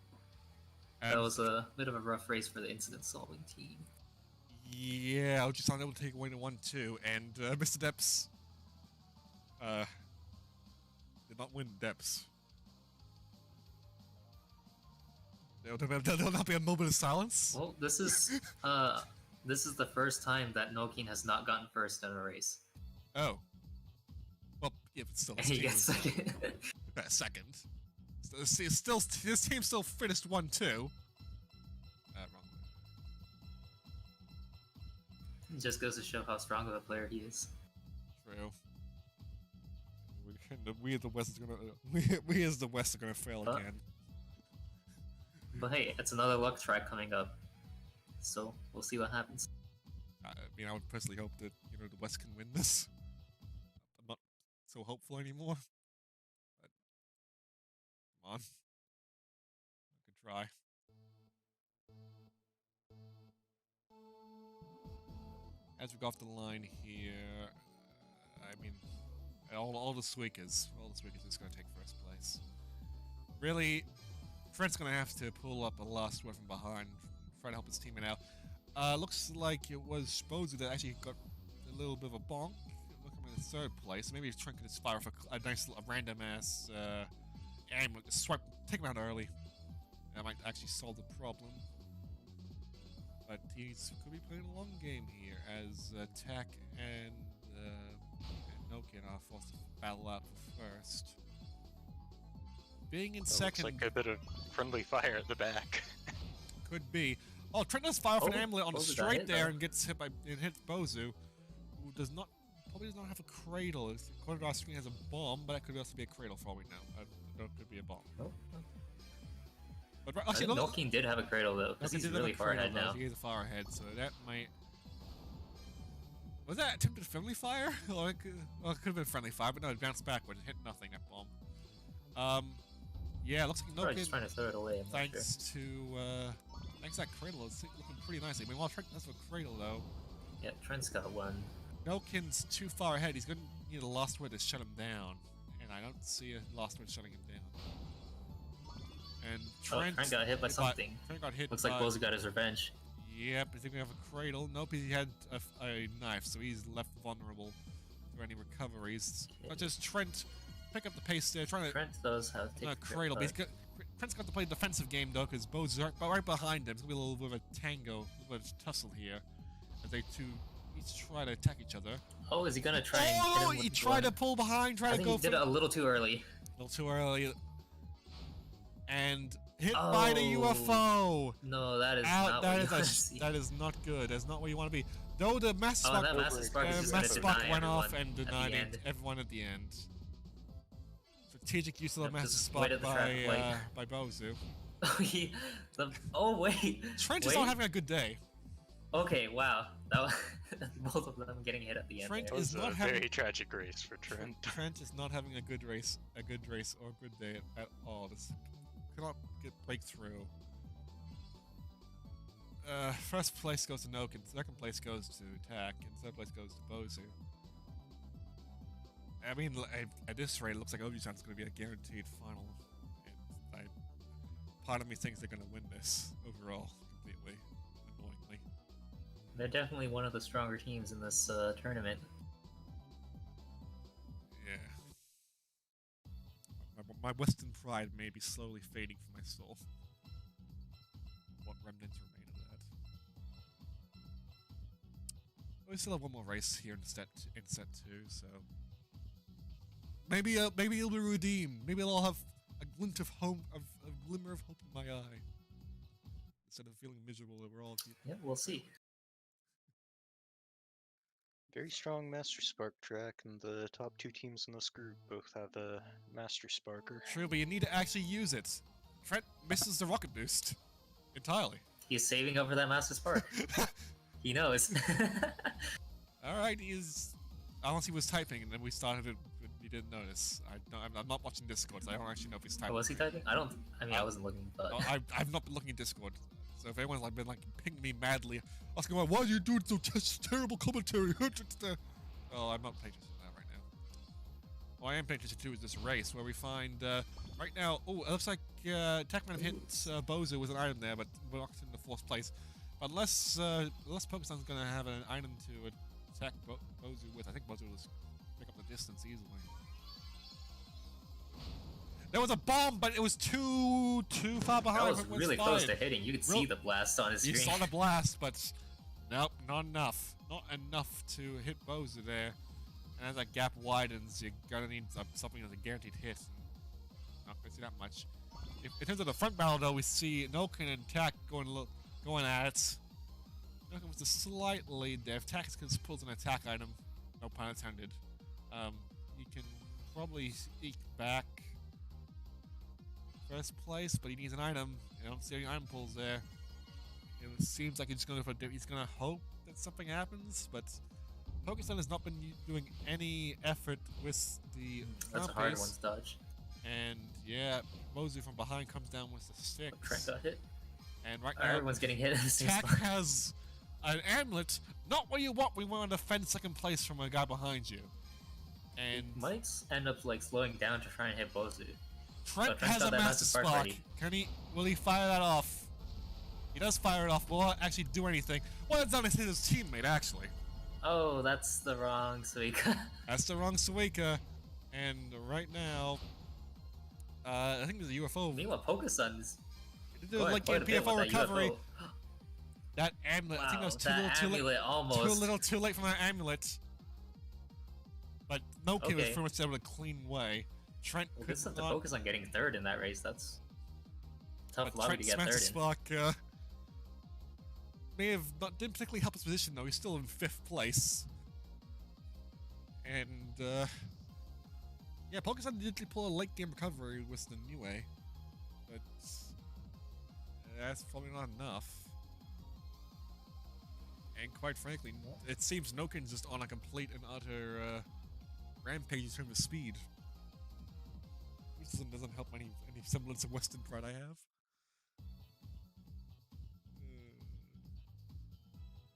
C: That was a bit of a rough race for the incident-solving team.
A: Yeah, I was just unable to take away the 1-2, and Mr. Depps did not win Depps. There'll not be a moment of silence.
C: Well, this is the first time that Nokin has not gotten first in a race.
A: Oh. Well, yeah, but still,
C: And he gets second.
A: second. Still, this team still finished 1-2. Wrong.
C: It just goes to show how strong of a player he is.
A: True. We as the West are gonna we as the West are gonna fail again.
C: But hey, it's another luck track coming up, so we'll see what happens.
A: I mean, I would personally hope that the West can win this. I'm not so hopeful anymore. But come on, I could try. As we go off the line here, I mean, all the Sweakers is going to take first place. Really, Trent's going to have to pull up a last word from behind, try to help his teammate out. Looks like it was Spozu that actually got a little bit of a bonk. Looking in third place. Maybe Trent could just fire off a nice random ass aim, swipe, take him out early. That might actually solve the problem. But he could be playing a long game here as Tak and Nokin are forced to battle out for first. Being in second...
B: Looks like a bit of friendly fire at the back.
A: Could be. Oh, Trent does fire off an amulet on a
C: Bozu
A: straight there
C: though.
A: and gets hit by hits Bozu, who probably does not have a cradle. According to our screen, has a bomb, but that could also be a cradle for all we know. It could be a bomb.
C: Oh.
A: But actually, look,
C: Nokin did have a cradle though, because
A: Nokin
C: he's
A: did have
C: really
A: a
C: far
A: cradle,
C: ahead
A: though.
C: now.
A: He is far ahead, so that might. Was that attempted friendly fire? Well, it could have been friendly fire, but no, it bounced backwards. It hit nothing, that bomb. Yeah, looks like
C: Probably just
A: Nokin,
C: trying to throw it away, I'm not sure.
A: thanks to that cradle, it's looking pretty nicely. I mean, while Trent does have a cradle, though,
C: Yeah, Trent's got one.
A: Nokin's too far ahead. He's going to need a last word to shut him down, and I don't see a last word shutting him down. And Trent
C: Trent got hit by something.
A: Trent got hit
C: Looks
A: by...
C: like Bozu got his revenge.
A: Yep, I think we have a cradle. Nope, he had a knife, so he's left vulnerable to any recoveries.
C: Okay.
A: But just Trent pick up the pace there, trying to...
C: Trent knows how to take a
A: cradle. But Trent's got to play a defensive game, though, because Bo's right behind him. It's going to be a little bit of a tango, a little bit of tussle here, as they two each try to attack each other.
C: Oh, is he going to try and hit him with
A: he
C: the
A: tried to
C: one?
A: pull behind,
C: I think he did it a little too early.
A: A little too early. And... hit by the UFO!
C: No, that is
A: Out,
C: not
A: that
C: what you
A: is
C: want to see.
A: that is not good. That's not where you want to be. Though the Master Spark,
C: that Master Spark is just gonna
A: Master Spark
C: deny
A: went off
C: everyone
A: and
C: at the
A: denied
C: end.
A: everyone at the end. Strategic use of the
C: Yep,
A: Master
C: just
A: Spark
C: waited the traffic light.
A: by Bozu.
C: Oh wait.
A: Trent is
C: wait.
A: not having a good day.
C: Okay, wow. That was both of them getting hit at the end.
A: Trent
C: there.
A: is
B: It was
A: not
B: a
A: having
B: very tragic race for Trent.
A: Trent is not having a good race or good day at all. This cannot break through. First place goes to Nokin, second place goes to Tak, and third place goes to Bozu. I mean, at this rate, it looks like Ojusan's going to be a guaranteed final. Part of me thinks they're going to win this overall, completely, annoyingly.
C: They're definitely one of the stronger teams in this tournament.
A: Yeah. My Western pride may be slowly fading from my soul. What remnants remain of that? We still have one more race here in set 2, so maybe it'll be redeemed. Maybe I'll have a glint of hope, a glimmer of hope in my eye, instead of feeling miserable that we're all.
C: Yeah, we'll see.
B: Very strong Master Spark track, and the top two teams in this group both have a Master Sparker.
A: True, but you need to actually use it. Trent misses the rocket boost entirely.
C: He's saving up for that Master Spark. He knows.
A: Alright, unless he was typing and then we started it, but he didn't notice. I'm not watching Discord, so I don't actually know if he's typing.
C: Oh, was he typing? I wasn't looking, but...
A: I've not been looking at Discord. So if anyone's been pinging me madly, asking why are you doing so terrible commentary? Oh, I'm not paying attention to that right now. what I am paying attention to is this race where we find right now. Oh, it looks like Techman hit Bozu with an item there, but we're locked in the 4th place. But unless Pokemon's gonna have an item to attack Bozu with, I think Bozu will just pick up the distance easily. There was a bomb, but it was too far behind.
C: That was really close to hitting. You could see the blast on his screen.
A: You saw the blast, but nope, not enough. Not enough to hit Bozu there. And as that gap widens, you're gonna need something that's a guaranteed hit. Not gonna see that much. In terms of the front battle, though, we see Noken and Tak going at it. Noken with a slight lead there. If Tak pulls an attack item, no pun intended, he can probably eke back 1st place, but he needs an item. I don't see any item pulls there. It seems like he's gonna hope that something happens, but Pokestone has not been doing any effort with the
C: That's a hard one to dodge.
A: And yeah, Bozu from behind comes down with the 6.
C: Trent got hit.
A: And right now,
C: everyone's getting hit at the same
A: Tak
C: spot.
A: has an amulet. Not what you want. We want to defend 2nd place from a guy behind you. And
C: might end up like slowing down to try and hit Bozu.
A: Trent has a Master Spark. Will he fire that off? He does fire it off. Will it actually do anything? Well, it's not his teammate, actually.
C: Oh, that's the wrong Suika.
A: That's the wrong Suika. And right now, I think there's a UFO.
C: Meanwhile, Pokesun's
A: like a PFO recovery. That amulet,
C: wow,
A: I think that was too little too late for that amulet. But no kid was pretty much able to clean way. Trent
C: well,
A: could
C: not...
A: not
C: focus on getting 3rd in that race. That's tough lobby to get
A: Trent's
C: 3rd
A: Spark, didn't particularly help his position though. He's still in 5th place. And yeah, Pokestone did pull a late game recovery with the new way, but that's probably not enough. And quite frankly, it seems Noken's just on a complete and utter rampage in terms of speed. Which doesn't help any semblance of Western pride I have.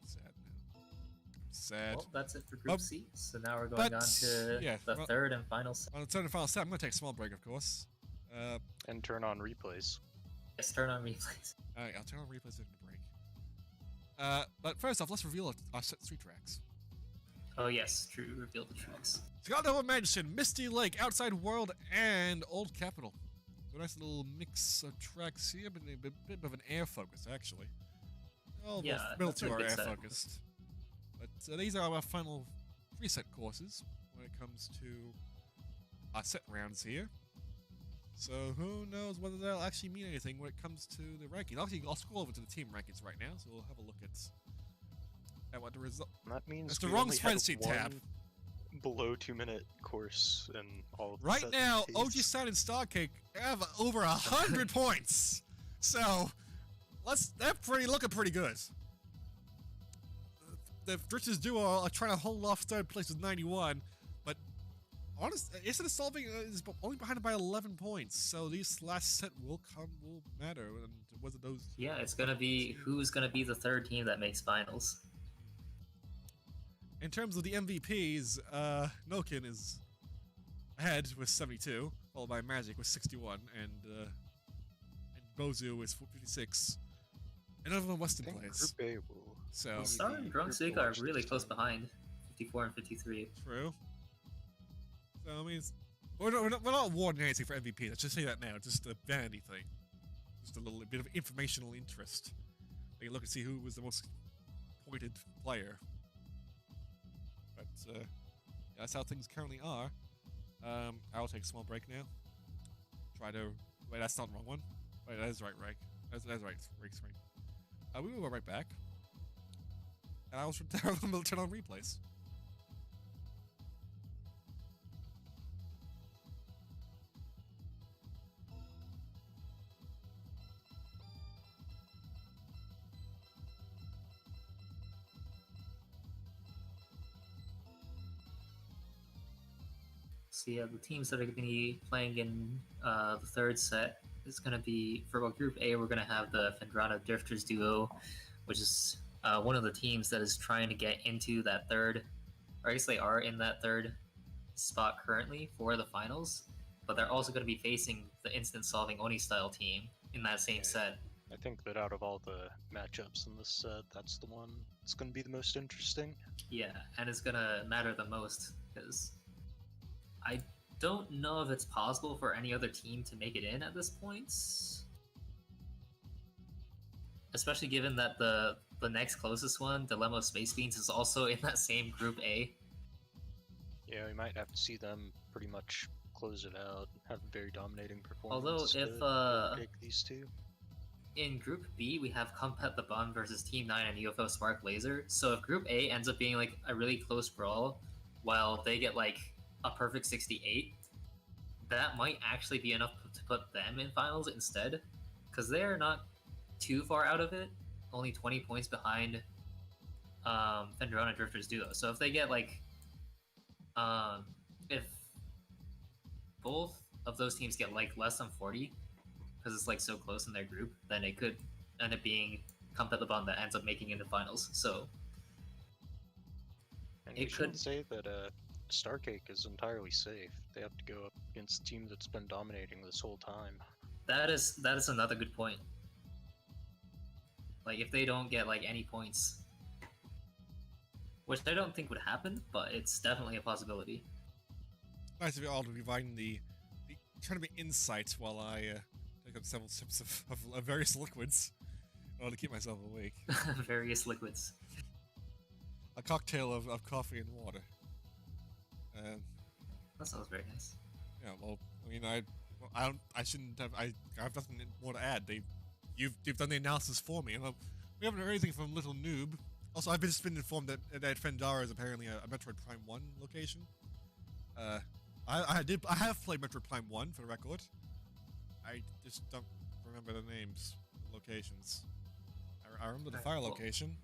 A: Sad now. Sad.
C: Well, that's it for Group C. So now we're going on to the 3rd and final set.
A: On the 3rd and final set, I'm going to take a small break, of course.
B: And turn on replays.
C: Yes, turn on replays.
A: Alright, I'll turn on replays during the break. But first off, let's reveal our set 3 tracks.
C: Oh yes, true. Reveal the tracks.
A: Skydive Mansion, Misty Lake, Outside World, and Old Capital. So a nice little mix of tracks here, but a bit of an air focus, actually. Oh,
C: yeah,
A: middle 2 are air
C: set.
A: focused. But these are our final 3 set courses when it comes to our set rounds here. So who knows whether they'll actually mean anything when it comes to the rankings. Actually, I'll scroll over to the team rankings right now, so we'll have a look at what the result.
B: That means
A: it's the wrong spreadsheet tab.
B: Below 2-minute course and all.
A: Right now, OG Sound and Starcake have over 100 points. So they're looking pretty good. The Drifters duo are trying to hold off 3rd place with 91, but honestly, Incident Solving is only behind by 11 points. So these last set will matter, and whether those.
C: Yeah, it's gonna be who's gonna be the 3rd team that makes finals.
A: In terms of the MVPs, Noken is ahead with 72, followed by Magic with 61, and Bozu is 56. And none of them Western players. So
C: Star and Drunk Suika are really close behind, 54 and 53.
A: True. So I mean, we're not awarding anything for MVP. Let's just say that now. Just a vanity thing. Just a little bit of informational interest. We can look and see who was the most pointed player. But that's how things currently are. I'll take a small break now. Wait, that's not the wrong one. Wait, that is right. That's right. Break screen. We will go right back. And I'll turn on replays.
C: So yeah, the teams that are going to be playing in the 3rd set is going to be, for Group A, we're going to have the Fendrano Drifters duo, which is one of the teams that is trying to get into that 3rd, or I guess they are in that 3rd spot currently for the finals, but they're also going to be facing the instant solving Oni style team in that same set.
B: I think that out of all the matchups in this set, that's the one that's going to be the most interesting.
C: Yeah, and it's going to matter the most because I don't know if it's possible for any other team to make it in at this point. Especially given that the next closest one, Dilemma of Space Beans, is also in that same Group A.
B: Yeah, we might have to see them pretty much close it out, have a very dominating performance.
C: Although if
B: take these two.
C: In Group B, we have Compet the Bun versus Team 9 and UFO Spark Laser. So if Group A ends up being like a really close brawl, while they get like a perfect 68, that might actually be enough to put them in finals instead, because they're not too far out of it, only 20 points behind Fenderona Drifters Duo. So if they get like, if both of those teams get like less than 40, because it's like so close in their group, then it could end up being Compet the Bun that ends up making it into finals. So
B: and it could say that Starcake is entirely safe. They have to go up against a team that's been dominating this whole time.
C: That is another good point. Like if they don't get like any points, which I don't think would happen, but it's definitely a possibility.
A: Nice of you all to be providing the tournament insight while I take up several sips of various liquids in order to keep myself awake.
C: Various liquids.
A: A cocktail of coffee and water.
C: That sounds very nice.
A: Yeah, well, I mean, I shouldn't have. I have nothing more to add. You've done the analysis for me, and we haven't heard anything from Little Noob. Also, I've just been informed that Fendara is apparently a Metroid Prime 1 location. I have played Metroid Prime 1 for the record. I just don't remember the names, locations. I remember the fire location.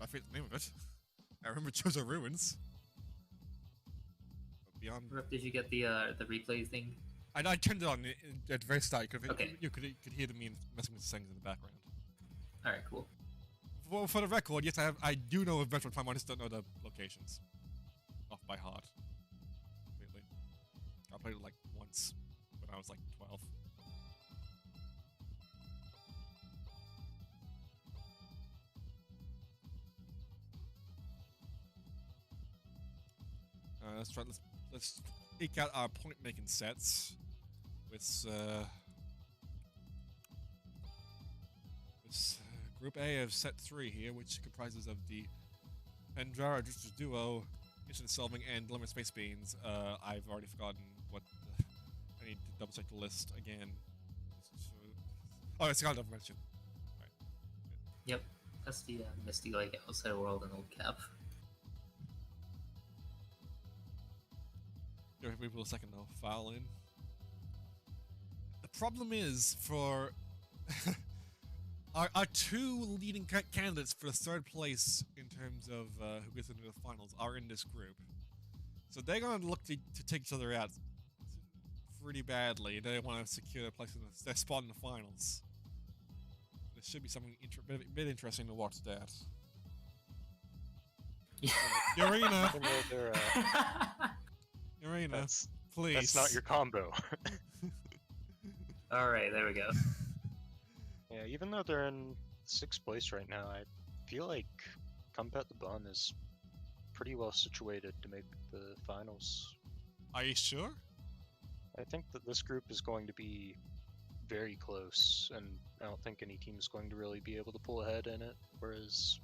A: I forget the name of it. I remember Chozo Ruins. But beyond.
C: Did you get the replay thing?
A: I turned it on at the very start. You could hear me messing with the settings in the background.
C: All right, cool.
A: Well, for the record, yes, I do know of Metroid Prime 1. I just don't know the locations off by heart. Completely. I played it like once when I was like 12. Let's eke out our point making sets with Group A of set 3 here, which comprises of the Pandora Drifters Duo, Instant Solving, and Dilemma Space Beans. I've already forgotten what I need to double check the list again. Oh, it's got double mention. Right.
C: Yep, that's the Misty like outside world and old cap.
A: Give people a second though. File in. The problem is for our two leading candidates for the third place in terms of who gets into the finals are in this group, so they're going to look to take each other out pretty badly. They want to secure their place in their spot in the finals. There should be something bit interesting to watch that. Urena. Urena, please.
B: That's not your combo.
C: Alright, there we go.
B: Yeah, even though they're in 6th place right now, I feel like Compet the Bun is pretty well situated to make the finals.
A: Are you sure?
B: I think that this group is going to be very close, and I don't think any team is going to really be able to pull ahead in it, whereas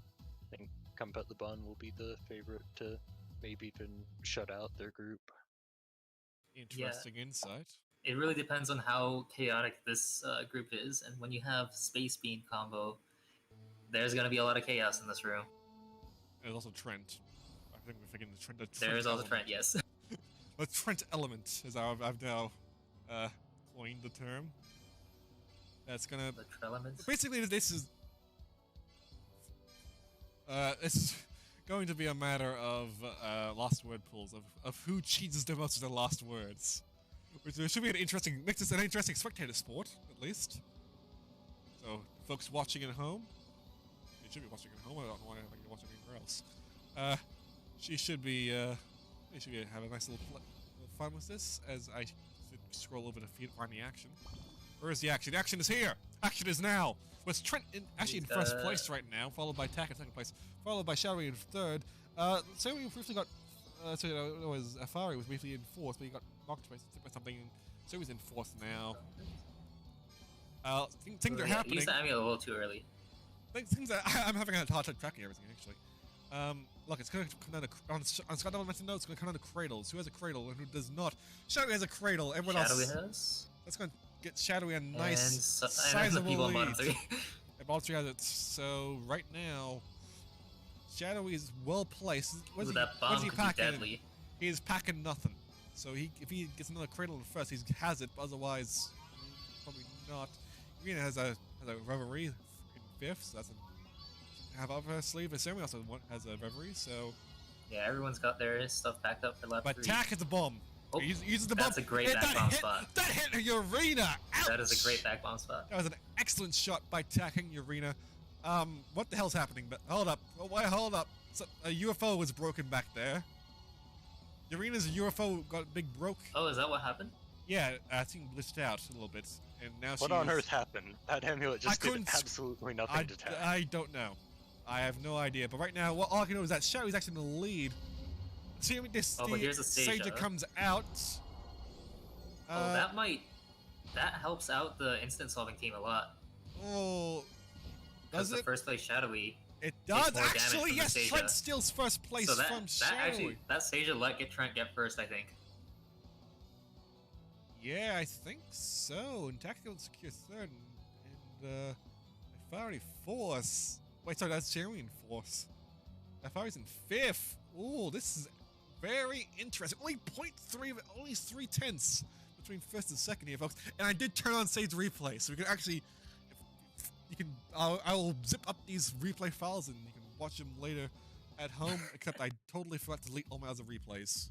B: I think Compet the Bun will be the favorite to maybe even shut out their group.
A: Interesting insight.
C: It really depends on how chaotic this group is, and when you have Space Bean combo, there's going to be a lot of chaos in this room.
A: There's also Trent. I think we're thinking the Trent.
C: There is also Trent, yes.
A: The Trent element, as I've now coined the term. That's gonna.
C: The Trelements.
A: Basically, this is. It's going to be a matter of lost word pools of who cheats the most of their lost words. Which should be makes this an interesting spectator sport, at least. So, folks watching at home, you should be watching at home. I don't know why I can watch it anywhere else. She should be We should have a nice little fun with this as I scroll over the feed, find the action. Where is the action? The action is here! Action is now! With Trent actually in first place right now, followed by Tak in second place, followed by Shadowy in third. So we briefly got, it was Afari was briefly in fourth, but he got knocked by something, so he's in fourth now. Things are happening.
C: He used the amulet a little too early.
A: Things that I'm having a hard time tracking everything actually. Look, it's going to come down to on SkyDrift Method notes. It's going to come down to cradles. Who has a cradle and who does not? Shadowy has a cradle. Everyone
C: Shadowy
A: else.
C: Has.
A: That's going to get Shadowy a nice,
C: sizable
A: sizable lead.
C: And
A: bottom 3 has it. So right now, Shadowy is well placed. What is he packing? He is packing nothing. So if he gets another cradle in first, he has it. But otherwise, probably not. Irina has a reverie in fifth. So that's have up her sleeve. Assuming also has a reverie. So
C: yeah, everyone's got their stuff packed up for lap 3.
A: But Tak has a bomb.
C: Oh,
A: he uses the bomb.
C: That's a great back bomb spot.
A: That hit Urina. Ouch!
C: That is a great back bomb spot.
A: That was an excellent shot by tacking Urina. What the hell's happening? But hold up. Oh, why? Hold up. So, a UFO was broken back there. Urina's UFO got big broke.
C: Oh, is that what happened?
A: Yeah, I think glitched out a little bit, and now
B: What on earth happened? That amulet just did absolutely nothing to Tak.
A: I don't know. I have no idea. But right now, all I can know is that Shadowy's actually in the lead. See,
C: but here's a
A: Seija comes out.
C: That helps out the instant solving team a lot.
A: Oh, does it?
C: The first place Shadowy.
A: It does actually. Yes, Trent steals first place from Shadowy.
C: That Seija let Trent get first, I think.
A: Yeah, I think so. And Tactical would secure third, and Afari fourth. Wait, sorry, that's Shadowy in fourth. Afari's in fifth. Oh, this is very interesting. Only 0.3, only 3/10 between first and second here, folks. And I did turn on Sage Replay, so we can actually, I will zip up these replay files and you can watch them later at home. Except I totally forgot to delete all my other replays.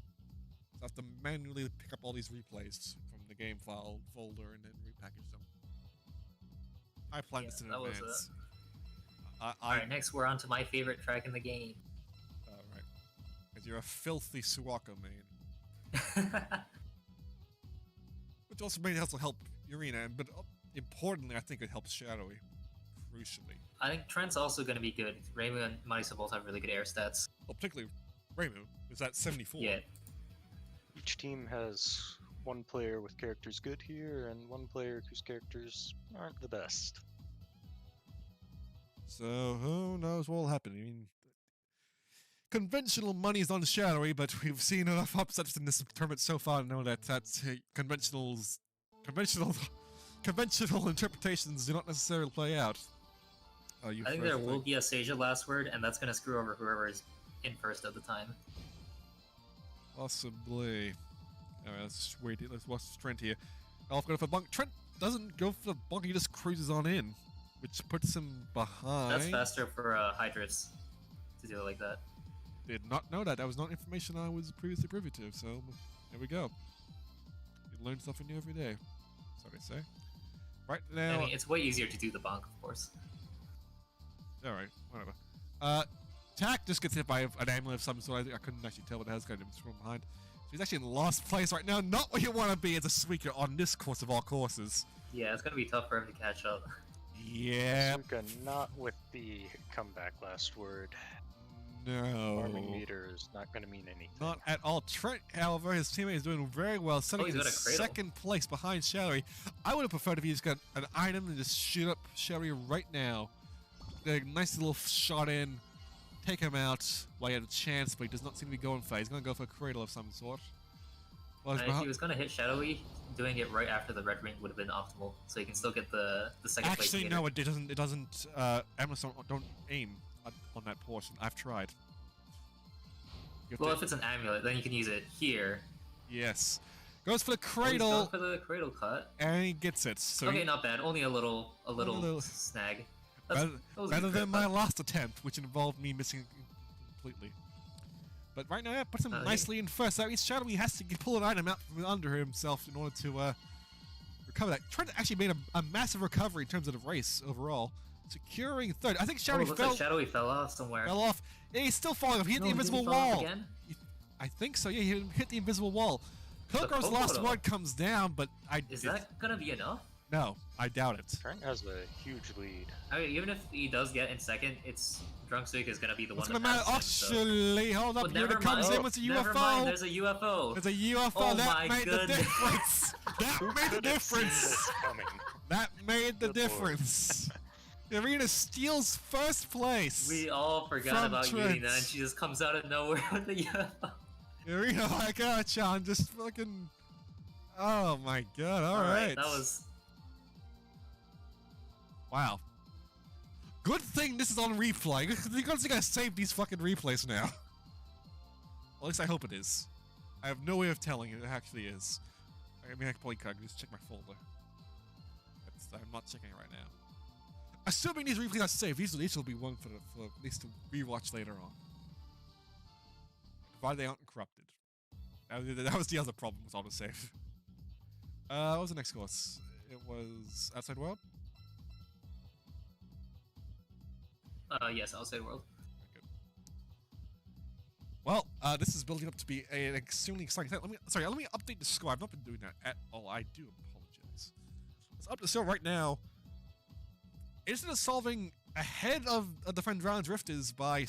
A: So I have to manually pick up all these replays from the game file folder and then repackage them. I planned this in advance.
C: Alright, next we're on to my favorite track in the game.
A: Alright. Because you're a filthy Suwako main. Which also may also help Urina, but importantly, I think it helps Shadowy. Crucially.
C: I think Trent's also going to be good. Reimu and Marisa both have really good air stats.
A: Well, particularly Reimu is at 74.
C: Yeah.
B: Each team has one player with characters good here, and one player whose characters aren't the best.
A: So, who knows what will happen? I mean, conventional money is on Shadowy, but we've seen enough upsets in this tournament so far to know that conventional interpretations do not necessarily play out.
C: I think there will be a Seija last word, and that's going to screw over whoever is in first at the time.
A: Possibly. Alright, let's wait. Let's watch Trent here. I'll go for bunk. Trent doesn't go for the bunk, he just cruises on in, which puts him behind.
C: That's faster for high drifts to do it like that.
A: Did not know that. That was not information I was previously privy to, so there we go. You learn something new every day. That's what I say. Right now...
C: I mean, it's way easier to do the bonk, of course.
A: Alright, whatever. Tak just gets hit by an amulet of some sort. I couldn't actually tell what the hell's going on from behind. So he's actually in last place right now. Not where you want to be as a Suika on this course of all courses.
C: Yeah, it's going to be tough for him to catch up.
A: Yeah.
B: Suika not with the comeback last word.
A: No.
B: Farming meter is not going to mean anything.
A: Not at all. Trent, however, his teammate is doing very well, sitting in second place behind Shadowy. I would have preferred if he just got an item and just shoot up Shadowy right now. Get a nice little shot in, take him out while he had a chance, but he does not seem to be going for it. He's going to go for a cradle of some sort.
C: Well, if he was going to hit Shadowy, doing it right after the red ring would have been optimal, so he can still get the second place.
A: Actually, no, it doesn't. Amazon don't aim on that portion. I've tried.
C: Well, if it's an amulet, then you can use it here.
A: Yes. Goes for the cradle.
C: He's going for the cradle cut.
A: And he gets it. So
C: okay, not bad. Only a little snag.
A: Better than my last attempt, which involved me missing completely. But right now, that puts him nicely in first. That means Shadowy has to pull an item out from under himself in order to recover that. Trent actually made a massive recovery in terms of the race overall, securing third. I think Shadowy
C: Shadowy fell off somewhere.
A: Fell off. Yeah, he's still falling off. He hit the invisible wall. I think so. Yeah, he hit the invisible wall. Pilgrim's
C: Pogo
A: last
C: though.
A: word comes down, but
C: Is that gonna be enough?
A: No, I doubt it.
B: Trent has a huge lead.
C: I mean, even if he does get in second, it's Drunksuk is gonna be the
A: What's
C: one
A: gonna
C: that
A: matter?
C: passes him, so.
A: Actually, hold up.
C: But
A: Unit
C: never
A: comes
C: mind.
A: in with a
C: Never
A: UFO.
C: mind, there's a UFO.
A: There's a UFO.
C: Oh
A: that
C: my
A: made the
C: goodness.
A: difference. That made the
B: Could've seen
A: difference.
B: this coming.
A: That made the
B: Good lord.
A: difference. Irina steals first place.
C: We all forgot
A: From
C: about Yurina, and
A: Trent.
C: she just comes out of nowhere with the UFO.
A: Irina, my God, Chan, just fucking. Oh my God! All right.
C: That was.
A: Wow. Good thing this is on replay. You guys gotta save these fucking replays now. At least I hope it is. I have no way of telling it actually is. I mean, I can probably just check my folder. I'm not checking it right now. Assuming these replays are saved, these will be one for at least to rewatch later on. Provided they aren't corrupted. That was the other problem with autosave. What was the next course? It was Outside World?
C: Yes, Outside World.
A: Good. Well, this is building up to be an extremely exciting thing. Let me update the score. I've not been doing that at all. I do apologize. Let's up the score right now. Instead of solving ahead of the Fendrana Drifters by,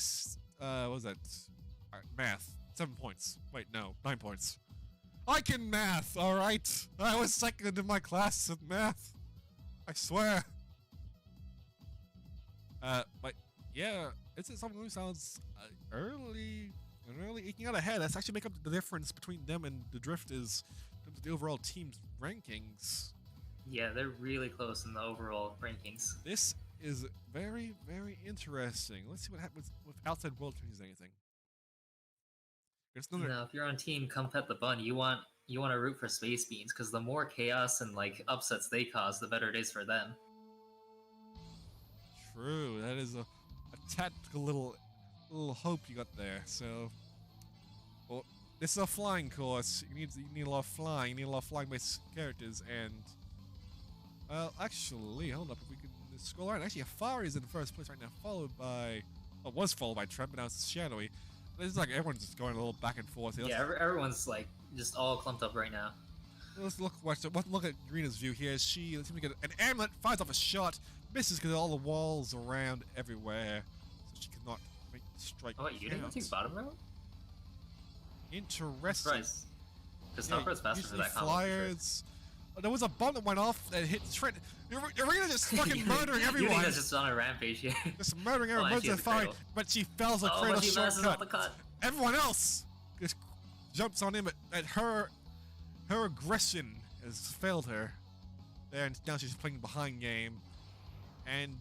A: what was that? Math. 7 points. Wait, no, 9 points. I can math, alright? I was second in my class at math. I swear. But yeah, it's something that sounds early eking out ahead. That's actually make up the difference between them and the Drifters in terms of the overall team's rankings.
C: Yeah, they're really close in the overall rankings.
A: This is very, very interesting. Let's see what happens with Outside World changes anything.
C: Now, if you're on Team Come Pet the Bun, you want to root for Space Beans because the more chaos and like upsets they cause, the better it is for them.
A: True, that is a tactical little hope you got there. So, well, this is a flying course. You need a lot of flying. You need a lot of flying-based characters, and well, actually, hold up. If we can scroll around, actually, Afari is in first place right now, was followed by Trent, but now it's Shadowy. It's like everyone's just going a little back and forth.
C: Yeah, everyone's like just all clumped up right now.
A: Let's look at Irina's view here. She seems to get an amulet, fires off a shot, misses because of all the walls around everywhere, so she cannot make the strike.
C: Oh wait, you didn't take bottom row?
A: Interesting.
C: Because Stomper's faster for that combo.
A: Flyers. There was a bomb that went off that hit Trent. Irina just fucking murdering everyone.
C: Irina's just on a rampage here.
A: Just murdering everyone.
C: Well,
A: Fine, but she fails a cradle shortcut. Everyone else just jumps on him, but her aggression has failed her. And now she's playing behind game, and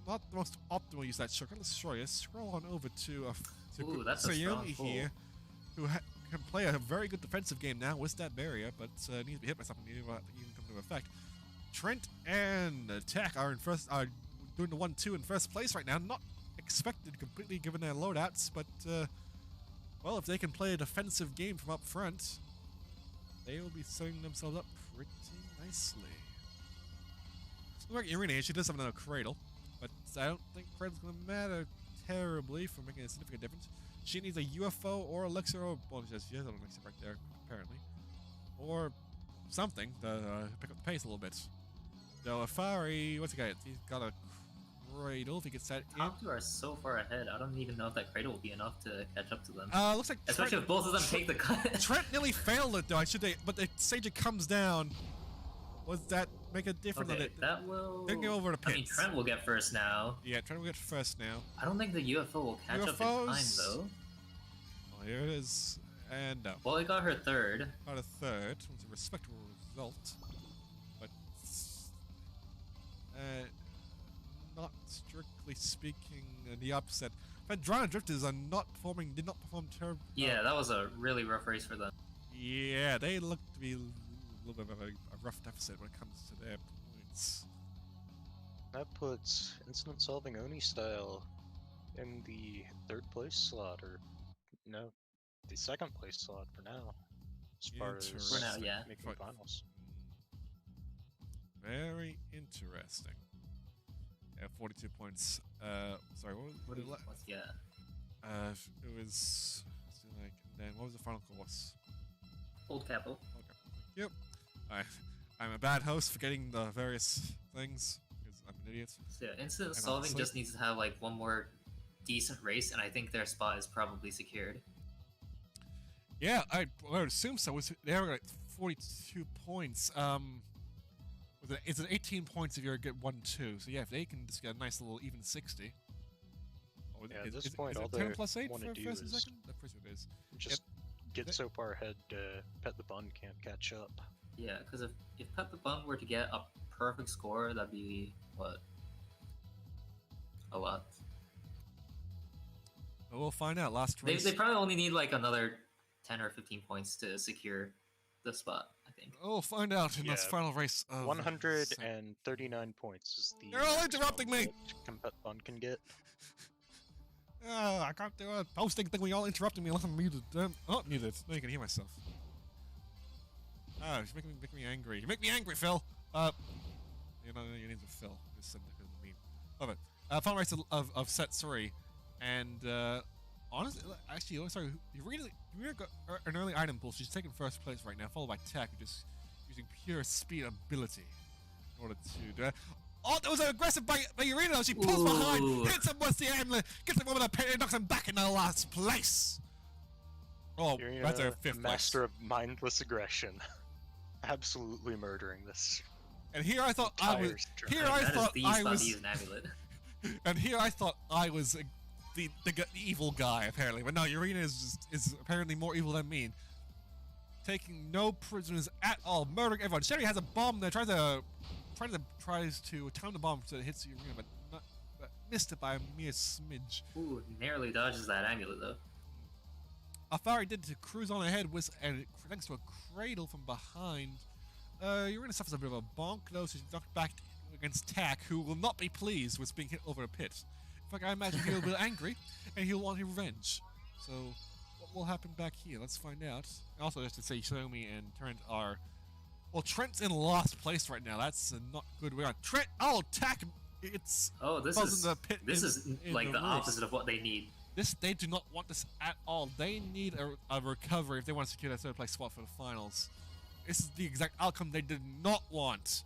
A: not the most optimal use of that shortcut. Let's scroll on over to Sayumi here, who can play a very good defensive game now with that barrier, but needs to be hit by something to even come to effect. Trent and Tech are doing the 1-2 in first place right now. Not expected completely given their loadouts, but well, if they can play a defensive game from up front, they will be setting themselves up pretty nicely. Like Irina, she does have another cradle, but I don't think cradle's going to matter terribly for making a significant difference. She needs a UFO or elixir, or well, she has an elixir right there, apparently, or something to pick up the pace a little bit. So Afari, what's he got? He's got a cradle. If he gets that
C: Top two are so far ahead. I don't even know if that cradle will be enough to catch up to them.
A: Looks like
C: especially if both of them take the cut.
A: Trent nearly failed it though. But the stage it comes down. Was that make a difference on it?
C: That will.
A: Then go over to pits.
C: I mean, Trent will get first now.
A: Yeah, Trent will get first now.
C: I don't think the UFO will catch up in time though.
A: Well, here it is, and no.
C: Well, it got her third.
A: Got a third. It was a respectable result, but not strictly speaking the upset. Fendrana Drifters did not perform terribly.
C: Yeah, that was a really rough race for them.
A: Yeah, they look to be a little bit of a rough deficit when it comes to their points.
B: That puts Incident Solving Oni style in the third place slot, or no, the second place slot for now. As far as
C: for now, yeah.
B: Making finals.
A: Very interesting. Yeah, 42 points. Sorry, what was it?
C: Yeah.
A: It was like then what was the final course?
C: Old Capital.
A: Okay, thank you. I'm a bad host for getting the various things because I'm an idiot.
C: So yeah, incident
A: And
C: solving
A: honestly-
C: just needs to have like one more decent race, and I think their spot is probably secured.
A: Yeah, I would assume so. They were like 42 points. It's an 18 points if you get 1-2. So yeah, if they can just get a nice little even 60. Or
B: Yeah, at this
A: is
B: point,
A: it
B: all
A: 10
B: they
A: plus 8
B: wanna
A: for
B: do
A: first and
B: is
A: second? I'm pretty sure it is.
B: Just get so far ahead, Pet the Bun can't catch up.
C: Yeah, because if Pet the Bun were to get a perfect score, that'd be what? A lot.
A: But we'll find out. Last
C: They,
A: race.
C: they probably only need like another 10 or 15 points to secure the spot, I think.
A: We'll find out in this
B: Yeah,
A: final race of
B: 139 points is the
A: They're all
B: maximum
A: interrupting me!
B: that Pet Bun can get.
A: I can't do a posting thing when you all interrupting me unless I'm muted. Oh, muted. Now you can hear myself. Oh, you're making me angry. You make me angry, Phil. You know, your name's Phil. Just said that because of the meme. Love it. Final race of set 3. And, honestly, actually, oh, sorry, you really got an early item pull. She's taking first place right now, followed by Tech, who just using pure speed ability in order to do it. Oh, that was aggressive by Urena. She pulls behind, hits him with the amulet, gets him over the pit, and knocks him back in the last place. Oh,
B: Irina,
A: that's our 5th
B: master
A: place.
B: of mindless aggression. Absolutely murdering this.
A: And here I thought I was.
B: entire stretch.
A: Here I
C: That is
A: thought
C: the
A: I
C: spot
A: was.
C: to use an amulet.
A: And here I thought I was the evil guy apparently, but no, Urena is apparently more evil than me. Taking no prisoners at all, murdering everyone. Sherry has a bomb there, tries to time the bomb so it hits Urena, but missed it by a mere smidge.
C: Ooh, narrowly dodges that amulet though.
A: Afari did to cruise on ahead with, and thanks to a cradle from behind. Urena suffers a bit of a bonk though, so she's knocked back against Tack, who will not be pleased with being hit over a pit. In fact, I imagine he'll be angry, and he'll want his revenge. So, what will happen back here? Let's find out. Also, just to say, Xiaomi and Trent are... Well, Trent's in last place right now. That's not good. We're on Trent. Oh, Tack! It's...
C: Oh, this
A: Buzzing
C: is
A: the pit in
C: like
A: the
C: the
A: race.
C: opposite of what they need.
A: They do not want this at all. They need a recovery if they want to secure that third place spot for the finals. This is the exact outcome they did not want.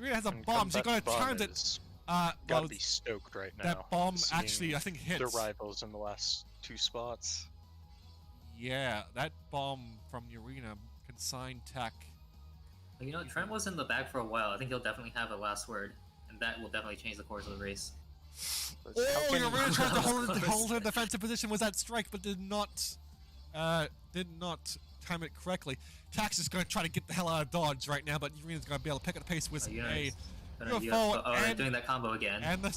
A: Urena has a
B: And
A: bomb. She's
B: Combat
A: gonna
B: Bun
A: time it.
B: is
A: Well,
B: Gotta be stoked right now.
A: that bomb
B: seeing
A: actually, I think, hits.
B: their rivals in the last 2 spots.
A: Yeah, that bomb from Urena consigned Tack.
C: You know, Trent was in the back for a while. I think he'll definitely have a last word, and that will definitely change the course of the race.
B: But
A: Oh,
B: how can-
A: Urena tried to hold
C: Close.
A: her defensive position with that strike, but did not time it correctly. Tack's just gonna try to get the hell out of dodge right now, but Urena's gonna be able to pick up the pace with
C: Oh, you're
A: a
C: nice.
A: You're forward,
C: they're
A: and-
C: doing that combo again.
A: and the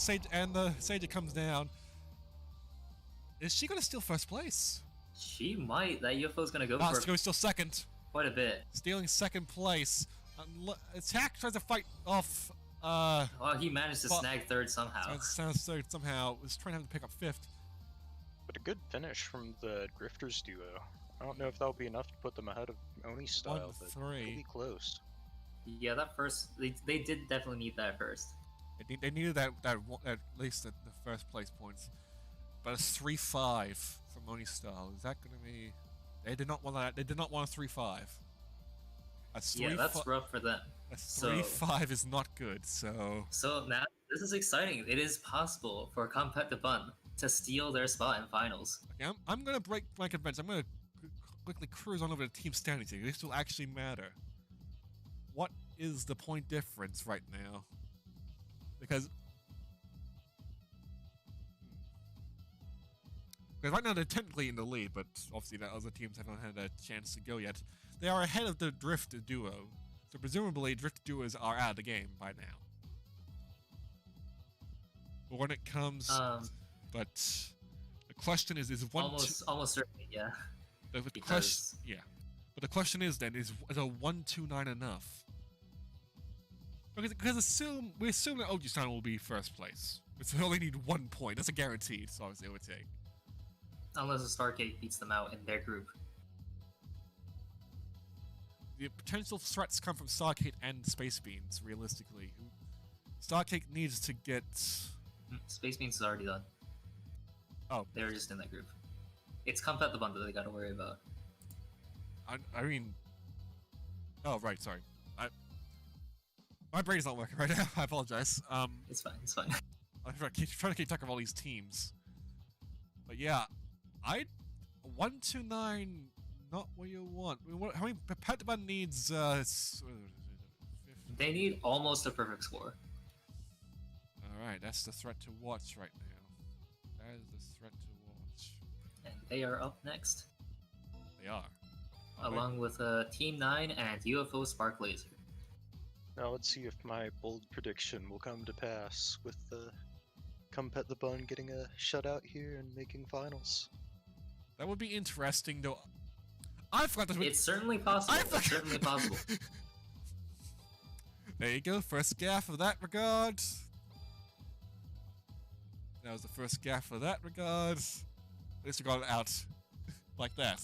A: Sage comes down. Is she gonna steal first place?
C: She might. That UFO's gonna go
A: No,
C: for
A: she's gonna steal second.
C: quite a bit.
A: Stealing second place. Tack tries to fight off.
C: Well, he managed to
A: But-
C: snag third somehow.
A: Sounds third somehow. Was trying to have to pick up 5th.
B: But a good finish from the Drifters duo. I don't know if that'll be enough to put them ahead of Oni style, but it'll
A: 1-3.
B: be close.
C: Yeah, that first they did definitely need that first.
A: They needed that at least the first place points. But a 3-5 from Oni style. Is that gonna be? They did not want that. They did not want a 3-5. A 3
C: Yeah, that's rough for them.
A: A
C: So-
A: 3-5 is not good. So
C: So now this is exciting. It is possible for Compet de Bun to steal their spot in finals.
A: okay, I'm gonna break my convention. I'm gonna quickly cruise on over to team standings here. This will actually matter. What is the point difference right now? Because right now they're technically in the lead, but obviously the other teams haven't had a chance to go yet. They are ahead of the Drift duo, so presumably Drift duos are out of the game by now. But when it comes, but the question is one
C: Almost certainly, yeah.
A: the
C: because-
A: question, yeah. But the question is then, is a 1-2-9 enough? Because we assume that Oji-san will be first place. So we only need 1 point. That's a guaranteed, so obviously it would take.
C: Unless the Stargate beats them out in their group.
A: The potential threats come from Stargate and Space Beans, realistically. Stargate needs to get...
C: Space Beans is already done.
A: Oh.
C: They were just in that group. It's Compet the Bun that they gotta worry about.
A: I mean, oh right, sorry. My brain's not working right now. I apologize.
C: It's fine. It's fine.
A: I'm trying to keep track of all these teams. But yeah, 129, not what you want. I mean, how many Pentagon needs?
C: They need almost a perfect score.
A: All right, that's the threat to watch right now. That is the threat to watch.
C: And they are up next,
A: They are.
C: along with Team 9 and UFO Spark Laser.
B: Now let's see if my bold prediction will come to pass with Come Pet the Bun getting a shutout here and making finals.
A: That would be interesting, though. I forgot to.
C: It's certainly possible. It's certainly possible.
A: There you go, first gaff of that regard. That was the first gaff of that regard. At least we got it out like that.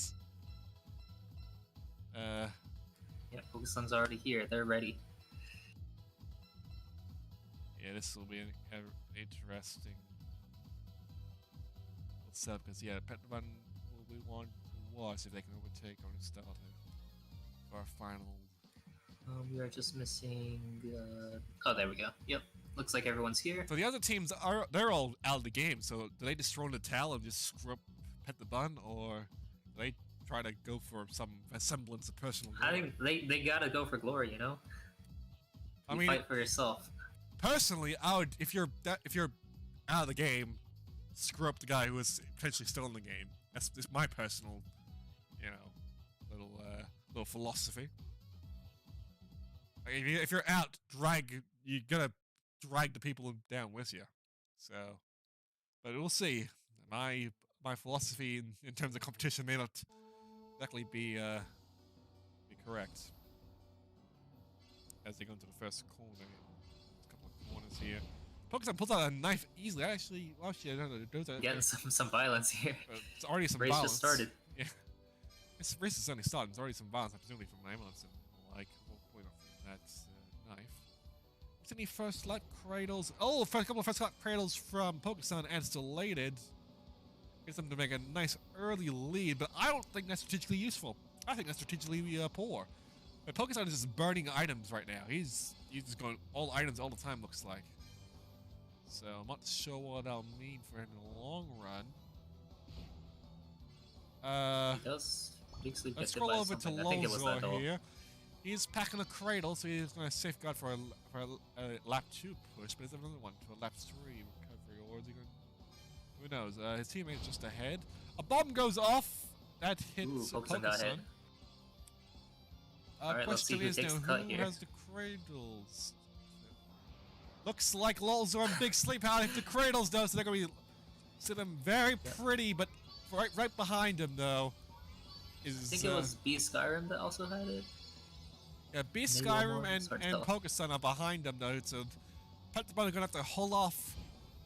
C: Yeah, Pokesun's already here. They're ready.
A: Yeah, this will be an interesting setup because yeah, Pentagon will be one to watch if they can overtake on starter for our final.
C: We are just missing. Oh, there we go. Yep. Looks like everyone's here.
A: So the other teams they're all out of the game. So do they just throw in the towel and just screw up Pet the Bun, or do they try to go for some semblance of personal glory?
C: I think they gotta go for glory, you know.
A: I
C: You
A: mean,
C: fight for yourself.
A: personally, I would if you're out of the game, screw up the guy who is potentially still in the game. That's just my personal, little philosophy. Like, if you're out, you gotta drag the people down with you. So, but we'll see. My philosophy in terms of competition may not exactly be correct. As they go into the first corner, a couple of corners here. Pokemon pulls out a knife easily. I don't know.
C: Getting some violence here.
A: It's already some
C: Race
A: violence.
C: just started.
A: Yeah, this race is only started. There's already some violence, presumably from ambulance and like. Hopefully not from that knife. What's any first slot cradles? Oh, a couple of first slot cradles from Pokemon and Stellated. Gets them to make a nice early lead, but I don't think that's strategically useful. I think that's strategically poor. But Pokemon is just burning items right now. He's just going all items all the time, looks like. So I'm not sure what that'll mean for him in the long run.
C: He does basically
A: Let's
C: get hit
A: scroll
C: by
A: over to
C: something. I think it was that
A: Lozor
C: doll.
A: here. He's packing a cradle, so he's going to safeguard for a lap 2 push, but there's another one to a lap 3 recovery, or is he going? Who knows? His teammate's just ahead. A bomb goes off. That hits
C: Pokemon got hit. Alright, let's see
A: question
C: who
A: is
C: takes
A: now,
C: the cut
A: who
C: here.
A: has the cradles? Looks like Lolzor and Big Sleep have the cradles though, so they're going to be sitting very pretty, but right behind him though is.
C: I think it was B Skyrim that also had it.
A: Yeah, B
C: Maybe
A: Skyrim
C: one more, it's hard to
A: and
C: tell.
A: Pokemon are behind them though, so Pokemon are going to have to hold off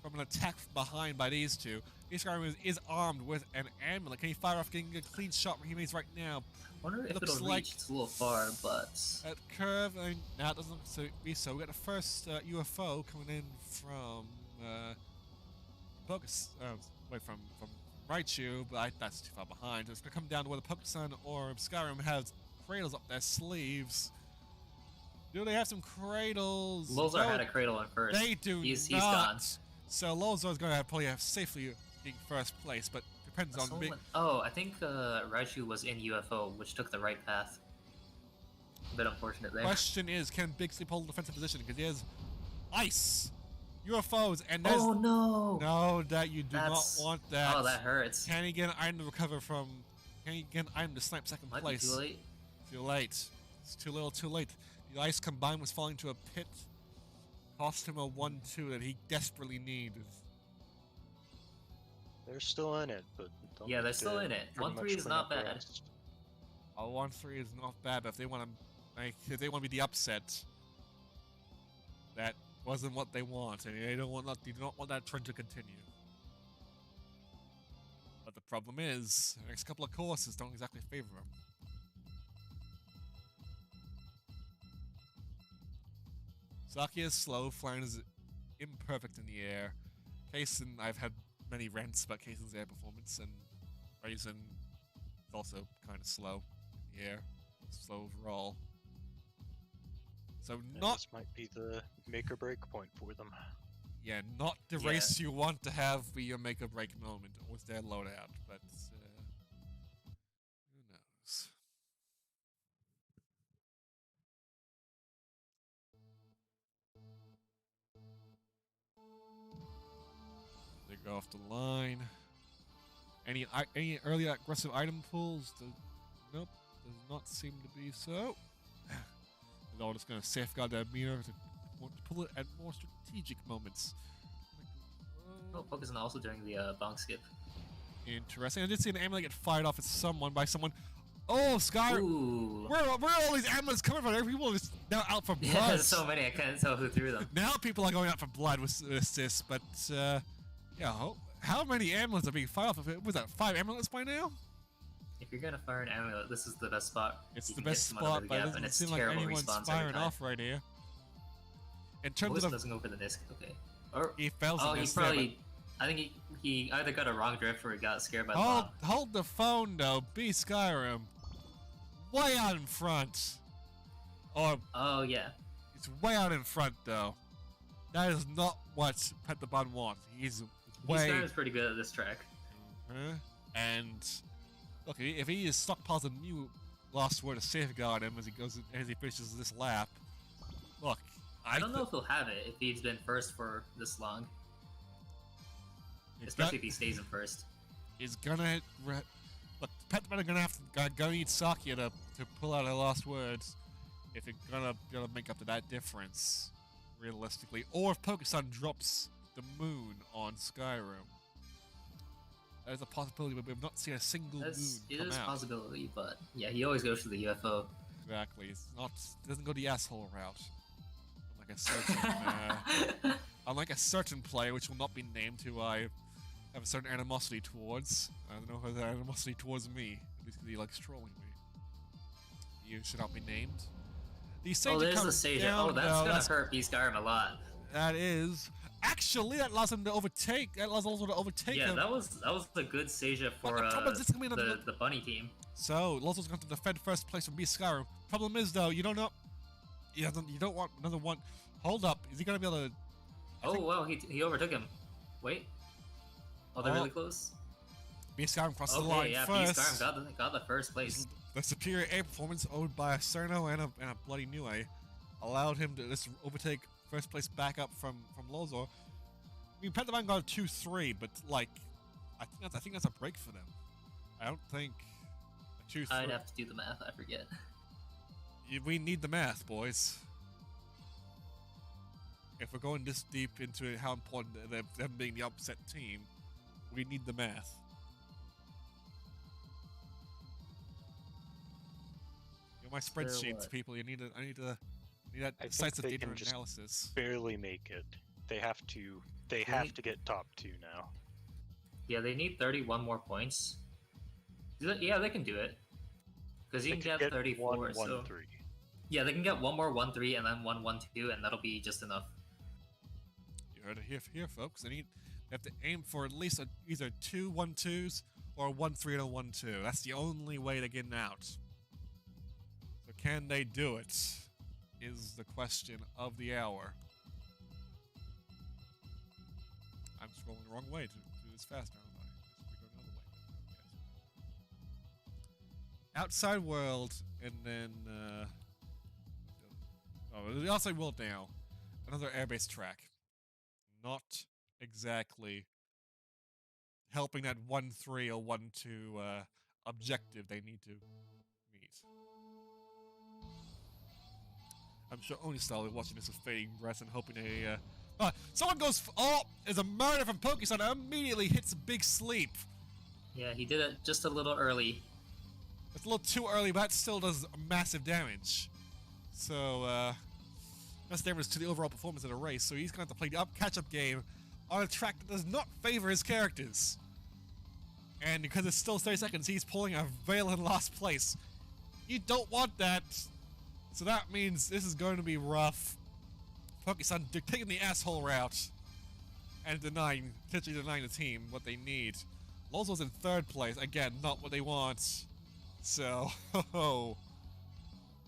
A: from an attack from behind by these two. B Skyrim is armed with an amulet. Can he fire off getting a clean shot where he makes right now?
C: I wonder if
A: Looks
C: it'll
A: like-
C: reach. It's a little far, but
A: At curve, I mean, now it doesn't look so be so. We got the first UFO coming in from from Raichu, but that's too far behind. It's gonna come down to whether Pokemon or Skyrim has cradles up their sleeves. Do they have some cradles?
C: Lozar
A: No,
C: had a cradle on first.
A: They do
C: He's
A: not.
C: gone.
A: So Lozor's gonna probably have safely being first place, but depends on big.
C: Oh, I think Raichu was in UFO, which took the right path. A bit unfortunate there.
A: Question is, can Big Sleep hold a defensive position? Because he has ice, UFOs, and there's
C: Oh no!
A: no that you do
C: That's-
A: not want that.
C: Oh, that hurts.
A: Can he get an item to recover from? Can he get an item to snipe second
C: Might
A: place?
C: be too late.
A: Too late. It's too little, too late. The ice combined with falling to a pit cost him a 1-2 that he desperately needed.
B: They're still in it, but don't
C: Yeah, they're
B: need
C: still
B: to
C: in it.
B: pretty
C: 1-3
B: much
C: is
B: clean
C: not
B: up the
C: bad.
B: rest.
A: A 1-3 is not bad, but if they want to, if they want to be the upset, that wasn't what they want, and they do not want that trend to continue. But the problem is, the next couple of courses don't exactly favor him. Saki is slow, flying is imperfect in the air. Kaysen, I've had many rants about Kaysen's air performance, and Raisin is also kind of slow here. So overall. So
B: Yeah,
A: not
B: this might be the make or break point for them.
A: not the
C: Yeah.
A: race you want to have be your make or break moment with their loadout, but who knows? They go off the line. Any early aggressive item pulls? Nope, does not seem to be so. They're all just going to safeguard their meter to pull it at more strategic moments.
C: Oh, Focus on also doing the bonk skip.
A: Interesting. I did see an amulet get fired off at someone by someone. Oh, Sky!
C: Ooh.
A: Where are all these amulets coming from? People are just now out for blood.
C: Yeah, there's so many, I couldn't tell who threw them.
A: Now people are going out for blood with this, but how many amulets are being fired off? Was that 5 amulets by now?
C: If you're gonna fire an amulet, this is the best spot.
A: It's
C: You
A: the
C: can
A: best
C: get someone over
A: spot,
C: the
A: but it
C: gap,
A: doesn't
C: and it's
A: seem like
C: terrible
A: anyone's
C: respawns every
A: firing
C: time.
A: off right here. In terms
C: Focus
A: of the,
C: doesn't go for the disc. Okay. Or
A: he fails
C: oh,
A: in
C: he
A: this
C: probably. I think he either got a wrong drift or he got scared by the
A: hold,
C: bomb.
A: hold the phone though, be Skyrim. Way out in front. Or
C: Oh yeah.
A: it's way out in front though. That is not what Pet the Bun wants. He's way.
C: Skyrim's pretty good at this track.
A: And look, if he is stockpiles a new last word to safeguard him as he finishes this lap. Look,
C: I don't know if he'll have it if he's been first for this long. Especially if he stays in first.
A: He's gonna look. Pet the Bun are gonna need Sakia to pull out her last words if it's gonna make up to that difference, realistically, or if Pokestun drops the moon on Skyrim. That is a possibility, but we've not seen a single moon
C: It
A: come
C: is a
A: out.
C: possibility, but yeah, he always goes for the UFO.
A: Exactly. It doesn't go the asshole route. Unlike a certain player, which will not be named, who I have a certain animosity towards. I don't know whether that animosity towards me, at least because he likes trolling me. You should not be named. The Sage
C: Oh, there's the
A: comes
C: Sage.
A: down,
C: Oh, that's
A: though.
C: gonna hurt B-Skyrim a lot.
A: That is. Actually, that allows him to overtake. That allows Lozo to overtake
C: Yeah,
A: him.
C: that was a good Seja for
A: the problem is this is gonna be
C: the bunny team.
A: So Lozo's going to defend first place from B Skyrim. Problem is though, you don't know. You don't want another one. Hold up, is he gonna be able to?
C: Oh wow, he overtook him. Wait. Oh, they're really close.
A: B Skyrim crossed the
C: Okay,
A: line
C: yeah,
A: first.
C: B-Skyrim got the first place.
A: The superior air performance owed by a Cerno and a bloody Nue allowed him to just overtake first place back up from Lozo. I mean, Pentaman got a 2-3, but like, I think that's a break for them. I don't think a 2-3.
C: I'd have to do the math. I forget.
A: We need the math, boys. If we're going this deep into how important them being the upset team, we need the math. You're my spreadsheets, people. I need that
B: I think
A: decisive
B: they
A: data
B: can just
A: analysis.
B: barely make it. They have to get top 2 now.
C: Yeah, they need 31 more points. Yeah, they can do it. Because you
B: They
C: can
B: could
C: get 34.
B: 1,
C: so
B: 3.
C: yeah, they can get one more 1-3 and then 1-1-2, and that'll be just enough.
A: You heard it here, folks. They have to aim for at least either 2 1-2s or a 1-3 and a 1-2. That's the only way to get out. So can they do it? Is the question of the hour. I'm scrolling the wrong way to do this fast now. We go another way. Yes. Outside world, and then the outside world now. Another airbase track. Not exactly helping that 1-3 or 1-2 objective they need to meet. I'm sure Onistyle is watching this with fading breath and hoping someone goes. There's a murder from Pokestun and immediately hits a big sleep.
C: Yeah, he did it just a little early.
A: It's a little too early, but that still does massive damage. So, that's damage to the overall performance of the race. So he's going to have to play the catch-up game on a track that does not favor his characters. And because it's still 30 seconds, he's pulling a Veil in last place. You don't want that. So that means this is going to be rough. Pokestun taking the asshole route and potentially denying the team what they need. Lozo's in 3rd place. Again, not what they want. So, ho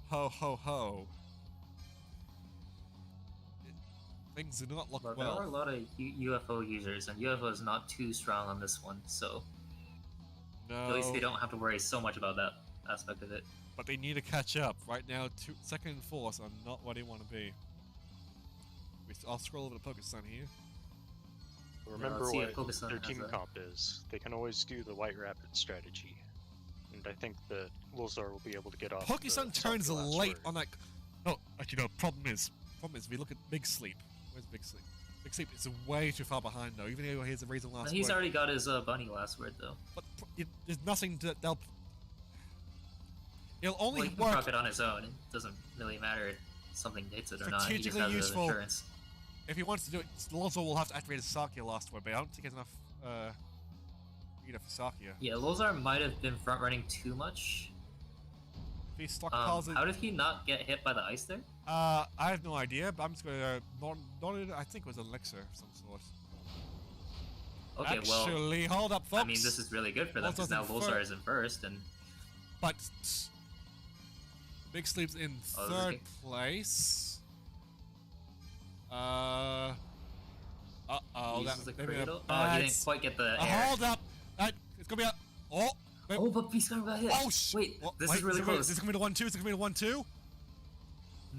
A: ho. Things do not look
C: Well,
A: well.
C: there are a lot of UFO users, and UFO is not too strong on this one, so
A: No.
C: at least they don't have to worry so much about that aspect of it.
A: But they need to catch up. Right now, second and fourth are not where they want to be. I'll scroll over to Pokemon here.
B: Remember
C: let's see
B: what
C: if Pokemon
B: their
C: has
B: team
C: a-
B: comp is. They can always do the White Rapid strategy. And I think that Lulzar will be able to get off.
A: Pokemon
B: the
A: turns
B: South last
A: late
B: word.
A: on that. No, actually, no. Problem is, if we look at Big Sleep. Where's Big Sleep? Big Sleep is way too far behind, though. Even though he has a reason last
C: He's
A: word.
C: already got his bunny last word, though.
A: But there's nothing to. It'll only
C: Well, he can
A: work.
C: proc it on his own. It doesn't really matter if something hits it or not. He just
A: Strategically
C: has
A: useful.
C: an insurance.
A: If he wants to do it, Lozor will have to activate his Sakia last word, but I don't think he has enough. For Sakia.
C: Yeah, Lozar might have been front running too much.
A: If he stockpiles it.
C: How did he not get hit by the ice there?
A: I have no idea, but I'm just gonna I think it was an elixir of some sort.
C: Okay,
A: Actually, hold up, folks.
C: I mean, this is really good for them because
A: Lozar's
C: now
A: in
C: Lozar is in first, and
A: But Big Sleep's in
C: Oh,
A: third
C: okay.
A: place.
C: he
A: That
C: uses the
A: maybe a
C: cradle. Oh, he
A: bad
C: didn't quite get the air.
A: Hold up! It's gonna be a. Oh! Wait,
C: Oh, but Beastgun got hit.
A: oh,
C: Wait,
A: what-
C: this
A: wait,
C: is really
A: gonna be-
C: close.
A: This is gonna be the 1-2. This is gonna be the 1-2.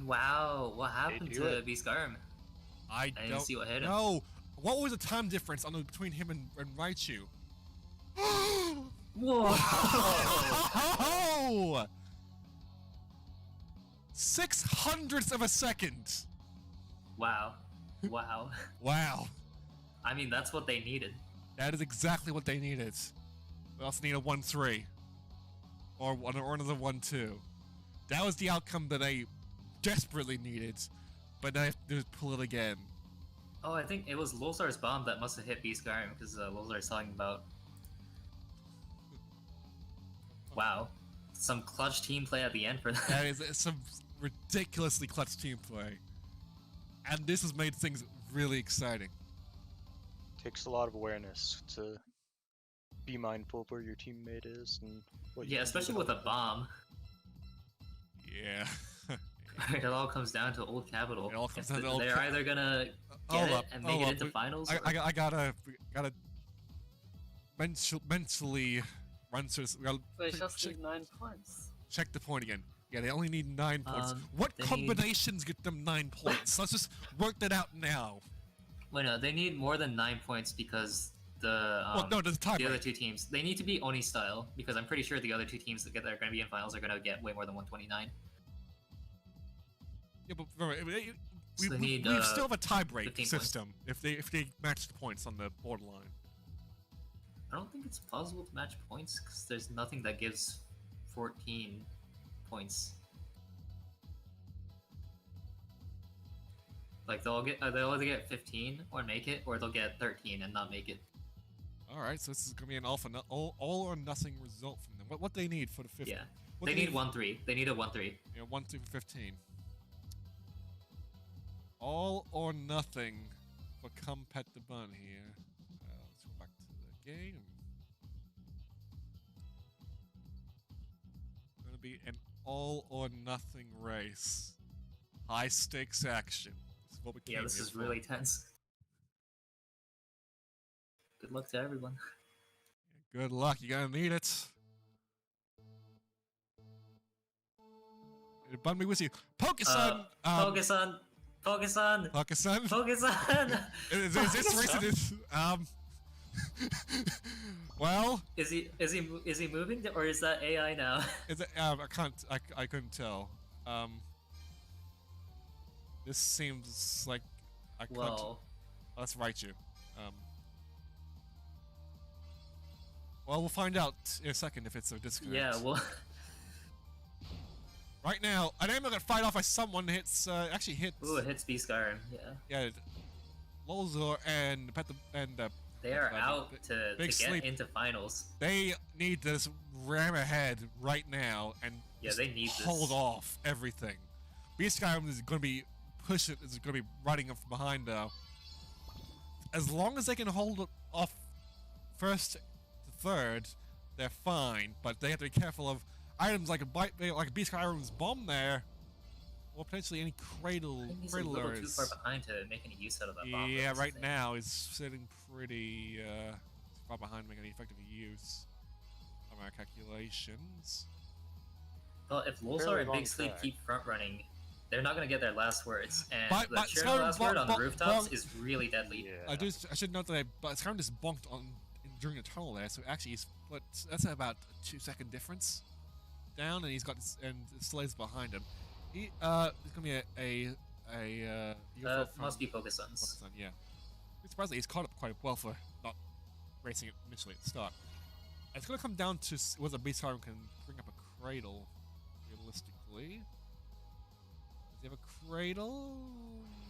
C: Wow, what happened
B: do
C: to
B: it.
C: Beastgun?
A: I
C: didn't
A: don't
C: see what hit him.
A: know. What was the time difference between him and Raichu?
C: Whoa!
A: Oh! 600ths of a second.
C: Wow. Wow.
A: Wow.
C: I mean, that's what they needed.
A: That is exactly what they needed. We also need a 1-3. Or another 1-2. That was the outcome that they desperately needed. But now I have to pull it again.
C: Oh, I think it was Lozar's bomb that must have hit Beastgun because Lozar's talking about. Wow. Some clutch team play at the end for that.
A: That is some ridiculously clutch team play. And this has made things really exciting.
B: Takes a lot of awareness to be mindful of where your teammate is and what you
C: Yeah,
B: can do
C: especially
B: to
C: with a
B: help them.
C: bomb.
A: Yeah.
C: It all comes down to Old Capital.
A: It all comes
C: If
A: down to Old
C: they're
A: Ca-
C: either gonna get
A: Hold
C: it
A: up,
C: and make
A: hold
C: it
A: up.
C: into finals.
A: I
C: or-
A: gotta mentally run through this. We gotta
D: They just
A: check,
D: need 9 points.
A: check the point again. Yeah, they only need 9 points. What
C: they need-
A: combinations get them 9 points? Let's just work that out now.
C: Wait, no, they need more than 9 points because the
A: Well, no, there's a tie
C: the other
A: break.
C: two teams they need to be Oni style because I'm pretty sure the other two teams that are going to be in finals are going to get way more than 129.
A: Yeah, but remember,
C: So they
A: we
C: need,
A: still have a tie break
C: 15 points.
A: system if they match the points on the borderline.
C: I don't think it's possible to match points because there's nothing that gives 14 points. Like they'll either get 15 or make it, or they'll get 13 and not make it.
A: All right, so this is gonna be an all or nothing result from them. What they need for the 15?
C: Yeah,
A: What
C: they need 1-3. They need a 1-3.
A: Yeah, 1 through 15. All or nothing for Come Pet the Bun here. Let's go back to the game. It's gonna be an all or nothing race. High stakes action. This is what we
C: Yeah,
A: came
C: this
A: here
C: is
A: for.
C: really tense. Good luck to everyone.
A: Good luck, you're gonna need it. Bun me with you. Pokesun!
C: Focus on.
A: Pokesun?
C: Focus on.
A: Is this race? Well,
C: Is he moving or is that AI now?
A: is it, I couldn't tell. This seems like I can't.
C: Well,
A: Let's write you. Well, we'll find out in a second if it's a disconnect.
C: yeah. Well,
A: Right now, an enemy got fight off by someone hits. Actually hits.
C: ooh, it hits Beastgun. Yeah,
A: Yeah, Lolzor and
C: they are
A: uh,
C: out
A: Big-
C: to
A: Big
C: get
A: Sleep.
C: into finals.
A: They need to just ram ahead right now and
C: Yeah,
A: just
C: they need this.
A: hold off everything. Beast Skyrim is going to be pushing. Is going to be running up from behind now. As long as they can hold it off first to third, they're fine. But they have to be careful of items like a beast items bomb there, or potentially any cradle.
C: I think he's a little too far behind to make any use out of that bomb.
A: Yeah, right now he's sitting pretty far behind to make any effective use of our calculations.
C: Well, if Lulzar and Big Sleep keep front running, they're not going to get their last words, and the Cheryl last word on the rooftops is really deadly.
A: Yeah. I should note that Skyrim just bonked on during the tunnel there, so actually he's that's about a 2-second difference down, and he's got Slaves behind him. It's gonna be a
C: must be Focus Suns.
A: Yeah. I'm surprised that he's caught up quite well for not racing it initially at the start. It's gonna come down to whether Beast Siren can bring up a cradle realistically. Does he have a cradle?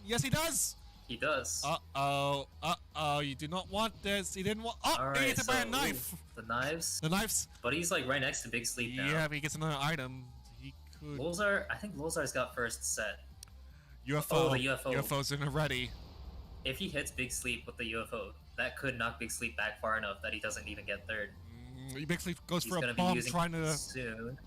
A: Yes, he does!
C: He does.
A: Uh-oh. Uh-oh. You do not want this. He didn't want... Oh,
C: right,
A: he gets hit by a knife.
C: The knives.
A: The knives.
C: But he's like right next to Big Sleep now.
A: Yeah, but he gets another item. He could...
C: Lulzar, I think Lulzar's got first set.
A: UFO.
C: Oh, the UFO.
A: UFO's in ready.
C: If he hits Big Sleep with the UFO, that could knock Big Sleep back far enough that he doesn't even get third.
A: Big Sleep goes for a bomb trying to...
C: soon.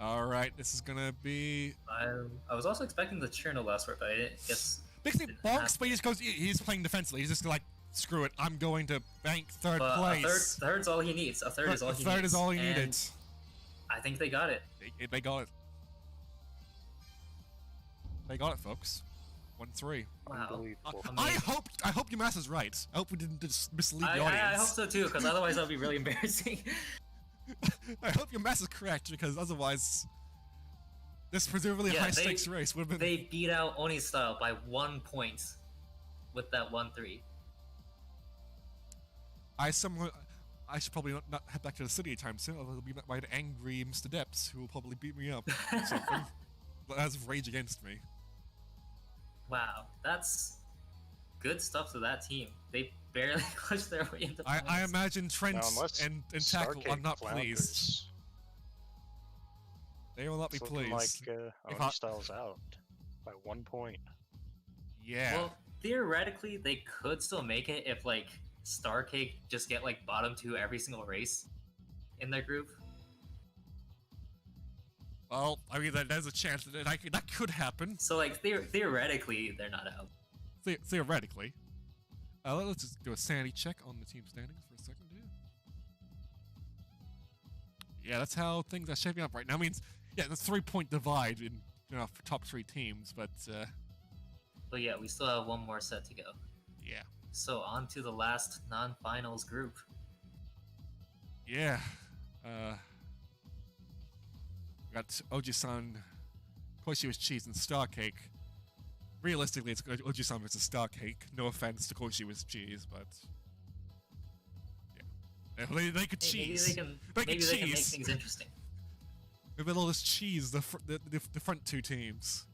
A: Alright, this is gonna be...
C: I was also expecting the Cherno last word, but I guess...
A: Big Sleep bonks, but he just goes... He's playing defensively. He's just like, screw it, I'm going to bank third place.
C: A third's all he needs. A third is all he needs.
A: A third is all he needed.
C: I think they got it.
A: They got it. They got it, folks. 1-3.
C: Wow.
A: I hope your math is right. I hope we didn't just mislead the audience.
C: I hope so too, because otherwise that would be really embarrassing.
A: I hope your math is correct, because otherwise, this presumably high stakes race would have been.
C: They beat out Oni Style by 1 point with that 1-3. I
A: should probably not head back to the city anytime soon. I'll be met by an angry Mr. Depps who will probably beat me up. Something. But has rage against me.
C: Wow, that's good stuff to that team. They barely pushed their way into finals.
A: I imagine Trent and Tackle are not pleased. They will not be pleased.
B: Like Oni Style's out by 1 point.
A: Yeah.
C: Well, theoretically, they could still make it if like Starcake just get like bottom 2 every single race in their group.
A: Well, I mean, there's a chance that could happen.
C: So, like, theoretically, they're not out.
A: Theoretically. Let's just do a sanity check on the team standings for a second here. Yeah, that's how things are shaping up right now. I mean, yeah, the 3-point divide in for top 3 teams, but...
C: But yeah, we still have 1 more set to go.
A: Yeah.
C: So, on to the last non-finals group.
A: Yeah. Got Oji-san, Koshi Cheese, and Starcake. Realistically, it's Oji-san versus Starcake. No offense to Koshi Cheese, but yeah, they could cheese.
C: Maybe they can make things interesting.
A: Maybe they'll just cheese the front 2 teams.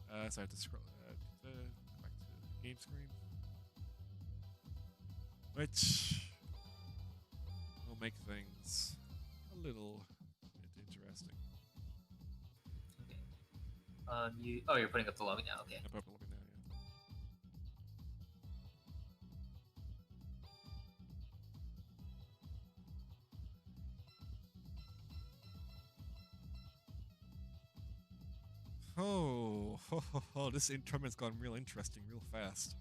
A: So I have to scroll back to the game screen, which will make things a little. Interesting.
C: Okay. You're putting up the lobby now. Okay.
A: I'm putting up the lobby now. Yeah. Oh, this tournament's gone real interesting, real fast.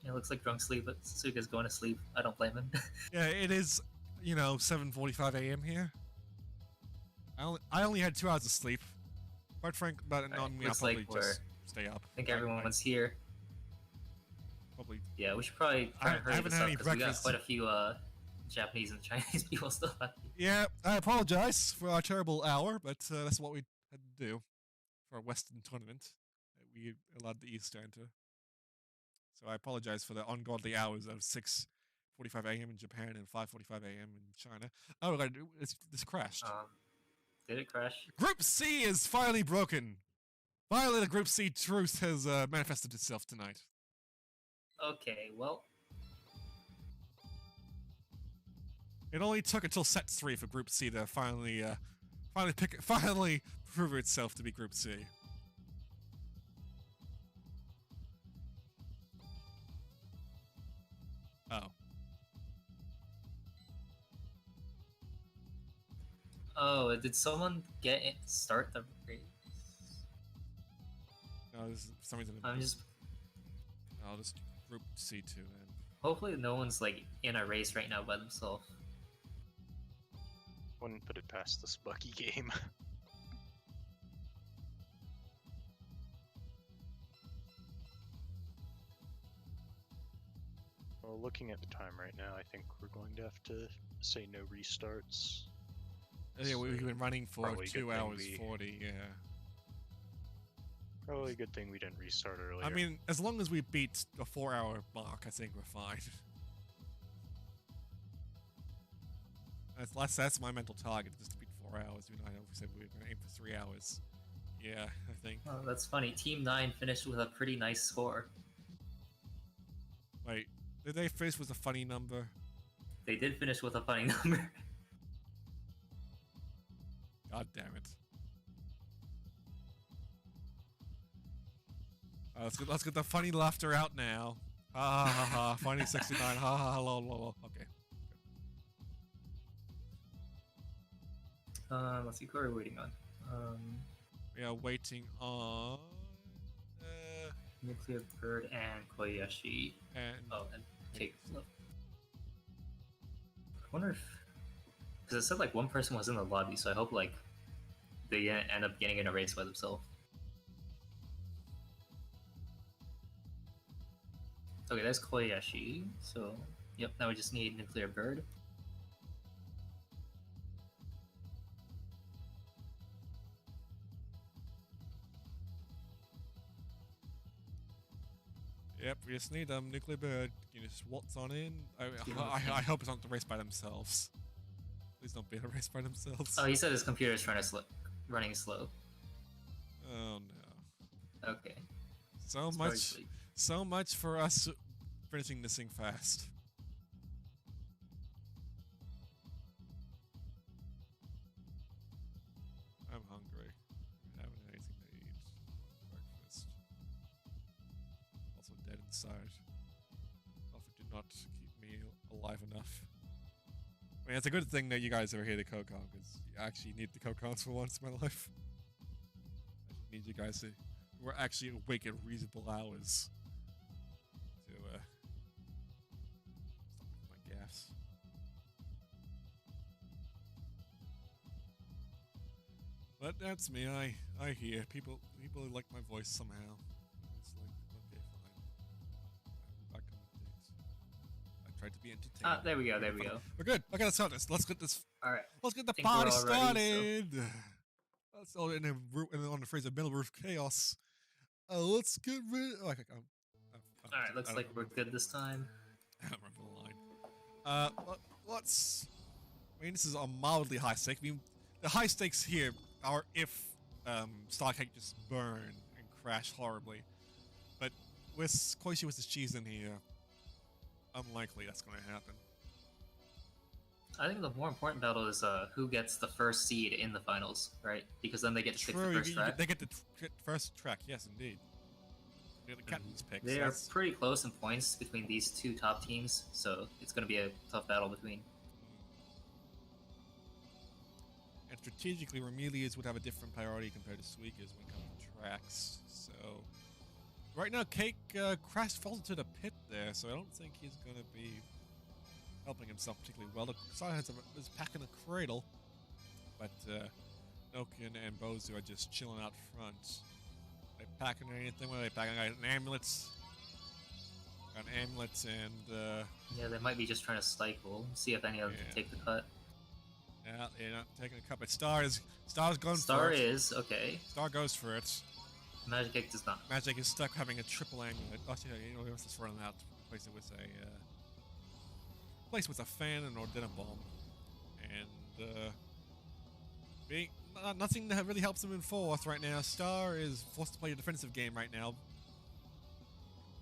C: It looks like drunk sleep, but Suga's going to sleep. I don't blame him.
A: Yeah, it is, 7:45 a.m. here. I only had 2 hours of sleep. Quite frank, but I'll probably just stay up.
C: I think everyone's here.
A: Probably.
C: Yeah, we should probably try and hurry this up because we got quite a few Japanese and Chinese people still left.
A: Yeah, I apologize for our terrible hour, but that's what we had to do for our Western tournament. We allowed the East to enter. So I apologize for the ungodly hours of 6:45 a.m. in Japan and 5:45 a.m. in China. Oh, this crashed.
C: Did it crash?
A: Group C is finally broken. Finally, the Group C truth has manifested itself tonight.
C: Okay, well,
A: It only took until set 3 for Group C to finally prove itself to be Group C. Oh.
C: Oh, did someone start the race?
A: No, this is, for some reason.
C: I'm just.
A: I'll just Group C2 then.
C: Hopefully, no one's like in a race right now by themselves.
B: Wouldn't put it past this buggy game. Well, looking at the time right now, I think we're going to have to say no restarts.
A: Yeah, we've been running for
B: Probably a good
A: 2
B: thing
A: hours
B: we-
A: 40, yeah.
B: Probably a good thing we didn't restart earlier.
A: I mean, as long as we beat the 4-hour mark, I think we're fine. That's my mental target, just to beat 4 hours. You know, I know we said we were going to aim for 3 hours. Yeah, I think.
C: Oh, that's funny. Team 9 finished with a pretty nice score.
A: Wait, did they finish with a funny number?
C: They did finish with a funny number.
A: God damn it. Let's get the funny laughter out now. Ha ha ha ha. Funny 69. Ha ha ha. Lol, lol, lol. Okay.
C: Let's see, who are we waiting on?
A: We are waiting on.
C: Nuclear Bird and Koyashi.
A: And
C: Oh, and Cake. I wonder if, because it said like one person was in the lobby, so I hope like they end up getting in a race by themselves. Okay, that's Koyashi. So, yep. Now we just need Nuclear Bird.
A: Yep, we just need Nuclear Bird. You just waltz on in. I hope it's not the race by themselves. Please don't be in a race by themselves.
C: Oh, he said his computer is running slow.
A: Oh no.
C: Okay.
A: So
C: It's
A: much,
C: probably sleep.
A: so much for us finishing this thing fast. I'm hungry. I'm having anything to eat. Breakfast. Also dead inside. Coffee did not keep me alive enough. I mean, it's a good thing that you guys are here to Kokon, because you actually need the Kokons for once in my life. I need you guys who are actually awake at reasonable hours to stop my gas. But that's me. I hear people like my voice somehow. It's like, okay, fine. I tried to be entertaining.
C: Ah, there we go. There we go.
A: We're good. Okay, let's start this. Let's get this.
C: All right.
A: Let's get the
C: Think we're
A: party
C: all ready,
A: started. Let's all on the phrase of middle roof chaos. Let's get rid. Oh, okay,
C: All right. Looks like we're good this time.
A: I don't remember the line. Let's. I mean, this is a mildly high stake. I mean, the high stakes here are if Starcake just burn and crash horribly. But with Koichi with his cheese in here, unlikely that's going to happen.
C: I think the more important battle is who gets the first seed in the finals, right? Because then they get to pick the
A: True,
C: first track.
A: they get the first track. Yes, indeed. They're the captain's picks.
C: They are pretty close in points between these two top teams, so it's going to be a tough battle between.
A: And strategically, Remelias would have a different priority compared to Suika's when it comes to tracks. So, right now, Cake falls into the pit there, so I don't think he's going to be helping himself particularly well. The side is packing a cradle, but Nokin and Bozu are just chilling out front. Are they packing anything? What are they packing? Got an amulet. Got an amulet and...
C: Yeah, they might be just trying to cycle, see if any of them can take the cut.
A: Yeah, they're not taking a cut, but Star's gone
C: Star
A: for it.
C: is, okay.
A: Star goes for it.
C: Magic Egg does not.
A: Magic is stuck having a triple amulet. Oh, yeah, you know, he wants to run out. Replace it with a fan and Ordina bomb, and nothing that really helps him in fourth right now. Star is forced to play a defensive game right now.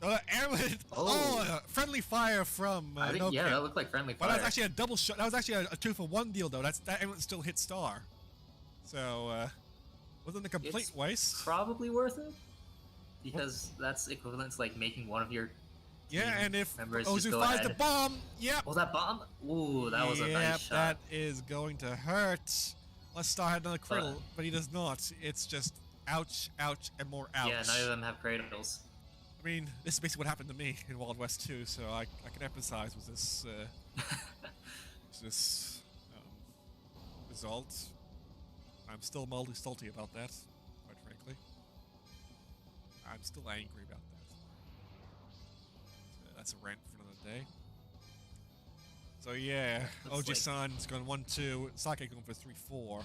A: Friendly fire from
C: I think, yeah, that looked like friendly
A: but
C: fire.
A: that was actually a double shot. That was actually a 2-for-1 deal, though. That amulet still hit star. So, wasn't a complete
C: It's
A: waste.
C: probably worth it. Because that's equivalent to like making one of your
A: yeah, and if
C: members just
A: Ozu
C: go
A: fires
C: ahead.
A: the bomb, yep.
C: Oh, that bomb? Ooh, that was a nice shot.
A: That is going to hurt. Let's Star had another cradle, but he does not. It's just ouch, ouch, and more ouch.
C: Yeah, neither of them have cradles.
A: I mean, this is basically what happened to me in Wild West 2, so I can empathize with this result. I'm still mildly salty about that, quite frankly. I'm still angry about that. So that's a rant for another day. So yeah, Oji-san's gone 1-2, Sake going for 3-4.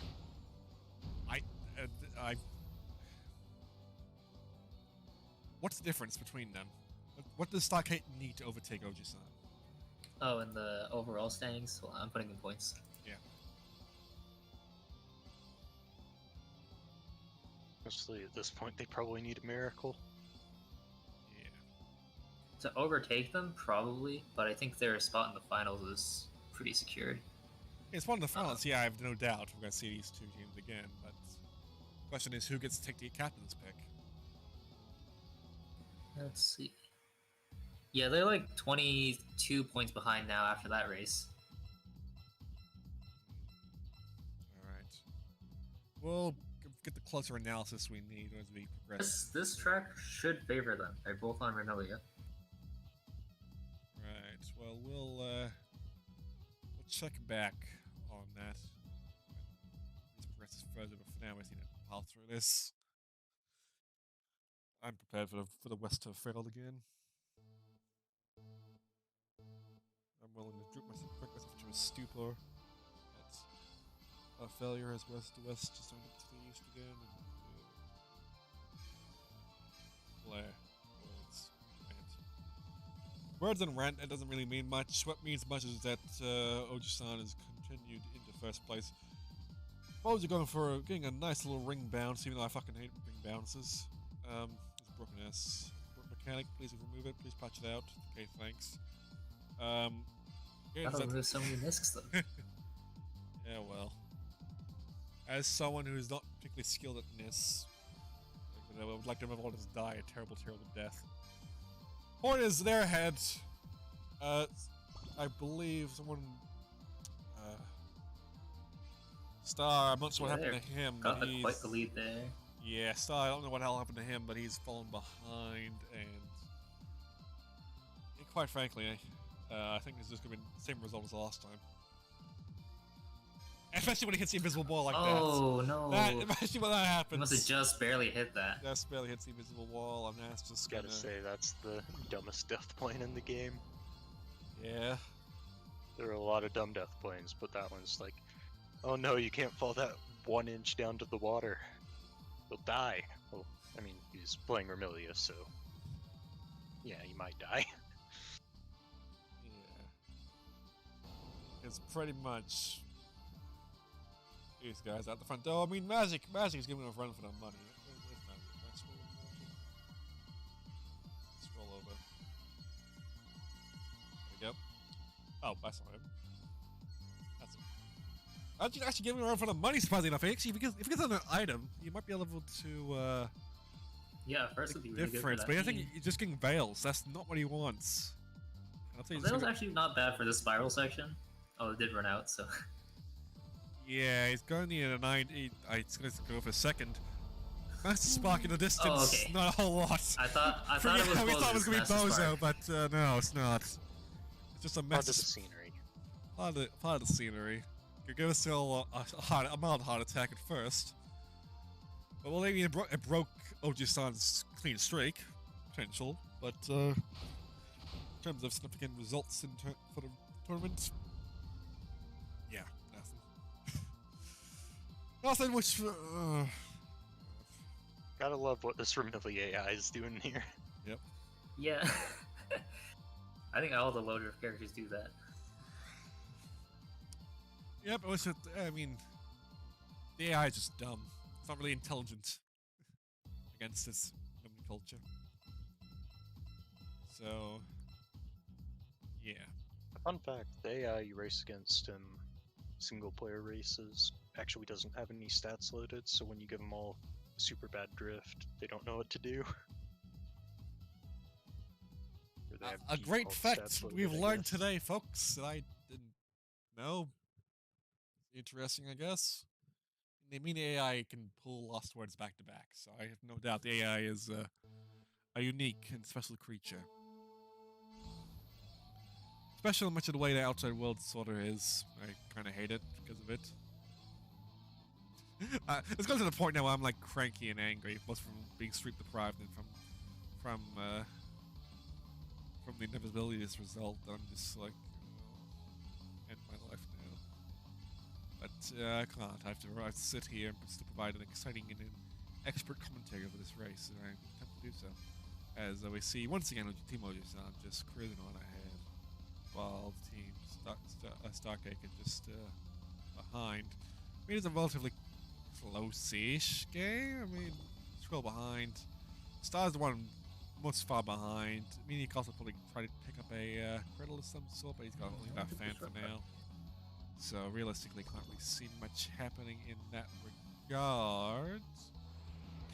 A: What's the difference between them? What does Sake need to overtake Oji-san?
C: Oh, in the overall standings? Well, I'm putting in points.
A: Yeah.
B: Mostly at this point, they probably need a miracle.
A: Yeah.
C: To overtake them, probably, but I think their spot in the finals is pretty secured.
A: It's one of the finals, yeah, I have no doubt we're going to see these two teams again, but the question is who gets to take the captain's pick?
C: Let's see. Yeah, they're like 22 points behind now after that race.
A: Alright. We'll get the closer analysis we need as we progress.
C: This track should favor them. They're both on Remilia.
A: Right, well, we'll check back on that. This progresses further, but for now, I think I'll power through this. I'm prepared for the West to have failed again. I'm willing to bring myself to a stupor. That's a failure as West to just don't get to the East again. And, words and rant, it doesn't really mean much. What means much is that Oji-san has continued into first place. Oji getting a nice little ring bounce, even though I fucking hate ring bounces. Broken S. Mechanic, please remove it. Please patch it out. Okay, thanks.
C: Gotta remove so many discs, though.
A: Yeah, well. As someone who's not particularly skilled at NIS, I would like to have all just die a terrible, terrible death. Point is, they're ahead. I believe someone... Star, I'm not sure what happened to him, but he's...
C: quite the lead there.
A: Yeah, Star, I don't know what hell happened to him, but he's fallen behind, and quite frankly, I think it's just going to be the same result as last time. Especially when he hits the invisible wall like that.
C: Oh, no.
A: Especially when that happens.
C: He must have just barely hit that.
A: Just barely hits the invisible wall, and that's just
B: Gotta say, that's the dumbest death plane in the game.
A: Yeah.
B: There are a lot of dumb death planes, but that one's like, oh no, you can't fall that 1 inch down to the water. He'll die. Well, I mean, he's playing Remilia, so yeah, he might die.
A: Yeah. It's pretty much these guys out the front door. I mean, Magic is giving them a run for their money. Where's Magic? Let's roll over. There we go. Oh, I saw him. That's him. Actually giving him a run for the money, surprisingly enough. Actually, if he gets on an item, you might be able to,
C: yeah, first would be really
A: difference,
C: good for that
A: but I think he's just getting Veils. That's not what he wants.
C: Veils actually not bad for the spiral section. Oh, it did run out, so...
A: Yeah, he's going to need a 9. He's going to go for a second. Master Spark in the distance,
C: Oh, okay.
A: not a whole lot.
C: I thought it was
A: we thought it was going to be
C: Master
A: Bozo,
C: Spark.
A: but no, it's not. It's just a
B: Part
A: mess.
B: of the scenery.
A: Part of the scenery. You're going to still a mild heart attack at first. But well, maybe it broke Oji-san's clean streak potential, but in terms of significant results for the tournament, yeah, nothing. Nothing which...
B: Gotta love what this Remilia AI is doing here.
A: Yep.
C: Yeah. I think all the loader characters do that.
A: Yep, it was I mean, the AI is just dumb. It's not really intelligent against this human culture. So, yeah.
B: Fun fact, the AI you race against in single player races actually doesn't have any stats loaded, so when you give them all super bad drift, they don't know what to do. Or they have
A: A great
B: default
A: fact
B: stats loaded,
A: we've
B: I
A: learned
B: guess.
A: today, folks, that I didn't know. Interesting, I guess. The mean AI can pull lost words back to back, so I have no doubt the AI is a unique and special creature. Especially much of the way the outside world sort of is. I kind of hate it because of it. It's gotten to the point now where I'm like cranky and angry, both from being sleep deprived and from the inevitability of this result. That I'm just like, end my life now. But I can't. I have to sit here and still provide an exciting and an expert commentary over this race, and I attempt to do so. As we see once again with Team Oji-san just cruising on ahead, while the team Starcake is just behind. I mean, it's a relatively close-ish game. I mean, scroll behind. Star's the one most far behind. I mean, he could also probably try to pick up a cradle of some sort, but he's got only that fan for now. So realistically, can't really see much happening in that regard.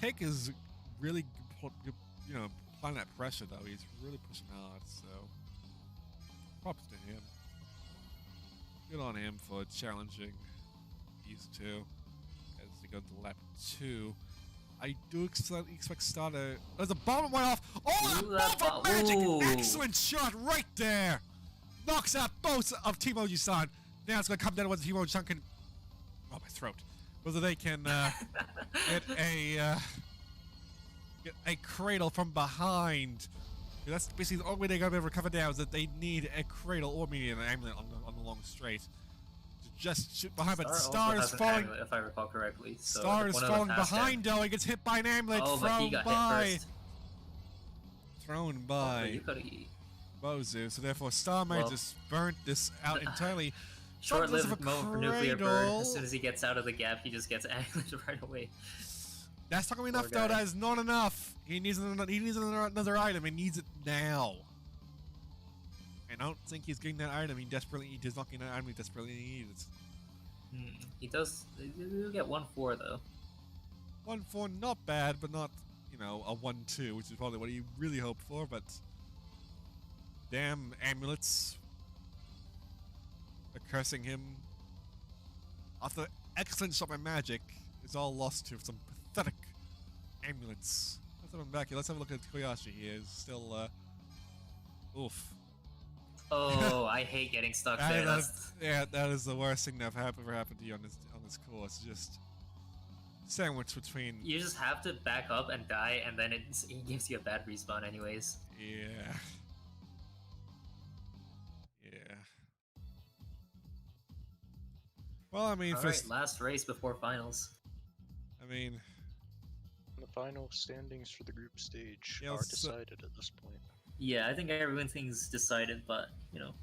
A: Cake is really, you know, applying that pressure though. He's really pushing hard. So props to him. Good on him for challenging these two as they go to lap 2. I do expect Star to... There's a bomb that went off! Oh, that bomb for magic!
C: Ooh.
A: Excellent shot right there! Knocks out both of Team Oji-san. Now it's going to come down to whether Team Oji-san can... Oh, my throat. Whether they can get a cradle from behind. That's basically the only way they're going to be able to recover now is that they need a cradle or maybe an amulet on the long straight. Just shoot behind, but Star is falling.
C: Amulet, if I recall correctly. So
A: Star is falling behind though. He gets hit by an amulet thrown by Bozu. So therefore, Star may just burnt this out entirely.
C: Short-lived moment for nuclear burn. As soon as he gets out of the gap, he just gets amulet right away.
A: That's not gonna be enough though. That is not enough. He needs another item. He needs it now. And I don't think he's getting that item. He does not get that item he desperately needs.
C: He does. He'll get 1-4 though.
A: 1-4, not bad, but not, you know, a 1-2, which is probably what he really hoped for. But damn amulets are cursing him. After excellent shot by magic, it's all lost to some pathetic amulets. Let's have him back here. Let's have a look at Koyashi. He is still oof.
C: Oh, I hate getting stuck there.
A: Yeah, that is the worst thing that ever happened to you on this course. Just sandwich between.
C: You just have to back up and die, and then it gives you a bad respawn, anyways.
A: Yeah. Yeah. Well, I mean,
C: alright, last race before finals.
A: I mean,
B: the final standings for the group stage are decided at this point.
C: Yeah, I think everything's decided, but, you know.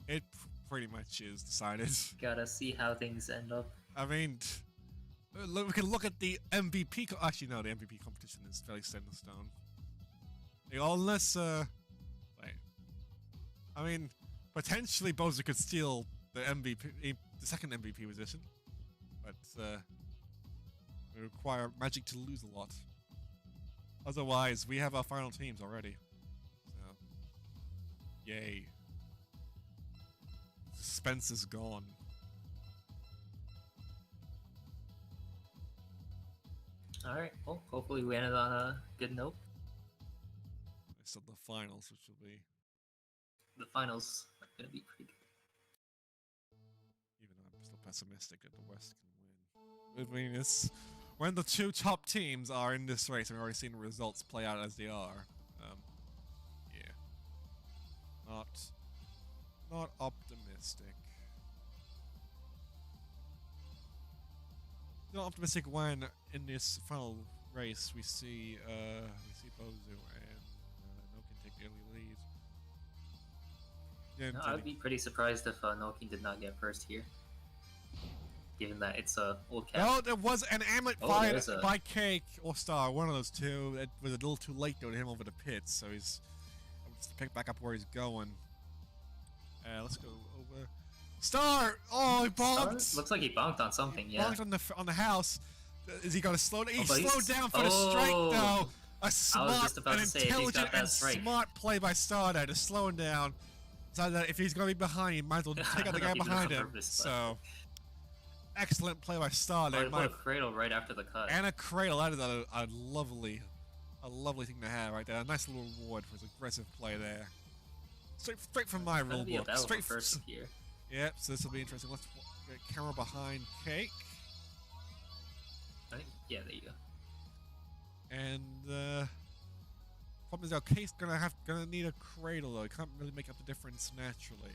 A: It pretty much is decided.
C: Gotta see how things end up.
A: I mean, we can look at the MVP. Actually, no, the MVP competition is fairly set in stone. Unless, wait. I mean, potentially Bozu could steal the second MVP position, but it would require Magic to lose a lot. Otherwise, we have our final teams already. Yay. Suspense is gone.
C: Alright, well, hopefully we ended on a good note.
A: It's still the finals, which will be...
C: The finals are going to be pretty good.
A: Even though I'm still pessimistic that the West can win. I mean, it's... When the two top teams are in this race, and we've already seen the results play out as they are. Not optimistic. Not optimistic when in this final race we see Bozu and Nokin take the early lead.
C: No, I'd be pretty surprised if Nokin did not get first here, given that it's a old cap.
A: No, there was an amulet fired by Cake or Star, one of those two. It was a little too late though to him over the pits, so he's Let's pick back up where he's going. Let's go over. Star! Oh, he bonked!
C: Star? Looks like he bonked on something, yeah.
A: Bonked on the house. Is he gonna slow down? He
C: but
A: slowed down for the strike, though. A smart,
C: just about
A: an
C: to say, if he's
A: intelligent,
C: got that
A: and
C: strike.
A: smart play by Star there to slow him down. So that if he's gonna be behind, he might as well take out the guy
C: He did it
A: behind
C: on
A: him.
C: purpose,
A: So, excellent play by Star there.
C: Oh, put a cradle right after the cut.
A: And a cradle. That is a lovely thing to have right there. A nice little reward for his aggressive play there. Straight from my rule book. Straight from
C: first here.
A: Yep. So this will be interesting. Let's get camera behind Cake.
C: I think, yeah, there you go.
A: And problem is, our Cake's gonna need a cradle though. He can't really make up the difference naturally.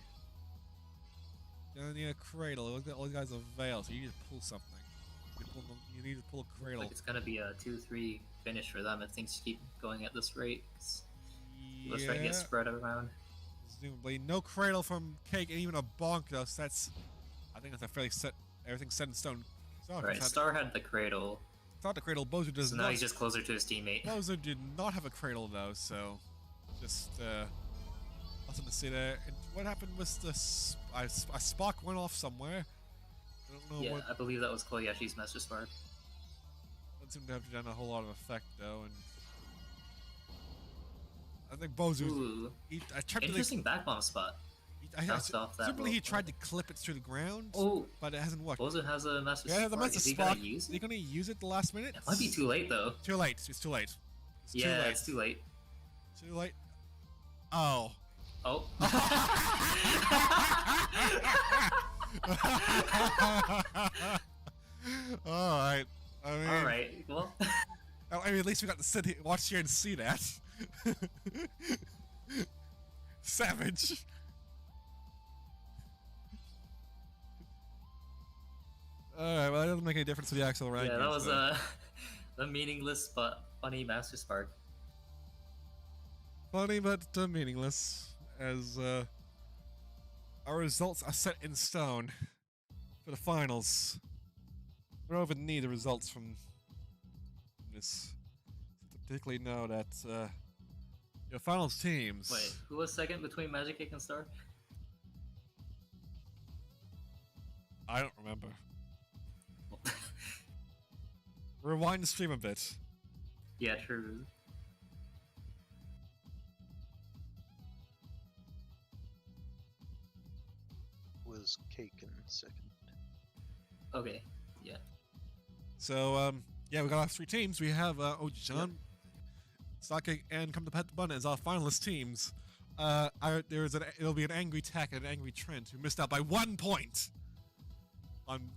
A: Gonna need a cradle. All these guys are veiled, so you need to pull something. You need to pull a cradle.
C: Like it's gonna be a 2-3 finish for them if things keep going at this rate. Let's try to get spread around.
A: Presumably, no cradle from Cake, and even a bonk though. So I think that's a fairly everything's set in stone.
C: Right, Star had the cradle.
A: Thought the cradle. Bozo does
C: so
A: not.
C: Now he's just closer to his teammate.
A: Bozo did not have a cradle though, so just nothing to see there. And what happened was a spark went off somewhere. I don't know what.
C: I believe that was Koyashi's Master Spark.
A: Doesn't seem to have done a whole lot of effect though, and I think Bozo.
C: Interesting back bomb spot.
A: Simply he tried to clip it through the ground, but it hasn't worked.
C: Bozo has a Master
A: Spark.
C: The Master
A: Spark. Is he gonna use it the last minute?
C: It might be too late though.
A: Too late. It's too late.
C: It's too late.
A: Too late. Oh.
C: Oh.
A: Alright.
C: Alright, well.
A: I mean, at least we got to sit here, watch here and see that. Savage. Alright, well, that doesn't make any difference to the actual rankings.
C: Yeah, that was a meaningless but funny Master Spark.
A: Funny but meaningless, as our results are set in stone for the finals. We don't even need the results from this to particularly know that your finals teams.
C: Wait, who was second between Magic Cake and Star?
A: I don't remember. Rewind the stream a bit.
C: Yeah, true.
B: Was Cake in second.
C: Okay, yeah.
A: So, yeah, we got our three teams. We have Oji-chan, Starcake, and Come to Pet the Bun as our finalist teams. It'll be an angry Tack and an angry Trent who missed out by 1 point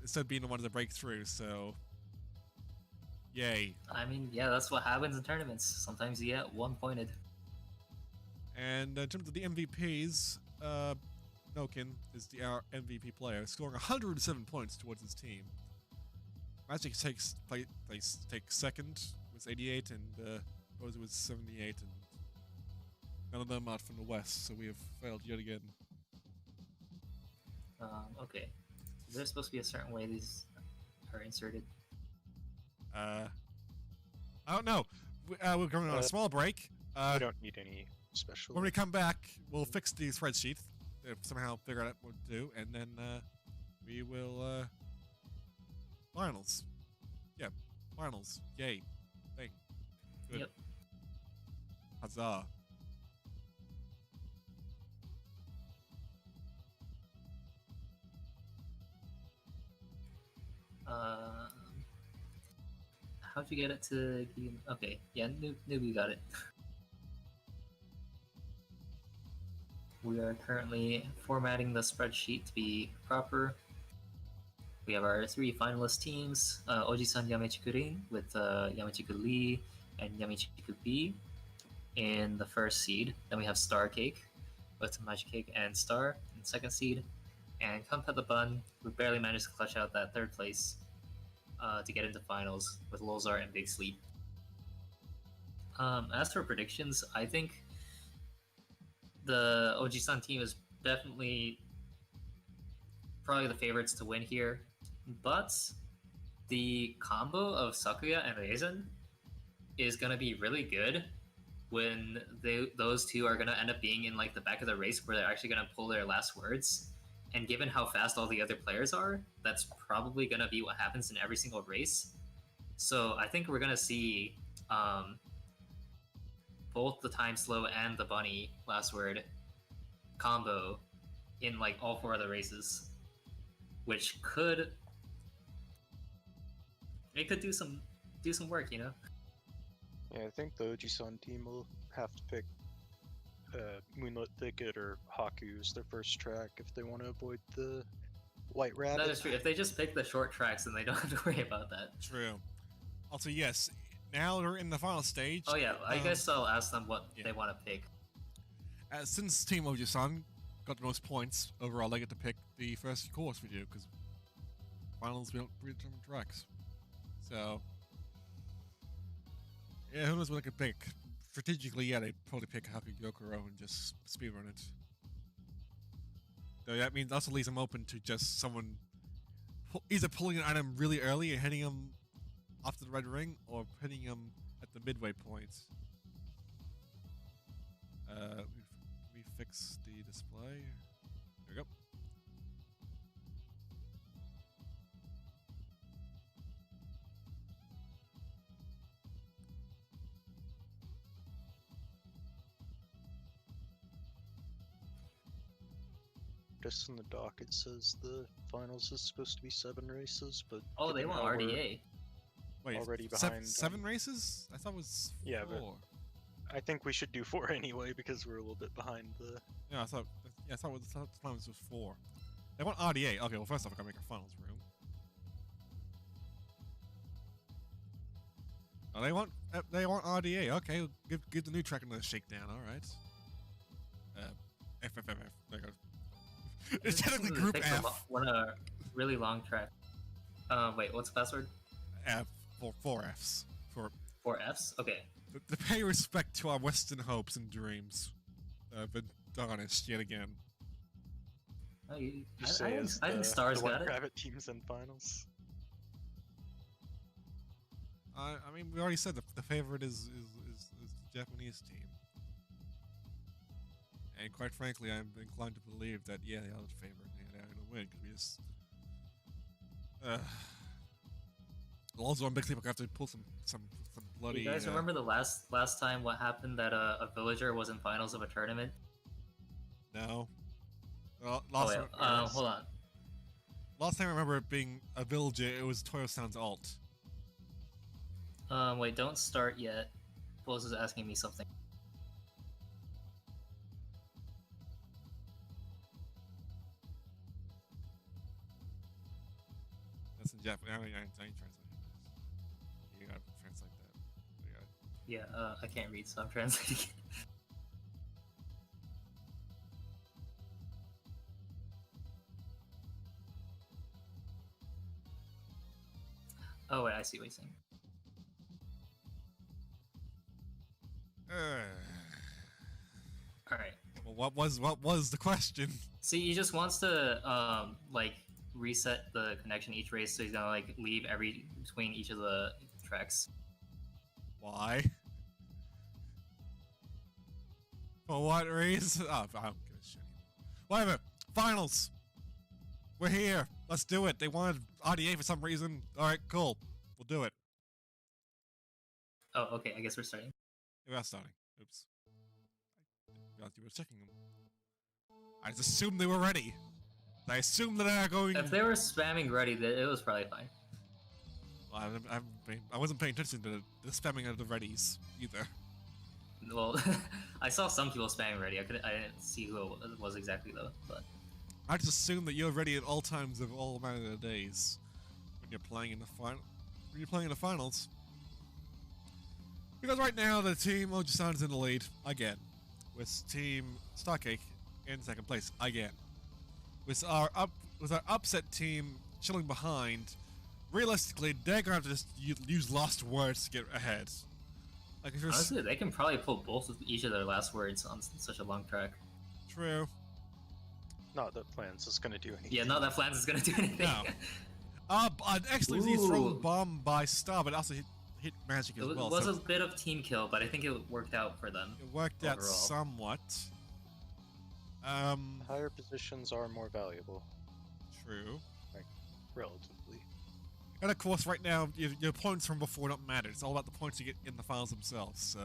A: instead of being the one to break through, so yay.
C: I mean, yeah, that's what happens in tournaments. Sometimes you get one-pointed.
A: And in terms of the MVPs, Nokin is our MVP player, scoring 107 points towards his team. Magic takes second with 88, and Bozo with 78, and none of them are from the West, so we have failed yet again.
C: Okay. There's supposed to be a certain way these are inserted.
A: I don't know. We're going on a small break.
B: We don't need any special.
A: When we come back, we'll fix the spreadsheet. Somehow figure out what to do, and then we will finals. Yeah, finals. Yay! Thing. Good.
C: Yep.
A: Huzzah!
C: How'd you get it to? Okay, yeah, Newbie got it. We are currently formatting the spreadsheet to be proper. We have our three finalist teams, Oji-san Yamechiku-rin with Yamechiku-Lee and Yamechiku-B in the first seed. Then we have Star Cake with Magic Cake and Star in the second seed. And Come Pet the Bun, who barely managed to clutch out that third place to get into finals with Lozar and Big Sleep. As for predictions, I think the Oji-san team is definitely probably the favorites to win here, but the combo of Sakuya and Raisin is going to be really good when those two are gonna end up being in like the back of the race where they're actually gonna pull their last words. And given how fast all the other players are, that's probably gonna be what happens in every single race. So I think we're gonna see both the time slow and the bunny last word combo in like all 4 of the races, which could do some work, you know.
B: Yeah, I think the Ojisan team will have to pick Moonlit Thicket or Haku as their first track if they want to avoid the White Rabbit.
C: That is true. If they just pick the short tracks, then they don't have to worry about that.
A: True. Also, yes, now we're in the final stage.
C: Oh yeah, I guess I'll ask them what they want to pick.
A: Since Team Ojisan got the most points overall, they get to pick the first course we do, because finals we don't predetermine tracks. So, yeah, who knows what they could pick? Strategically, yeah, they'd probably pick Haku Gyokuro and just speedrun it. So that means also leaves them open to just someone either pulling an item really early and hitting them after the red ring, or hitting them at the midway point. We fix the display. There we go.
B: Just in the doc it says the finals is supposed to be 7 races, but
C: Oh, they want RDA.
A: Wait,
B: already behind
A: seven races? I thought it was 4.
B: Yeah, but I think we should do 4 anyway because we're a little bit behind the.
A: Yeah, I thought the finals was 4. They want RDA. Okay, well, first off, I gotta make a finals room. Oh, they want RDA. Okay, give the new track another shakedown. All right. FFFF. There you go. It's technically Group F.
C: Want a really long track. Wait, what's the password?
A: F for 4 Fs. For
C: 4 Fs? Okay.
A: To pay respect to our Western hopes and dreams. Been tarnished yet again.
C: Oh,
B: I
C: think Stars got it.
B: Rabbit teams in finals.
A: I mean, we already said the favorite is the Japanese team. And quite frankly, I'm inclined to believe that, yeah, they are the favorite. Yeah, they're going to win, because we just... also, on Big Sleep, I have to pull some bloody...
C: You guys remember the last time what happened that a villager was in finals of a tournament?
A: No.
C: Hold on.
A: Last time I remember it being a villager, it was Toyo-san's alt.
C: Wait, don't start yet. Bose is asking me something.
A: That's in Japanese. I ain't translating this. You gotta translate that.
C: Yeah, I can't read, so I'm translating it. Oh wait, I see what you're saying. All right.
A: Well, what was the question?
C: See, he just wants to like reset the connection each race, so he's gonna like leave between each of the tracks.
A: Why? For what reason? Oh, I don't give a shit anymore. Whatever. Finals. We're here. Let's do it. They wanted RDA for some reason. All right, cool. We'll do it.
C: Oh, okay. I guess we're starting.
A: We are starting. Oops. I thought you were checking them. I just assumed they were ready. I assumed that they are going...
C: If they were spamming ready, it was probably fine.
A: Well, I wasn't paying attention to the spamming of the readies, either.
C: Well, I saw some people spamming ready. I didn't see who it was exactly, though. But
A: I just assume that you're ready at all times of all manner of days when you're playing in the finals. Because right now, the team Ojisan is in the lead, again. With Team Starcake in second place, again. With our upset team chilling behind, realistically, they're going to have to just use lost words to get ahead. Like if
C: honestly, they can probably pull each of their last words on such a long track.
A: True.
B: Not that Flans is going to do anything.
C: Yeah, not that Flans is going to do anything.
A: No. Actually, he's thrown bomb by Star, but also he hit magic as
C: It
A: well.
C: was
A: so
C: a bit of team kill, but I think it worked out for them.
A: it worked out
C: overall.
A: somewhat.
B: Higher positions are more valuable,
A: True.
B: relatively.
A: And of course, right now, your points from before don't matter. It's all about the points you get in the finals themselves. So,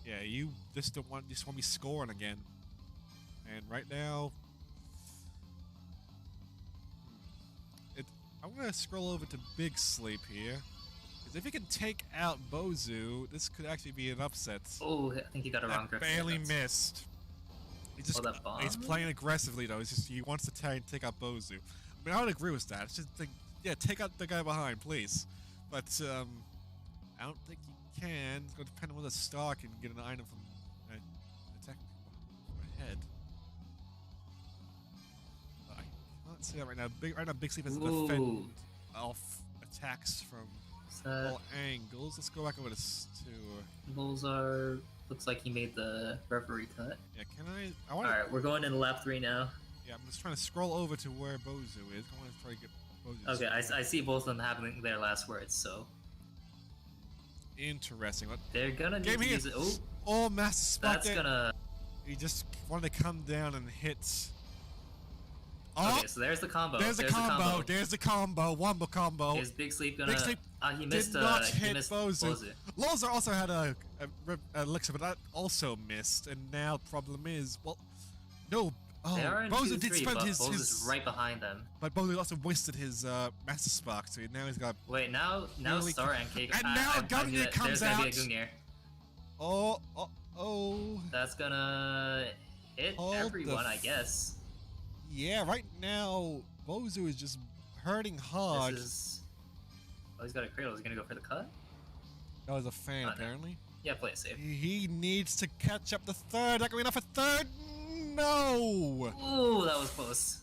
A: yeah, you just want me scoring again. And right now, I'm gonna scroll over to Big Sleep here, because if he can take out Bozu, this could actually be an upset.
C: Oh, I think you got a wrong grip.
A: Barely missed.
C: that bomb?
A: He's playing aggressively though. He wants to try and take out Bozu. I mean, I would agree with that. It's just like, yeah, take out the guy behind, please. But I don't think you can. It's going to depend on whether Star can get an item from attack from ahead. I can't see that right now. Big Sleep has to defend off attacks from all angles. Let's go back over to
C: Lozar looks like he made the referee cut.
A: Yeah, can I want.
C: Alright, we're going into lap 3 now.
A: Yeah, I'm just trying to scroll over to where Bozu is. I want to try to get Bozu.
C: Okay, I see both of them having their last words, so...
A: Interesting.
C: They're gonna need to use it.
A: Oh, Master Spot.
C: That's gonna...
A: He just wanted to come down and hit. Oh,
C: okay, so there's the combo.
A: There's the combo. There's the combo. Wombo combo.
C: Is Big Sleep gonna...
A: Big Sleep
C: he missed,
A: did not
C: he
A: hit
C: missed
A: Bozu. Lozar also had a elixir, but that also missed. And now the problem is, well, no. Oh,
C: they are in
A: Bozu
C: 2-3,
A: did spend
C: but
A: his
C: Bozu's right behind them.
A: But Bozu also wasted his Master Spark, so now he's got.
C: Wait, now
A: really
C: Star and Cake.
A: And now Gungnir comes
C: there's
A: out.
C: Gonna be a Gungnir.
A: Oh.
C: That's gonna hit everyone, I guess.
A: Yeah, right now Bozu is just hurting hard.
C: Oh, he's got a cradle. He's gonna go for the cut.
A: That was a fan,
C: Oh, no.
A: apparently.
C: Yeah, play it safe.
A: He needs to catch up the third. Not gonna be enough for third. No.
C: Ooh, that was close.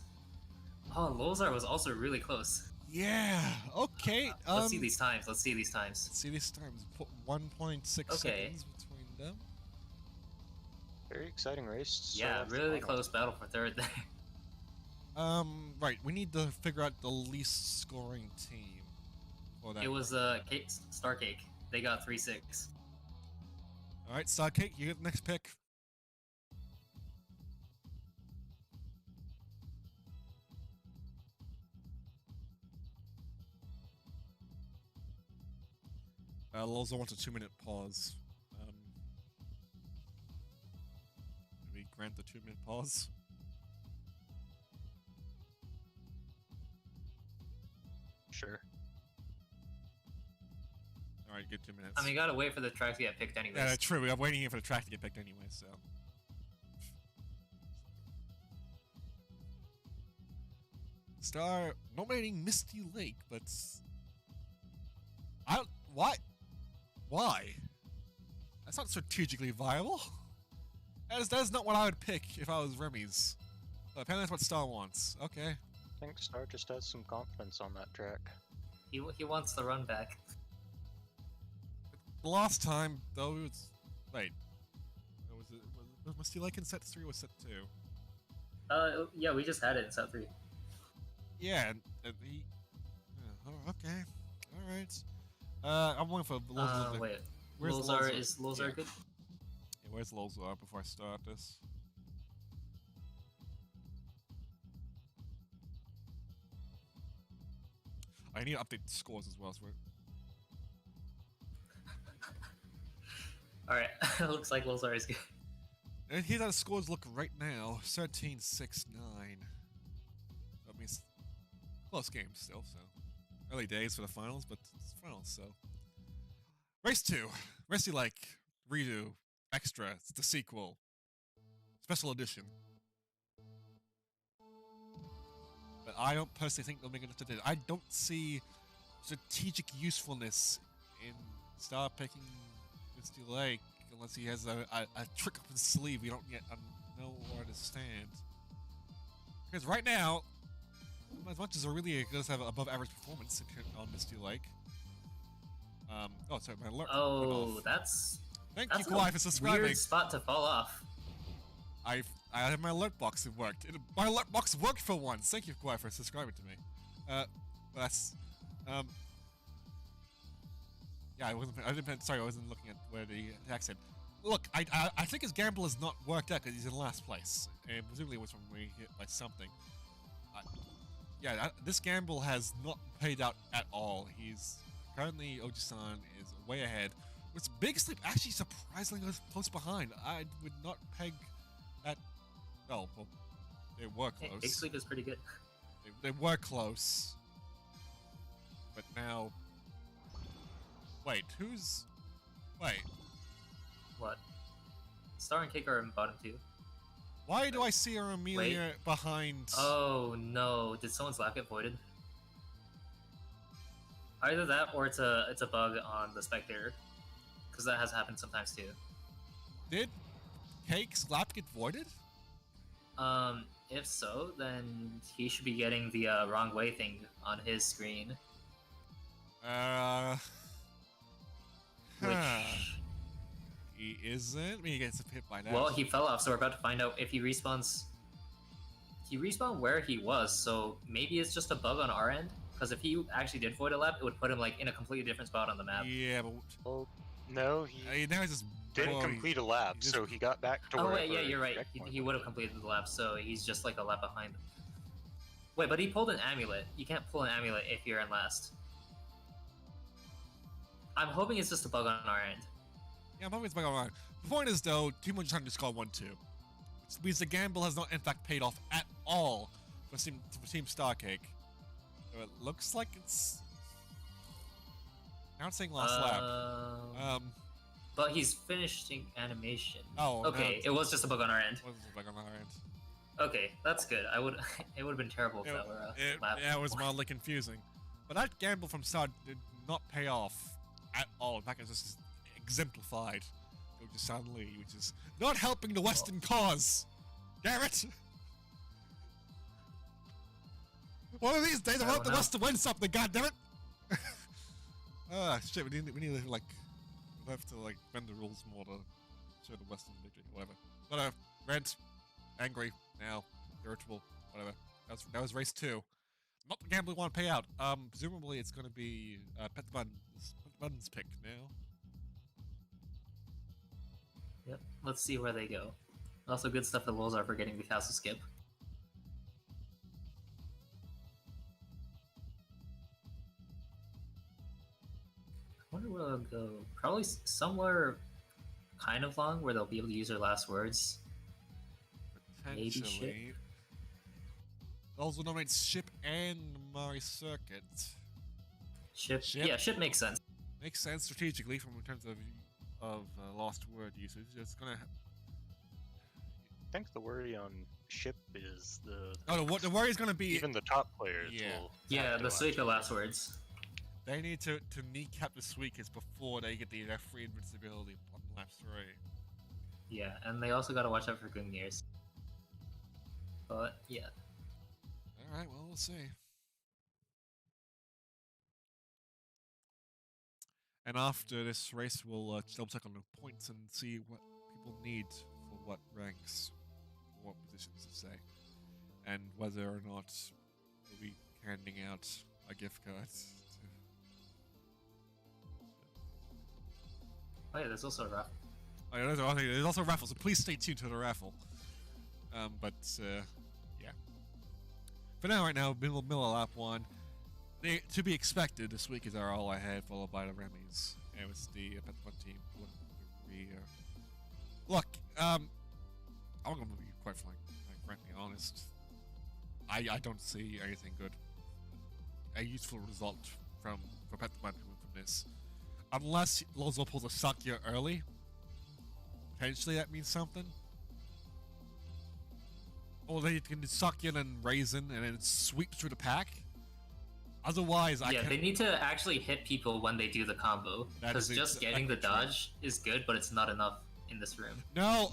C: Oh, Lozar was also really close.
A: Yeah. Okay.
C: Let's see these times. Let's see these times.
A: Let's see these times. Put 1.6 seconds between them.
B: Very exciting race.
C: Yeah, really close battle for third there.
A: Right. We need to figure out the least scoring team. For that.
C: It was Star Cake. They got 3-6.
A: All right, Star Cake, you get the next pick. Lozo wants a 2-minute pause. Do we grant the 2-minute pause?
B: Sure.
A: Alright, good 2 minutes.
C: I mean, you gotta wait for the track to get picked anyways.
A: Yeah, true. I'm waiting here for the track to get picked anyway, so. Star nominating Misty Lake, but why? That's not strategically viable. That is not what I would pick if I was Remy's. But apparently that's what Star wants. Okay.
B: I think Star just has some confidence on that track.
C: He wants the run back.
A: The last time, though, it was... Wait. Was Misty Lake in set 3 or set 2?
C: Yeah, we just had it in set 3.
A: Yeah, and he... okay. Alright. I'm waiting for Lozar.
C: Wait.
A: Where's
C: Lozar? Is Lozar good?
A: Yeah, where's Lozar before I start this? I need to update the scores as well, so
C: Alright, looks like Lozar is good.
A: and here's how the scores look right now. 13-6-9. That means close game still, so early days for the finals, but it's finals, so. Race 2. Misty Lake. Redo. Extra. It's the sequel. Special edition. But I don't personally think they'll make enough to do. I don't see strategic usefulness in Star picking Misty Lake unless he has a trick up his sleeve we don't yet know or understand. Because right now, as much as really does have above average performance on Misty Lake. Oh, sorry, my alert.
C: Oh, that's
A: Thank you, Kawhi, for subscribing.
C: Weird spot to fall off.
A: I have my alert box. It worked. My alert box worked for once. Thank you, Kawhi, for subscribing to me. That's Yeah, I didn't. Sorry, I wasn't looking at where the attack said. Look, I think his gamble has not worked out because he's in last place, and presumably it was from being hit by something. This gamble has not paid out at all. He's currently Oji-san is way ahead. With Big Sleep actually surprisingly close behind. I would not peg that. Well, they were close.
C: Hey, Big Sleep is pretty good.
A: They were close, but now. Wait, Wait.
C: What? Star and Cake are in bottom 2.
A: Why do I see Amelia behind?
C: Oh no! Did someone's lap get voided? Either that, or it's a bug on the spectator, because that has happened sometimes too.
A: Did Cake's lap get voided?
C: If so, then he should be getting the wrong way thing on his screen.
A: Which he isn't. I mean, he gets hit by that.
C: Well, he fell off, so we're about to find out if he respawns. He respawned where he was, so maybe it's just a bug on our end. Because if he actually did void a lap, it would put him like in a completely different spot on the map.
A: Yeah, but
B: Well, no, he
A: now he's just
B: didn't complete a lap, so he got back to
C: Oh
B: wherever
C: wait, yeah, you're right.
B: checkpoint
C: He would have completed the lap, so he's just like a lap behind. Wait, but he pulled an amulet. You can't pull an amulet if you're in last. I'm hoping it's just a bug on our end.
A: Yeah, I'm hoping it's back on. The point is, though, Team 1 trying to score 1-2. Which means the gamble has not, in fact, paid off at all for Team Starcake. So it looks like it's... Now it's saying last lap.
C: But he's finishing animation.
A: Oh,
C: okay.
A: No,
C: It was just a bug on our end.
A: It was a bug on our end.
C: Okay, that's good. It would have been terrible if that were a lap.
A: Yeah, it was mildly confusing. But that gamble from Star did not pay off at all. In fact, it's just exemplified. Oji-san Lee, which is not helping the Western cause. Damn it! One of these days, I want the West to win something. God damn it! Shit. We need to like, we have to like bend the rules more to show the Western victory. Whatever. Rent, angry now, irritable. Whatever. That was race 2. Not the gamble we want to pay out. Presumably it's going to be Pet the Buttons pick now.
C: Yep. Let's see where they go. Also, good stuff that Wolves are for getting the castle skip. I wonder where they'll go. Probably somewhere kind of long where they'll be able to use their last words. Maybe ship.
A: Also nominates ship and Mari Circuit.
C: Ship? Yeah, ship makes sense.
A: Makes sense strategically from in terms of lost word usage. It's gonna.
B: I think the worry on ship is the.
A: Oh, the worry is gonna be
B: even the top players.
A: Yeah.
B: Will
C: Yeah, the Suika last words.
A: They need to kneecap the Suikas before they get their free invincibility on lap 3.
C: Yeah, and they also gotta watch out for Gungnir's. But yeah.
A: All right, well, we'll see. And after this race, we'll double check on the points and see what people need for what ranks, for what positions to say, and whether or not we'll be handing out a gift card.
C: Oh yeah, there's also a raffle.
A: Oh, yeah, there's also a raffle, so please stay tuned to the raffle. Yeah. For now, right now, middle lap 1. To be expected, this week is our all ahead, followed by the Remy's. And it's the Pet the Fun team. Look, I'm going to be quite frankly honest. I don't see anything good, a useful result for Pet the Fun from this. Unless Lozo pulls a Sakya early, potentially that means something. Or they can do Sakya and Raisin and then sweep through the pack. Otherwise,
C: yeah, they need to actually hit people when they do the combo. Because just getting the dodge is good, but it's not enough in this room.
A: No,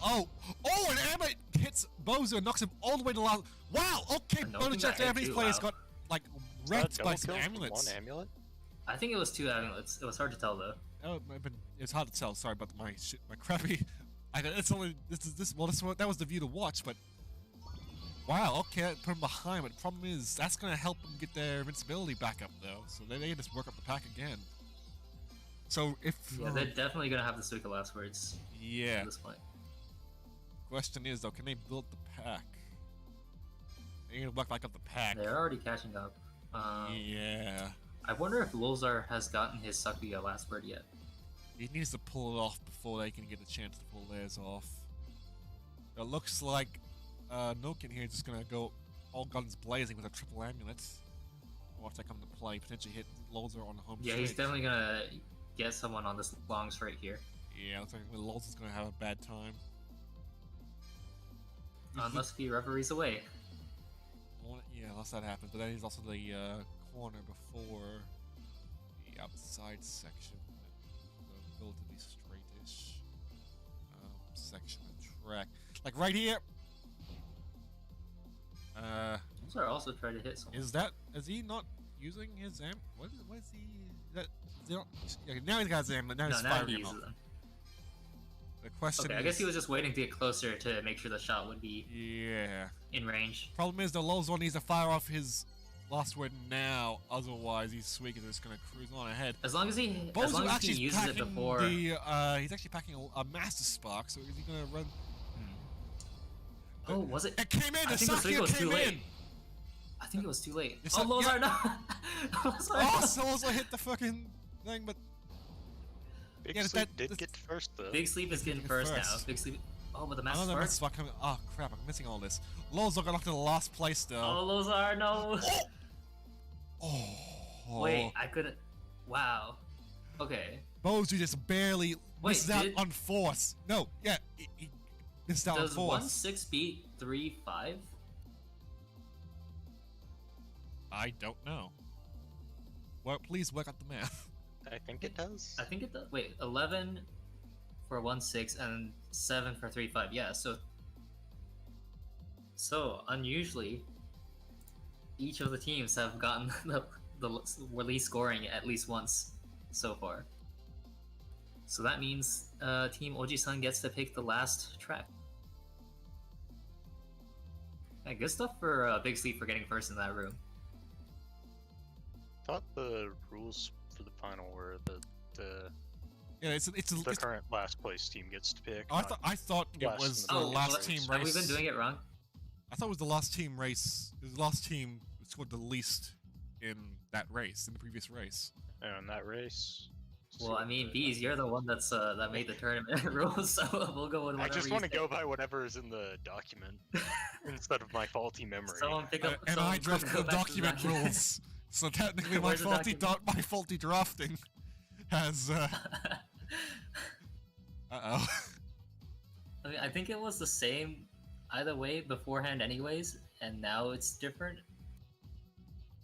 A: and Amulet hits Bozo and knocks him all the way to the last. Wow, okay, bonus chance Japanese players got like wrecked by some amulets.
B: One amulet?
C: I think it was 2 amulets. It was hard to tell though.
A: Oh, it's hard to tell. Sorry about my crappy. That was the view to watch, but. Wow, okay, put him behind, but the problem is, that's going to help them get their invincibility back up, though. So they just work up the pack again. So if
C: Yeah, they're definitely gonna have the Suika last words
A: yeah.
C: at this point.
A: Question is though, can they build the pack? They're gonna work back up the pack.
C: They're already catching up.
A: Yeah.
C: I wonder if Lozar has gotten his Sakuya last word yet.
A: He needs to pull it off before they can get a chance to pull theirs off. It looks like Nokin here is just gonna go all guns blazing with a triple amulet. Watch that come to play, potentially hit Lozar on the home
C: Yeah,
A: straight.
C: he's definitely gonna get someone on this long straight here.
A: Yeah, looks like Lozar's gonna have a bad time.
C: Unless he referees away.
A: Well, yeah, unless that happens. But then he's also the corner before the outside section. The relatively straightish section of track. Like right here.
C: Lozar also tried to hit someone.
A: Is he not using his amp? What is he? Is not, yeah, now he's got his amp, but now he's
C: now
A: firing
C: he
A: him
C: uses
A: off.
C: them.
A: The question
C: Okay,
A: is,
C: I guess he was just waiting to get closer to make sure the shot would be
A: yeah.
C: in range.
A: Problem is, the Lozar needs to fire off his last word now, otherwise he's Suika just gonna cruise on ahead.
C: As long as he uses it before.
A: He's actually packing a Master Spark, so is he gonna run?
C: Oh, was it?
A: It came in!
C: I
A: The
C: think the
A: Sakuya
C: Suika was
A: came
C: too late.
A: in!
C: I think it was too late.
A: It's
C: Oh,
A: like-
C: Lozar, no! Lozar,
A: Oh,
C: no!
A: so Lozar hit the fucking thing, but
B: Big
A: Yeah,
B: Sleep
A: that-
B: did get first though.
C: Big Sleep is getting first now.
A: first.
C: Big Sleep. Oh, but the Master
A: another
C: Spark?
A: Master Spark coming. Oh crap! I'm missing all this. Lozar got knocked to the last place though.
C: Oh, Lozar, no!
A: Oh.
C: Wait, I couldn't. Wow. Okay.
A: Bozu just barely
C: Wait,
A: missed out
C: did-
A: on force. No, yeah, he missed out on
C: Does
A: force.
C: 1-6 beat 3-5?
A: I don't know. Well, please work out the math.
B: I think it does.
C: I think it does. Wait, 11 for 1-6 and 7 for 3-5. Yeah, so unusually, each of the teams have gotten the least scoring at least once so far. So that means Team Oji-san gets to pick the last track. Yeah, good stuff for Big Sleep for getting first in that room.
B: Thought the rules for the final were that the
A: Yeah, it's
B: current last place team gets to pick.
A: I thought it
B: last
A: was
B: in
A: the
B: the
A: last
B: race.
A: team
C: Have
A: race.
C: we been doing it wrong?
A: I thought it was the last team race. It was the last team who scored the least in that race, in the previous race.
B: in that race.
C: Well, I mean, Bees, you're the one that's that made the tournament rules, so we'll go with
B: I
C: whatever
B: just
C: you
B: want to
C: say.
B: go by whatever is in the document instead of my faulty memory.
C: Someone pick up.
A: And
C: someone
A: I drafted
C: go
A: the
C: back to the
A: document
C: document.
A: rules. So technically, my
C: Where's the document?
A: my faulty drafting has. Uh-oh.
C: I mean, I think it was the same either way beforehand, anyways, and now it's different.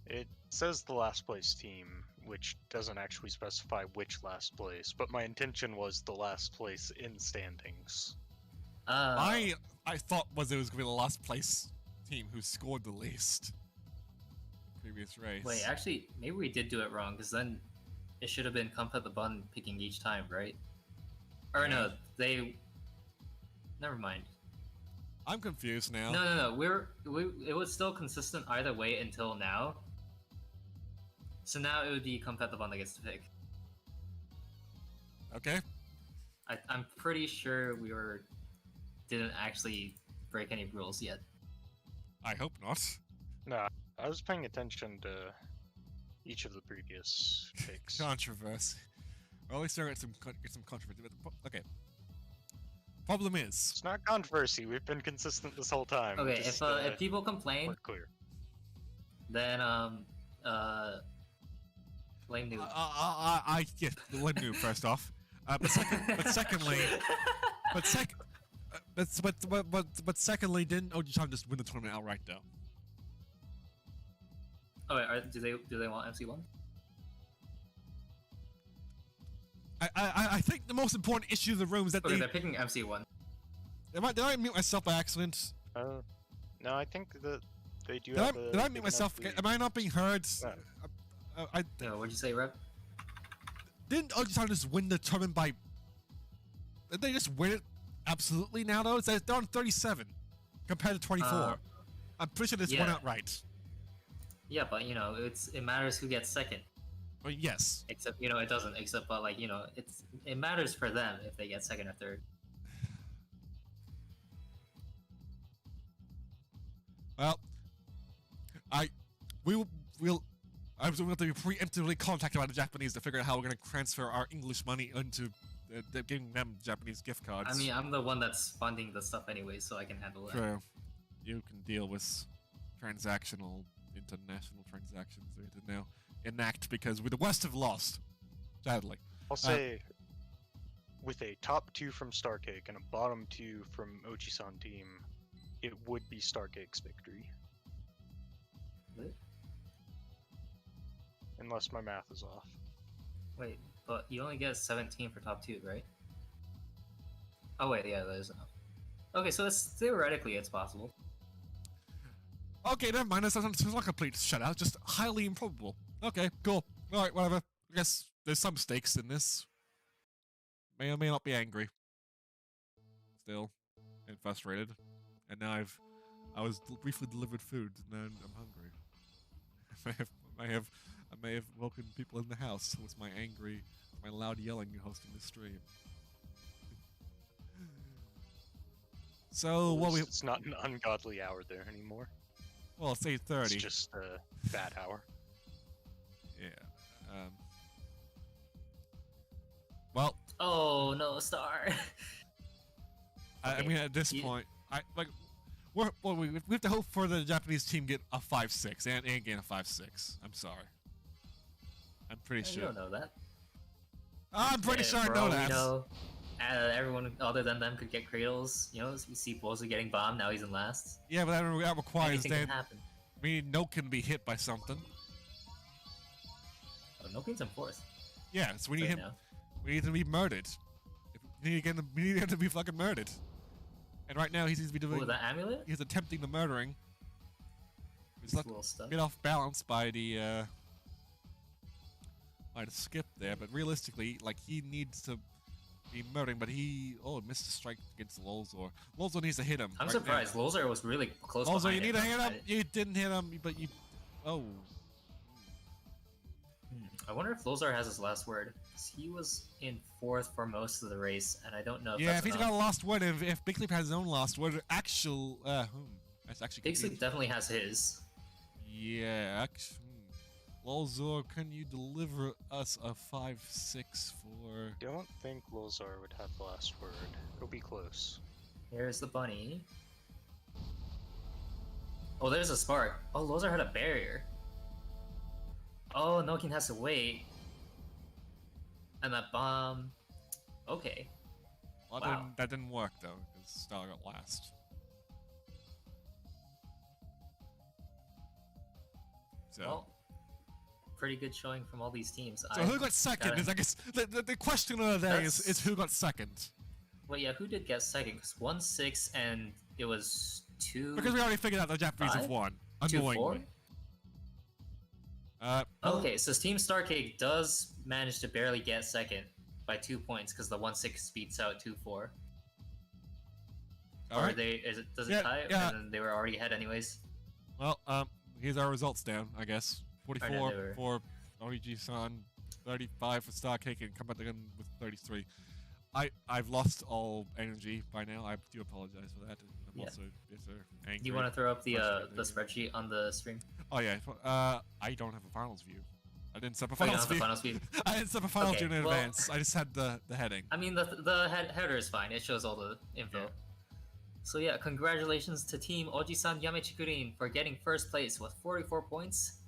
B: It says the last place team, which doesn't actually specify which last place, but my intention was the last place in standings.
A: I thought it was going to be the last place team who scored the least. Previous race.
C: Wait, actually, maybe we did do it wrong, because then it should have been Comfort the Bun picking each time, right? Or no, they. Never mind.
A: I'm confused now.
C: No. It was still consistent either way until now. So now it would be Comfort the Bun that gets to pick.
A: Okay.
C: I'm pretty sure we didn't actually break any rules yet.
A: I hope not.
B: No, I was paying attention to each of the previous picks.
A: Controversy. Well, at least there get some controversy. But okay. Problem is,
B: It's not controversy. We've been consistent this whole time.
C: Okay,
B: Just,
C: if people complain,
B: we're clear.
C: then blame Noob.
A: I yeah, blame noob first off. But secondly, secondly, didn't Oji-chan just win the tournament outright though?
C: Oh wait, do they want MC1?
A: I think the most important issue of the room is that
C: Okay, they're picking MC1.
A: Did I mute myself by accident?
B: No, I think that they do
A: Did
B: have
A: I
B: a
A: mute
B: big
A: myself?
B: enough lead.
A: Am I not being heard?
B: No.
C: No, what'd you say, Rev?
A: Didn't Oji-chan just win the tournament by? Did they just win it absolutely now though? They're on 37 compared to 24. I'm pretty sure this won
C: yeah.
A: outright.
C: Yeah, but you know, it matters who gets second.
A: Well, yes.
C: Except, it doesn't. Except, but like, it matters for them if they get second or third.
A: Well, I was going to be preemptively contacted by the Japanese to figure out how we're going to transfer our English money into giving them Japanese gift cards.
C: I mean, I'm the one that's funding the stuff anyway, so I can handle that.
A: True. You can deal with transactional, international transactions we need to now enact because we the West have lost, sadly.
B: I'll say, with a top 2 from Starcake and a bottom 2 from Ochi-san team, it would be Starcake's victory.
C: What?
B: Unless my math is off.
C: Wait, but you only get 17 for top 2, right? Oh wait, yeah, that is enough. Okay, so theoretically it's possible.
A: Okay, never mind. It's not a complete shutout, just highly improbable. Okay, cool. Alright, whatever. I guess there's some stakes in this. May or may not be angry. Still. And frustrated. And now I was briefly delivered food, and now I'm hungry. I may have woken people in the house with my loud yelling hosting the stream. So,
B: It's not an ungodly hour there anymore.
A: Well, it's 8:30.
B: It's just a bad hour.
A: Yeah. Well.
C: Oh no, Star.
A: I mean, at this point, we have to hope for the Japanese team get a 5-6 and gain a 5-6. I'm sorry. I'm pretty sure.
C: You don't know that.
A: I'm pretty sure I know that.
C: Everyone other than them could get cradles. You see Bozu getting bombed. Now he's in last.
A: Yeah, but that requires
C: Anything can happen.
A: We need Nokin to be hit by something.
C: Oh, Nokin's in fourth.
A: Yeah, so we need him. Now. We need him to be murdered. We need him to be fucking murdered. And right now he seems to be doing.
C: Oh, the amulet?
A: He's attempting the murdering. He's
C: a little stuck.
A: Bit off balance by the skip there, but realistically, like he needs to be murdering, but he missed a strike against Lolzor. Lolzor needs to hit him.
C: I'm surprised. Lolzor was really close.
A: Lolzor, you need to hit him. You didn't hit him, but you. Oh.
C: I wonder if Lolzor has his last word. He was in fourth for most of the race, and I don't know if
A: if he's got a last word, if Big Sleep has his own last word, that's actually
C: Big Sleep definitely has his.
A: Yeah, Lolzor, can you deliver us a 5-6 for...
B: Don't think Lolzor would have the last word. He'll be close.
C: Here's the bunny. Oh, there's a spark. Oh, Lolzor had a barrier. Oh, Nokin has to wait. And that bomb... Okay.
A: Well,
C: wow.
A: That didn't work, though, because Star got last. So...
C: Well, pretty good showing from all these teams.
A: So who got second? Is I guess the question of the day is who got second.
C: Well, yeah, who did get second? Because 1-6 and it was 2.
A: Because we already figured out the Japanese have won. Annoyingly.
C: 2-4? Okay, so Team Starcake does manage to barely get second by 2 points because the 1-6 beats out 2-4. Or does it tie?
A: Yeah.
C: And then they were already ahead anyways.
A: Well, here's our results down, I guess. 44 for Origi-san, 35 for Starcake, and come back again with 33. I've lost all energy by now. I do apologize for that. I'm also angry.
C: Do you want to throw up the spreadsheet on the stream?
A: Oh yeah. I don't have a finals view. I didn't set up a finals view. I didn't set up a finals view in advance. I just had the heading.
C: I mean, the header is fine. It shows all the info. Yeah. So yeah, congratulations to Team Oji-san Yamechikurin for getting first place with 44 points.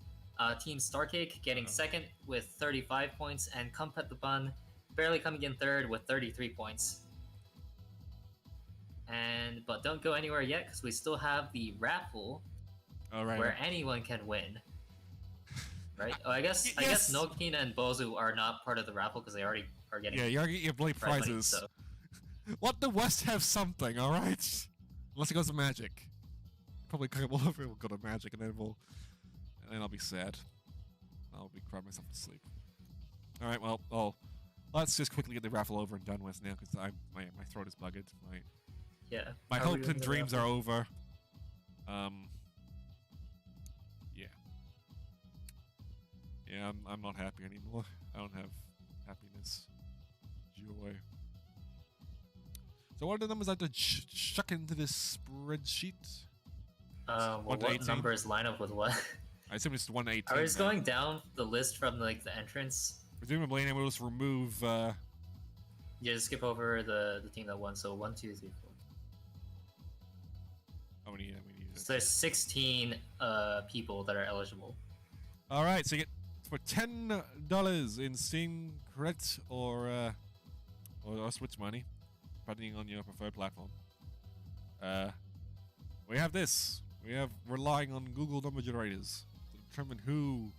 C: Team Starcake getting second with 35 points, and Kumpet the Bun barely coming in third with 33 points. But don't go anywhere yet, because we still have the raffle where anyone can win. Right? Oh, I guess Nokin and Bozu are not part of the raffle because they already are getting.
A: Yeah, you already get your blade prizes.
C: Money, so.
A: Let the West have something, all right? Unless it goes to Magic. Probably we'll go to Magic, and then I'll be sad. I'll be crying myself to sleep. All right, well, let's just quickly get the raffle over and done with now, because my throat is bugged. My hopes and dreams are over. Yeah, I'm not happy anymore. I don't have happiness, joy. So what are the numbers I have to chuck into this spreadsheet?
C: Well,
A: 1 to
C: what
A: 18?
C: numbers line up with what?
A: I assume it's 1 to 18.
C: I was
A: then.
C: going down the list from like the entrance.
A: Presumably, and we'll just remove.
C: Yeah, just skip over the team that won. So 1, 2, 3, 4.
A: How many? We need.
C: So there's 16 people that are eligible.
A: All right, so you get for $10 in Steam credit or Switch money, depending on your preferred platform. We have this. We have relying on Google number generators to determine who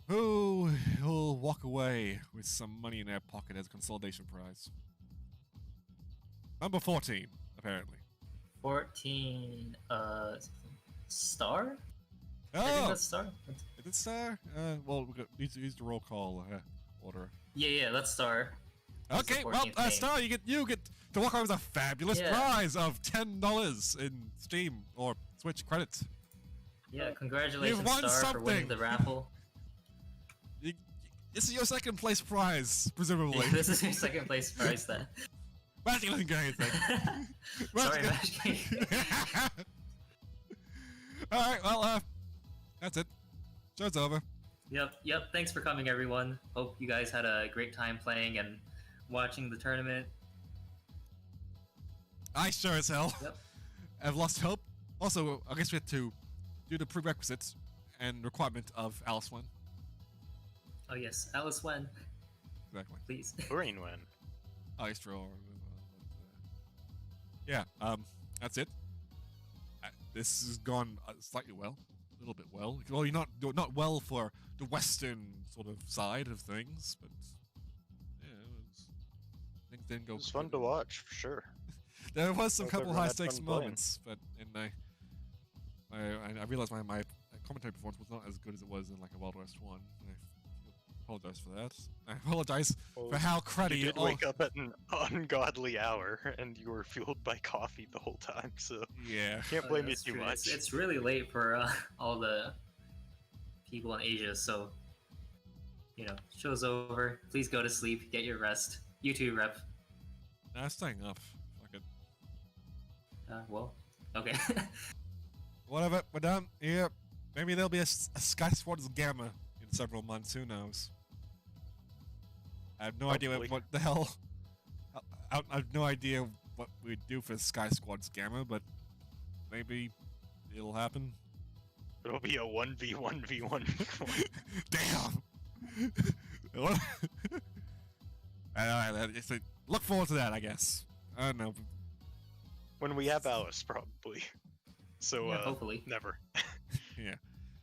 A: will walk away with some money in their pocket as a consolidation prize. Number 14, apparently.
C: 14. Star. I think
A: Oh,
C: that's Star.
A: is it Star? Well, we use the roll call order.
C: Yeah, that's Star. That's the
A: Okay, well,
C: 14th name.
A: Star, you get to walk away with a fabulous
C: Yeah.
A: prize of $10 in Steam or Switch credit.
C: Yeah, congratulations,
A: won
C: Star, for winning
A: something.
C: the raffle.
A: This is your second place prize, presumably.
C: Yeah, this is your second place prize then.
A: Magic doesn't get anything.
C: Sorry,
A: Magic-
C: Magic.
A: All right, well, that's it. Show's over.
C: Yep. Thanks for coming, everyone. Hope you guys had a great time playing and watching the tournament.
A: I sure as hell
C: Yep.
A: have lost hope. Also, I guess we have to do the prerequisites and requirement of Alice 1.
C: Oh yes, Alice Wen,
A: Exactly.
C: please.
B: Green win.
A: Ice draw. Yeah, that's it. This has gone slightly well, a little bit well. Well, you're not well for the Western sort of side of things, but yeah, things didn't go.
B: It was fun to
A: completely-
B: watch, for sure.
A: There was some
B: Hope
A: couple
B: everyone
A: high
B: had
A: stakes
B: fun playing.
A: moments, but I realized my commentary performance was not as good as it was in like a Wild West 1. I apologize for that. I apologize
B: Well,
A: for how
B: You
A: cruddy.
B: did wake up at an ungodly hour, and you were fueled by coffee the whole time, so
A: Yeah.
B: can't
C: Oh,
B: blame you
C: that's
B: too
C: true.
B: much.
C: It's really late for all the people in Asia, so show's over. Please go to sleep. Get your rest. You too, Rep.
A: Nah, I'm staying up. Fuck it.
C: Well, okay.
A: Whatever, we're done. Yeah. Maybe there'll be a SkySquads Gamma in several months. Who knows? I have no idea
B: Hopefully.
A: what the hell. I have no idea what we'd do for SkySquads Gamma, but maybe it'll happen.
B: It'll be a 1v1v1.
A: Damn. What? Look forward to that, I guess. I don't know.
B: When we have Alice, probably. So,
C: Yeah, hopefully.
B: never.
A: Yeah.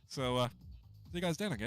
A: So, see you guys then, I guess.